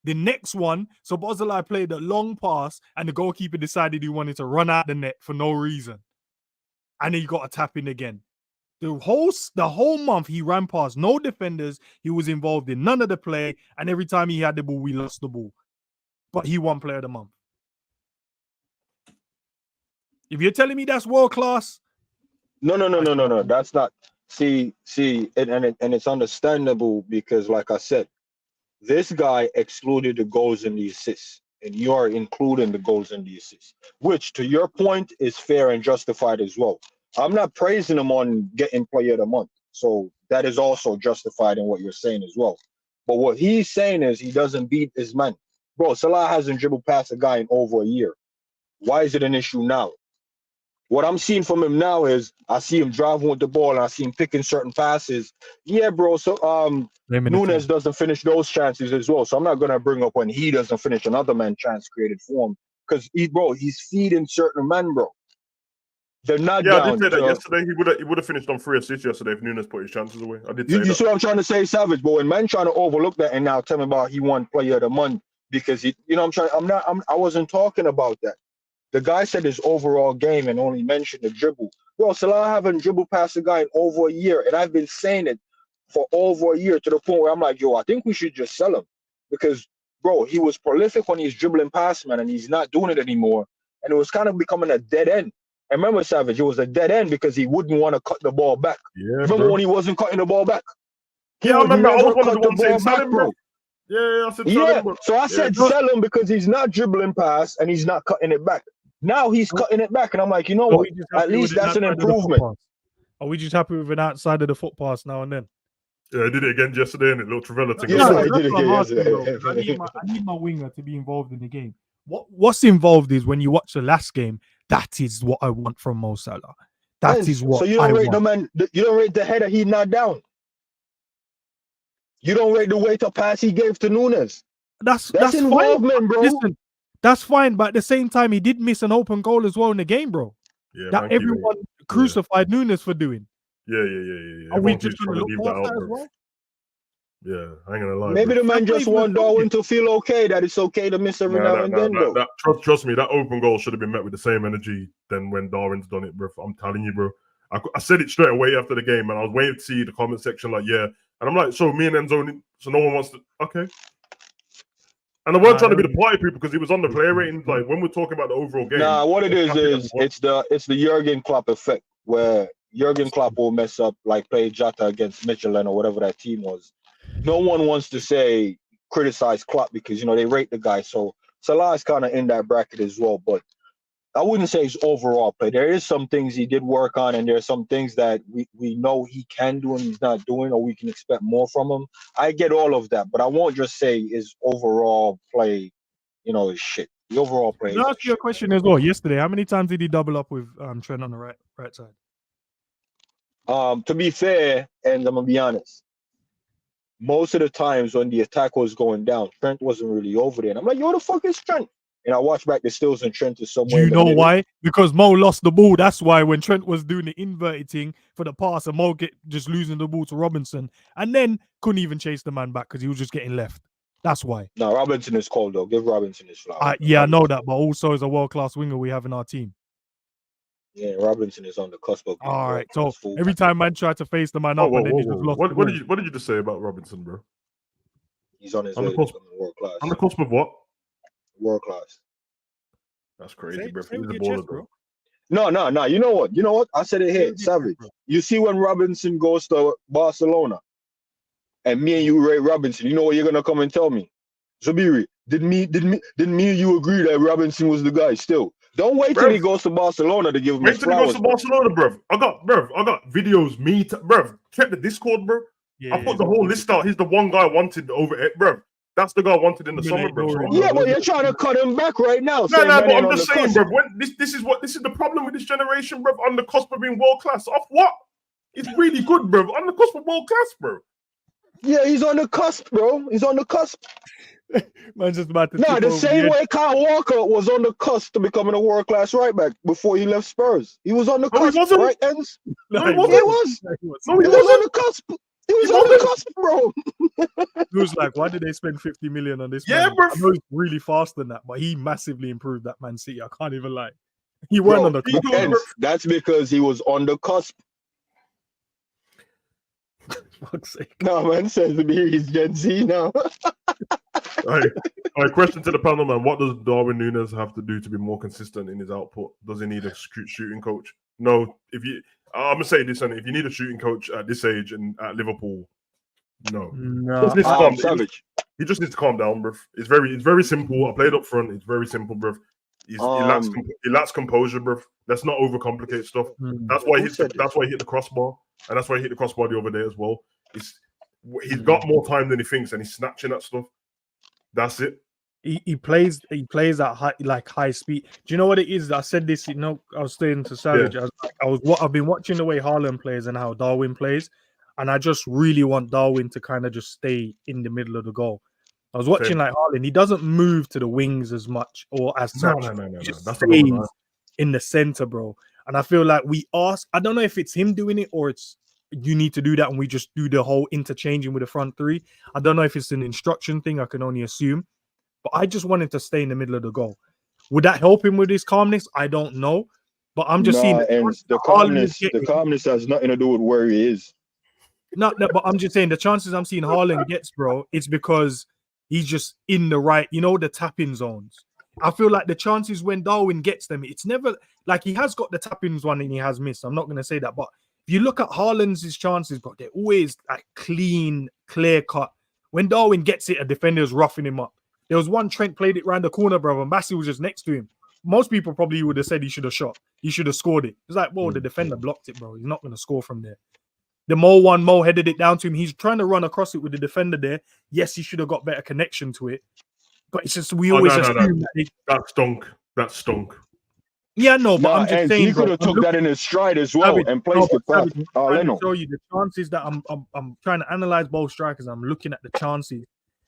The next one, so Bozalai played a long pass, and the goalkeeper decided he wanted to run out the net for no reason. And then he got a tap in again. The whole month he ran past no defenders. He was involved in none of the play, and every time he had the ball, we lost the ball. But he won player of the month. If you're telling me that's world class, no. That's not. See, and it's understandable because, like I said, this guy excluded the goals and the assists, and you are including the goals and the assists, which, to your point, is fair and justified as well. I'm not praising him on getting player of the month, so that is also justified in what you're saying as well. But what he's saying is he doesn't beat his man. Bro, Salah hasn't dribbled past a guy in over a year. Why is it an issue now? What I'm seeing from him now is I see him driving with the ball and I see him picking certain passes. Yeah, bro. So Nunes doesn't finish those chances as well. So I'm not gonna bring up when he doesn't finish another man chance created for him because he's feeding certain men, bro. They're not. Yeah, I did say that yesterday. He would have finished on 3 assists yesterday if Nunes put his chances away. I did say that. You see what I'm trying to say, Savage? But when man trying to overlook that and now tell me about he won player of the month because he, you know, I wasn't talking about that. The guy said his overall game and only mentioned the dribble. Bro, Salah haven't dribbled past a guy in over a year, and I've been saying it for over a year to the point where I'm like, yo, I think we should just sell him because, bro, he was prolific when he's dribbling past, man, and he's not doing it anymore, and it was kind of becoming a dead end. And remember, Savage, it was a dead end because he wouldn't want to cut the ball back. Yeah, remember when he wasn't cutting the ball back? Yeah, I remember. I was one of the ones saying sell him, bro. Yeah, I said sell him, bro. So I said sell him because he's not dribbling past and he's not cutting it back. Now he's cutting it back, and I'm like, you know what? At least that's an improvement. Are we just happy with an outside of the foot pass now and then? Yeah, I did it again yesterday, and it looked Travella thing. Yeah, I did it again yesterday. I need my winger to be involved in the game. What's involved is when you watch the last game, that is what I want from Mo Salah. That is what. So you don't rate the man. You don't rate the header he knocked down. You don't rate the weight of pass he gave to Nunes. That's involvement, fine, bro. Listen, that's fine, but at the same time, he did miss an open goal as well in the game, bro. Yeah, that everyone crucified Nunes for doing. Yeah. Are we just going to look past that as well? Yeah, I ain't gonna lie. Maybe the man just want Darwin to feel okay, that it's okay to miss every now and then, bro. Trust me, that open goal should have been met with the same energy than when Darwin's done it, bro. I'm telling you, bro. I said it straight away after the game, and I was waiting to see the comment section, like, yeah. And I'm like, so me and Enzo, so no one wants to, okay. And I weren't trying to be the party people because he was on the player rating. Like when we're talking about the overall game. Nah, what it is it's the Jurgen Klopp effect, where Jurgen Klopp will mess up, like play Jota against Michelin or whatever that team was. No one wants to criticize Klopp because, you know, they rate the guy. So Salah is kind of in that bracket as well. But I wouldn't say his overall play. There is some things he did work on, and there are some things that we know he can do and he's not doing, or we can expect more from him. I get all of that, but I won't just say his overall play, you know, is shit. The overall play. Can I ask you a question as well? Yesterday, how many times did he double up with Trent on the right side? To be fair, and I'm gonna be honest, most of the times when the attack was going down, Trent wasn't really over there. And I'm like, yo, the fuck is Trent? And I watch back the stills and Trent is somewhere. Do you know why? Because Mo lost the ball. That's why when Trent was doing the inverted thing for the pass, and Mo just losing the ball to Robinson, and then couldn't even chase the man back because he was just getting left. That's why. No, Robinson is cold though. Give Robinson his flowers. Yeah, I know that, but also is a world-class winger we have in our team. Yeah, Robinson is on the cusp of being All right. So world-class fullback. every time man tried to face the man Oh, up, whoa, and then whoa, he just whoa. lost. What did you just say about Robinson, bro? He's on his On way the to cusp. becoming world-class. On the cusp of what? World-class. That's crazy, bro. Say He's with a your baller, chest, though. bro. No. You know what? I said it Say here, with your chest, Savage. bro. You see when Robinson goes to Barcelona, and me and you rate Robinson, you know what you're gonna come and tell me? Zabiri, did me and you agree that Robinson was the guy still? Don't wait till Bruv. he goes to Barcelona to give him Wait his till he goes flowers. to Barcelona, bro. I got videos, bro. Check the Discord, bro. Yeah, I put the whole list out. He's the one guy I wanted over it, bro. That's the guy I wanted in the summer, bro. So Yeah, but you're trying to cut him back right now. No, but I'm just saying, bro. When this is the problem with this generation, bro. On the cusp of being world class. Off what? It's really good, bro. On the cusp of world class, bro. Yeah, he's on the cusp, bro. He's on the cusp. Man's just about to. No, the same way Kyle Walker was on the cusp to becoming a world-class right back before he left Spurs. He was on the cusp, wasn't. right, Ends? No, he He wasn't. was. No, he He was on wasn't. the cusp. He was on the cusp, bro. He was like, why did they spend 50 million on this? Yeah, man? bro. I know he's really fast than that, but he massively improved that Man City. I can't even lie. He weren't on the cusp. Ends, that's because he was on the cusp. Fuck's sake. No, man says to me he's Gen Z now. All right, question to the panel, man. What does Darwin Núñez have to do to be more consistent in his output? Does he need a shooting coach? No. I'm gonna say this, and if you need a shooting coach at this age and at Liverpool, no. Savage. He just needs to calm down, bruv. It's very simple. I played up front. It's very simple, bruv. He lacks composure, bruv. Let's not overcomplicate stuff. That's why he hit the crossbar, and that's why he hit the crossbar the other day as well. He's got more time than he thinks, and he's snatching at stuff. That's it. He plays at high speed. Do you know what it is? I said this. I was saying to Savage. Yeah. I've been watching the way Haaland plays and how Darwin plays, and I just really want Darwin to kind of just stay in the middle of the goal. I was watching like Haaland. He doesn't move to the wings as much or as such. No. He just stays in the center, bro. And I feel like we ask. I don't know if it's him doing it or it's you need to do that, and we just do the whole interchanging with the front three. I don't know if it's an instruction thing. I can only assume. But I just wanted to stay in the middle of the goal. Would that help him with his calmness? I don't know. But I'm just seeing the calmness has nothing to do with where he is. No, but I'm just saying the chances I'm seeing Haaland gets, bro, it's because he's just in the right, the tapping zones. I feel like the chances when Darwin gets them, it's never like he has got the tappings one and he has missed. I'm not going to say that. But if you look at Haaland's chances, bro, they're always like clean, clear cut. When Darwin gets it, a defender's roughing him up. There was one Trent played it round the corner, brother, and Bassi was just next to him. Most people probably would have said he should have shot. He should have scored it. It's like, whoa, the defender blocked it, bro. He's not going to score from there. The Mo headed it down to him. He's trying to run across it with the defender there. Yes, he should have got better connection to it. But it's just, we always assume that stunk. Yeah, no, but I'm just saying. He could have took that in his stride as well and placed it past Leno. Show you the chances that I'm trying to analyze both strikers. I'm looking at the chances.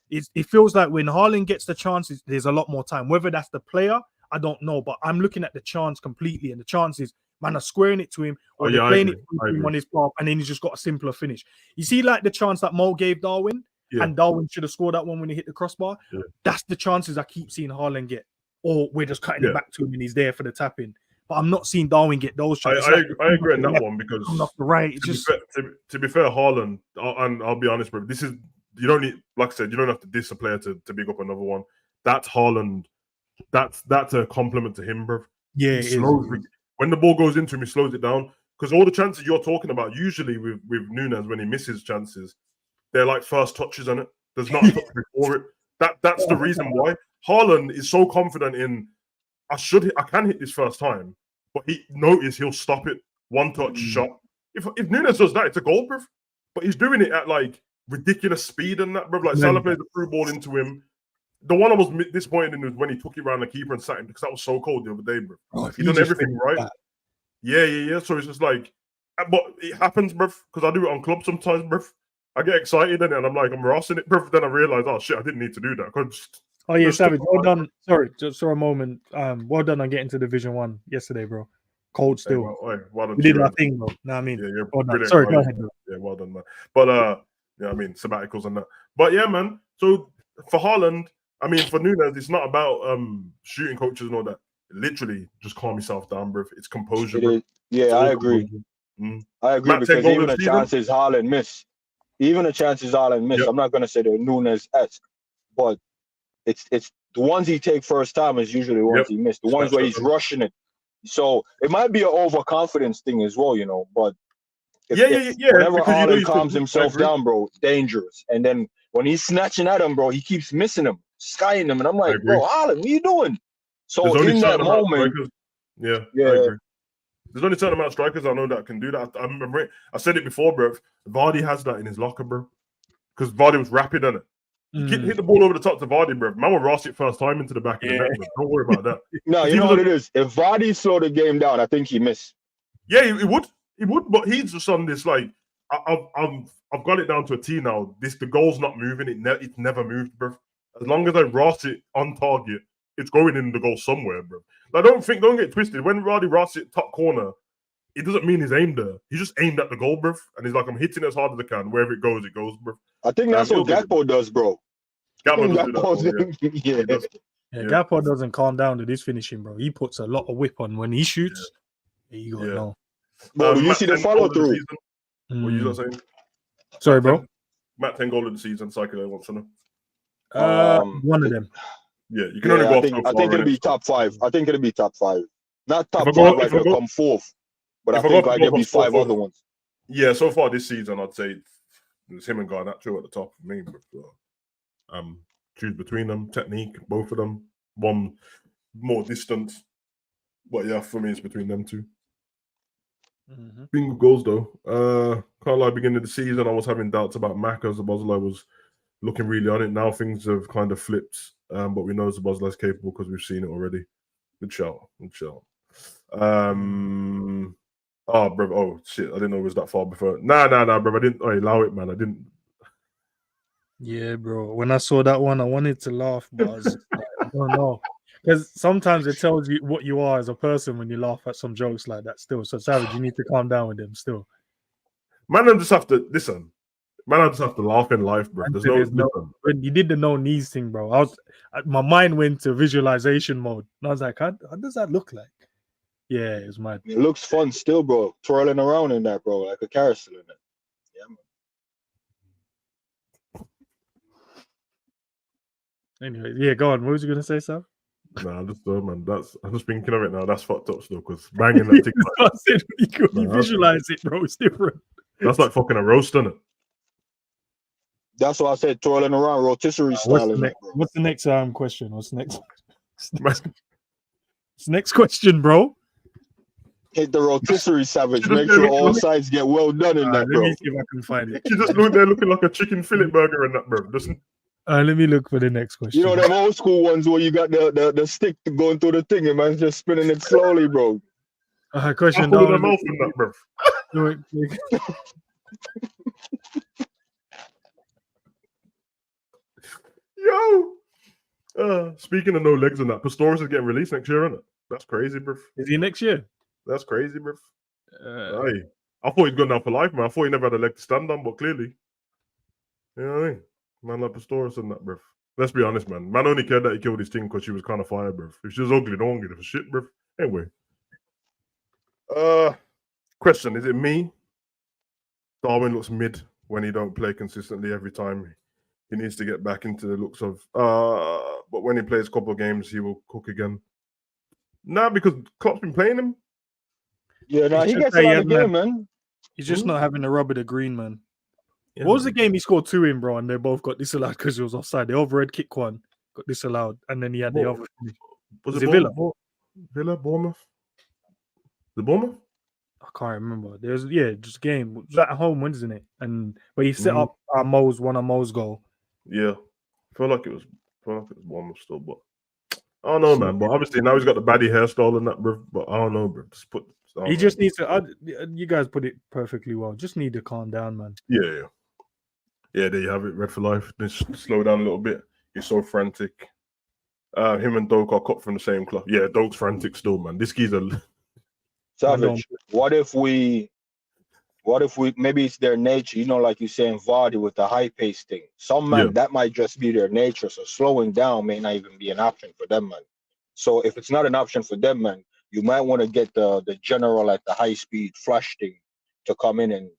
It feels like when Haaland gets the chances, there's a lot more time. Whether that's the player, I don't know. But I'm looking at the chance completely, and the chances, man, are squaring it to him, or they're playing it to him on his path, and then he's just got a simpler finish. You see, like the chance that Mo gave Darwin, and Darwin should have scored that one when he hit the crossbar. Yeah. That's the chances I keep seeing Haaland get, or we're just cutting it back to him and he's there for the tap in. But I'm not seeing Darwin get those chances. I agree on that one because off the right. To be fair, Haaland, and I'll be honest, bro, this is. You don't need, like I said, you don't have to diss a player to big up another one. That's Haaland. That's a compliment to him, bro. Yeah, when the ball goes into him, he slows it down. Because all the chances you're talking about, usually with Núñez, when he misses chances, they're like first touches on it. There's not a touch before it. That's the reason why. Haaland is so confident in, I can hit this first time, but he'll stop it. One touch shot. If Núñez does that, it's a goal, bro. But he's doing it at like ridiculous speed and that, bro. Like Salah plays the through ball into him. The one I was disappointed in was when he took it around the keeper and sat him because that was so cold the other day, bro. He done everything right. That. Yeah. So it's just like, but it happens, bro. Because I do it on club sometimes, bro. I get excited and I'm like, I'm rossing it, bro. Then I realize, oh shit, I didn't need to do that. Savage. Well done. Sorry, just for a moment. Well done on getting to Division 1 yesterday, bro. Cold still. Well done. We did our thing, bro. Know what I mean? Yeah, you're well brilliant. Sorry, go ahead, bro. Yeah, well done, man. But yeah, I mean, sabbaticals and that. But yeah, man. So for Haaland, I mean, for Núñez, it's not about shooting coaches and all that. Literally, just calm yourself down, bro. It's composure, It bro. is. Yeah, I agree. I agree Matt, 10 because goals even this the season? chances Haaland miss, Yep. I'm not gonna say they're Nunes-esque, but it's the ones he take first time is usually the ones Yep. he missed. The ones Snatch where that he's down. rushing it. So it might be an overconfidence thing as well, you know. But if Yeah. whenever Because you know Haaland you calms can. I himself agree. down, bro, dangerous. And then when he's snatching at him, bro, he keeps missing him, skying him, and I'm I like, agree. bro, Haaland, what are you doing? So There's only in that certain amount of moment, strikers. Yeah, yeah, I agree. There's only certain amount of strikers I know that can do that. I remember I said it before, bro. Vardy has that in his locker, bro. Because Vardy was rapid on it. You hit the ball over the top to Vardy, bro. Man will Ross it first time into the back of the net, bro. Don't worry about that. no, you know what it is. If Vardy slowed the game down, I think he missed. Yeah, he would. He would, but he's just on this like I've got it down to a T now. The goal's not moving. It's never moved, bro. As long as I Ross it on target, it's going in the goal somewhere, bro. Like, don't get twisted. When Vardy Ross it top corner, it doesn't mean he's aimed there. He just aimed at the goal, bro. And he's like, I'm hitting as hard as I can. Wherever it goes, bro. I think that's what Gakpo does, bro. Gakpo does do that. Yeah. Yeah, Gakpo doesn't calm down to this finishing, bro. He puts a lot of whip on when he shoots. Yeah. You gotta know. Bro, you see the follow through. What you not saying? Sorry, bro. Matt 10 goal of the season. Cycle wants to know. One of them. Yeah, you can only go. I think it'll be top 5. I think it'll be top 5. Not top 5 like it'll come fourth, but I think like there'll be 5 other ones. Yeah, so far this season, I'd say it's him and Garnacho at the top for me. But, choose between them, technique, both of them. One more distance, but yeah, for me, it's between them two. Bingo goals though. Can't lie, beginning of the season, I was having doubts about Maka. Zabozlai was looking really on it. Now things have kind of flipped, but we know Zabozlai is capable because we've seen it already. Good shout. Oh, bro. Oh, shit. I didn't know it was that far before. Nah, bro. I didn't allow it, man. I didn't. Yeah, bro. When I saw that one, I wanted to laugh, but I was just like, I don't know. Because sometimes it tells you what you are as a person when you laugh at some jokes like that still. So, Savage, you need to calm down with them still. Man, I just have to listen. Man, I just have to laugh in life, bro. There's no when you did the no knees thing, bro. My mind went to visualization mode. And I was like, how does that look like? Yeah, it was mad. It looks fun still, bro. Twirling around in that, bro, like a carousel in it. Yeah, man. Anyway, yeah, go on. What was you gonna say, Sam? Nah, man. I'm just thinking of it now. That's fucked up still because banging that TikTok. You visualize it, bro. It's different. That's like fucking a roast, isn't it? That's why I said twirling around, rotisserie style. What's the next question? What's the next? Next question, bro. Hit the rotisserie, Savage. Make sure all sides get well done in that, bro. Let me see if I can find it. You just look there looking like a chicken fillet burger in that, bro. Let me look for the next question. You know them old school ones where you got the stick going through the thing and man's just spinning it slowly, bro. Question. Hold the mouth in that, bro. Yo. Speaking of no legs and that, Pistorius is getting released next year, isn't it? That's crazy, bro. Is he next year? That's crazy, bro. I thought he'd gone down for life, man. I thought he never had a leg to stand on, but clearly, you know what I mean? Man like Pistorius and that, bro. Let's be honest, man. Man only cared that he killed his team because she was kind of fire, bro. If she was ugly, don't give a shit, bro. Anyway. Question, is it me? Darwin looks mid when he don't play consistently every time. He needs to get back into the looks of but when he plays a couple of games, he will cook again. Nah, because Klopp's been playing him. Yeah, no, he gets a lot of game, man. He's just not having the rub of the green, man. Yeah, what was the game he scored 2 in, bro? And they both got disallowed because he was offside. The overhead kick one got disallowed, and then he had the other. Was it Villa? Villa, Bournemouth? The Bournemouth? I can't remember. There's just game. It was at home, wasn't it? And where he set up one of Mo's goal. Yeah, I feel like it was Bournemouth still, but I don't know, man. But obviously now he's got the baddie hairstyle and that, bro. But I don't know, bro. He just needs to. You guys put it perfectly well. Just need to calm down, man. Yeah. There you have it. Red for life. Just slow down a little bit. He's so frantic. Him and Doak are cut from the same cloth. Yeah, Doak's frantic still, man. This geezer. Savage. What if we maybe it's their nature, you know, like you saying Vardy with the high pace thing. Some man that might just be their nature. So slowing down may not even be an option for them, man. So if it's not an option for them, man, you might want to get the general, like the high speed flash thing, to come in and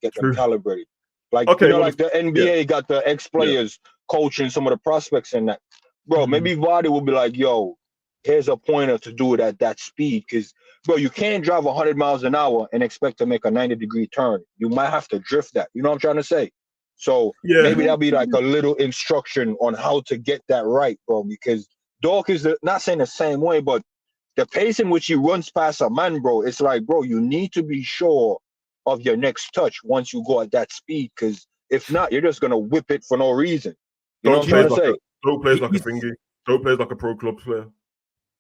get them True. calibrated. Like Okay, you know, well, like the NBA got the ex players coaching some of the prospects and that. Bro, maybe Vardy will be like, yo, here's a pointer to do it at that speed. Because, bro, you can't drive 100 miles an hour and expect to make a 90-degree turn. You might have to drift that. You know what I'm trying to say? So maybe that'll be like a little instruction on how to get that right, bro. Because Dork is not saying the same way, but the pace in which he runs past a man, bro, it's like, bro, you need to be sure of your next touch once you go at that speed. Because if not, you're just going to whip it for no reason. You know what I'm trying to say? Don't play like a thingy. Don't play like a pro club player.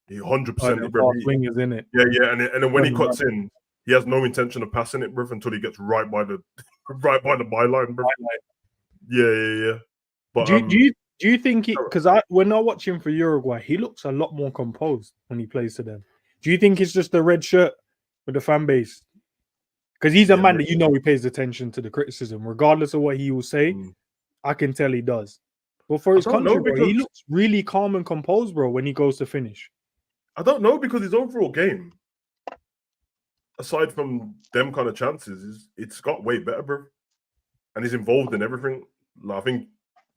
He 100%. Bro. Wingers in it. Yeah. And then when he cuts in, he has no intention of passing it, bro, until he gets right by the byline, bro. Yeah. But do you think it? Because when I watch him for Uruguay, he looks a lot more composed when he plays to them. Do you think it's just the red shirt with the fan base? Because he's a man that he pays attention to the criticism, regardless of what he will say. I can tell he does. But for his country, bro, he looks really calm and composed, bro, when he goes to finish. I don't know, because his overall game, aside from them kind of chances, it's got way better, bro. And he's involved in everything. Like, I think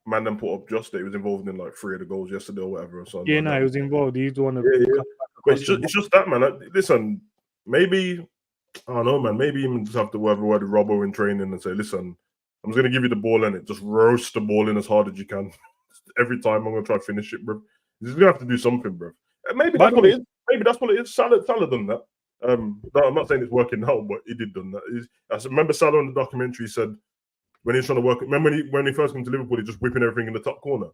Mandem put up just that he was involved in like 3 of the goals yesterday or whatever. Or something. Yeah, no, he was involved. He's the one that. But it's just that, man. Listen, maybe, I don't know, man. Maybe even just have to have a word with Robbo in training and say, listen, I'm just going to give you the ball and just roast the ball in as hard as you can. Every time I'm going to try to finish it, bro. He's going to have to do something, bro. Maybe that's what it is. Maybe that's what it is. Salah done that. No, I'm not saying it's working now, but he did done that. I remember Salah in the documentary said when he was trying to work. Remember when he first came to Liverpool, he just whipping everything in the top corner.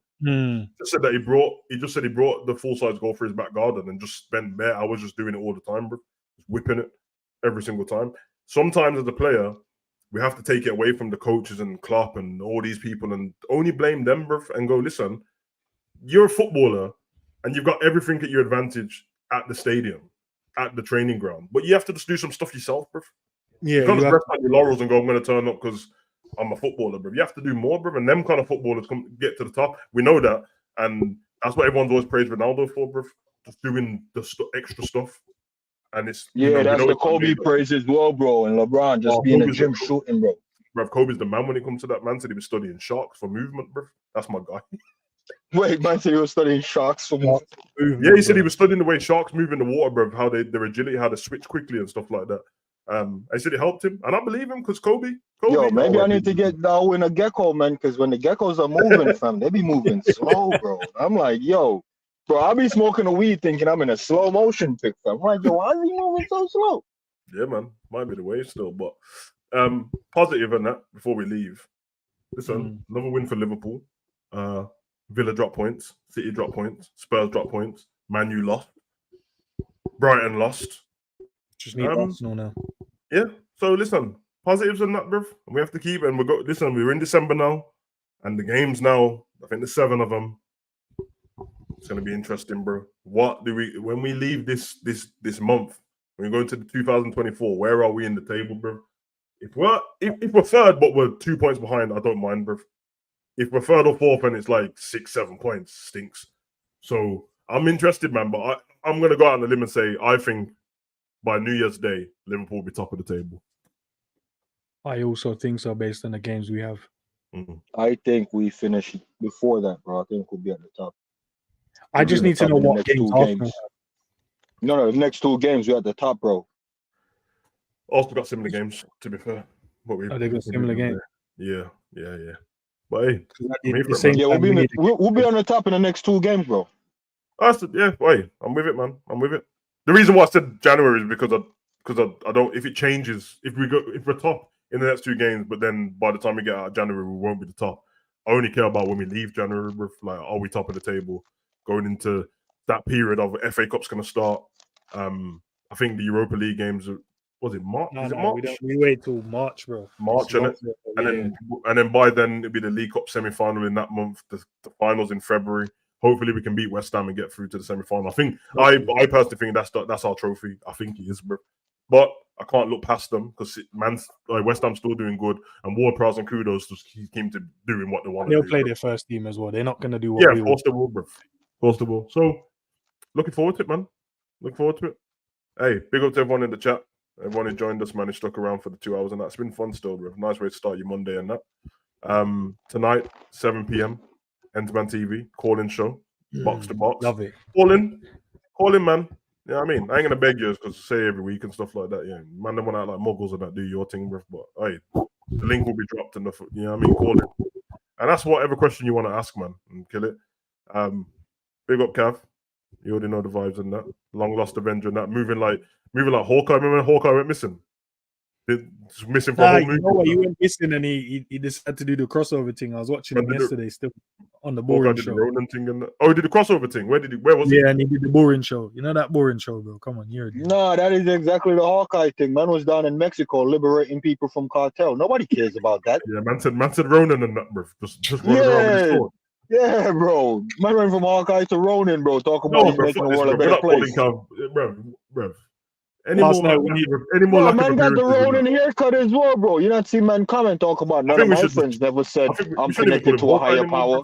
Just said that he brought the full size goal for his back garden and just spent bare hours just doing it all the time, bro. Just whipping it every single time. Sometimes as a player, we have to take it away from the coaches and Klopp and all these people and only blame them, bro, and go, listen, you're a footballer and you've got everything at your advantage at the stadium, at the training ground, but you have to just do some stuff yourself, bro. Yeah, you can't just rest on your laurels and go, I'm going to turn up because I'm a footballer, bro. You have to do more, bro, and them kind of footballers get to the top. We know that, and that's what everyone's always praised Ronaldo for, bro, just doing the extra stuff. And it's that's the Kobe praise as well, bro. And LeBron just being a gym shooting, bro. Bro, Kobe's the man when it comes to that. Man said he was studying sharks for movement, bro. That's my guy. Wait, man said he was studying sharks for movement. Yeah, he said he was studying the way sharks move in the water, bro. How their agility, how they switch quickly and stuff like that. I said it helped him, and I believe him because Kobe. Yo, maybe I need to get down with a gecko, man, because when the geckos are moving, fam, they be moving slow, bro. I'm like, yo. Bro, I'll be smoking a weed thinking I'm in a slow motion picture. I'm like, yo, why is he moving so slow? Yeah, man. Might be the way still, but positive on that before we leave. Listen, another win for Liverpool. Villa drop points, City drop points, Spurs drop points, Man U lost, Brighton lost. Just need Arsenal now. Yeah. So listen, positives on that, bro. We have to keep and we're in December now, and the games now, I think there's 7 of them. It's gonna be interesting, bro. When we leave this month, when we go into the 2024, where are we in the table, bro? If we're third, but we're 2 points behind, I don't mind, bro. If we're third or fourth and it's like 6-7 points, stinks. So I'm interested, man. But I'm gonna go out on the limb and say I think by New Year's Day, Liverpool will be top of the table. I also think so, based on the games we have. I think we finish before that, bro. I think we'll be at the top. I just need to know what games Arsenal have. No, the next 2 games we're at the top, bro. Arsenal got similar games, to be fair. They got similar games. Yeah. But hey, we'll be on the top in the next 2 games, bro. Wait, I'm with it, man. I'm with it. The reason why I said January is because I don't. If it changes, if we're top in the next 2 games, but then by the time we get out of January, we won't be the top. I only care about when we leave January. Like, are we top of the table going into that period of FA Cup's going to start? I think the Europa League games was it March? No, March? We wait till March, bro. March, and then by then it'll be the League Cup semi-final in that month. The finals in February. Hopefully we can beat West Ham and get through to the semi-final. I think I personally think that's our trophy. I think it is, bro. But I can't look past them because West Ham's still doing good, and Ward-Prowse and Kudos just keep to doing what they want. They'll play their first team as well. They're not going to do what we of course they will, bro. Of course they will. So looking forward to it, man. Looking forward to it. Hey, big up to everyone in the chat. Everyone who joined us, man, who stuck around for the 2 hours, and that's been fun still, bro. Nice way to start your Monday and that. Tonight, 7 p.m., Enterman TV, call-in show, box to box. Love it. Call in, man. You know what I mean? I ain't gonna beg you because say every week and stuff like that. Yeah, man, them one out like muggles and that, do your thing, bro. But hey, the link will be dropped in the, you know what I mean? Call in, and that's whatever question you want to ask, man, and kill it. Big up, Cav. You already know the vibes and that. Long lost Avenger and that. Moving like Hawkeye. Remember when Hawkeye went missing? It's missing for a whole movie. You know what? He went missing and he decided to do the crossover thing. I was watching him yesterday, still on the boring Hawkeye show. did the Ronin thing and that. Oh, he did the crossover thing. Where was he? Yeah, and he did the boring show. You know that boring show, bro? Come on, you're No, that is exactly the Hawkeye thing. Man was down in Mexico liberating people from cartel. Nobody cares about that. Yeah, man said Ronin and that, bro. Just running around with his sword. Yeah, bro. Man went from Hawkeye to Ronin, bro. Talk about he's making the world a better place. Bro. Last night Man got the Ronin haircut as well, bro. You not see man comment talk about none of my friends never said I'm connected to a higher power.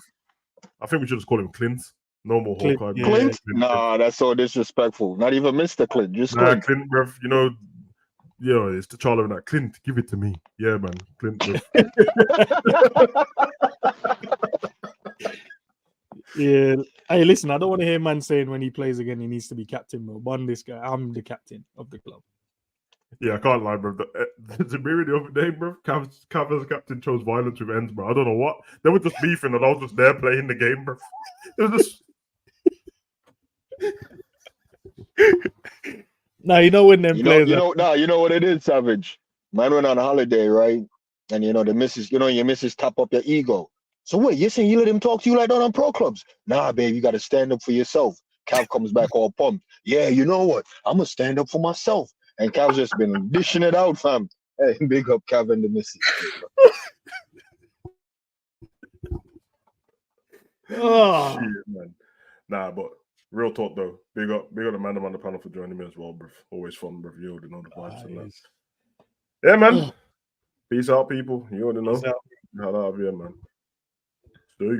I think we should just call him Clint. No more Clint, Hawkeye. yeah. Clint? Nah, that's so disrespectful. Not even Mr. Clint, just Clint. Clint, bro. You know, yeah, it's the Charlie and that. Clint, give it to me. Yeah, man. Clint, bro. Yeah. Hey, listen, I don't want to hear man saying when he plays again he needs to be captain, bro. Bun this guy. I'm the captain of the club. Yeah, I can't lie, bro. The mirror the other day, bro. Cav as a captain chose violence with ends, bro. I don't know what. They were just beefing and I was just there playing the game, bro. It was just... Now, you know when them players... you know what it is, Savage? Man went on a holiday, right? And, your missus tap up your ego. So wait, you're saying you let him talk to you like that on pro clubs? Nah, babe, you got to stand up for yourself. Cav comes back all pumped. Yeah, you know what? I'm going to stand up for myself. And Cav's just been dishing it out, fam. Hey, big up Cav and the missus. Oh. Shit, man. Nah, but real talk, though. Big up the man on the panel for joining me as well, bro. Always fun, bro. You already know the vibes and that. Yeah, man. Peace out, people. You already know. How out of here, man. Stay.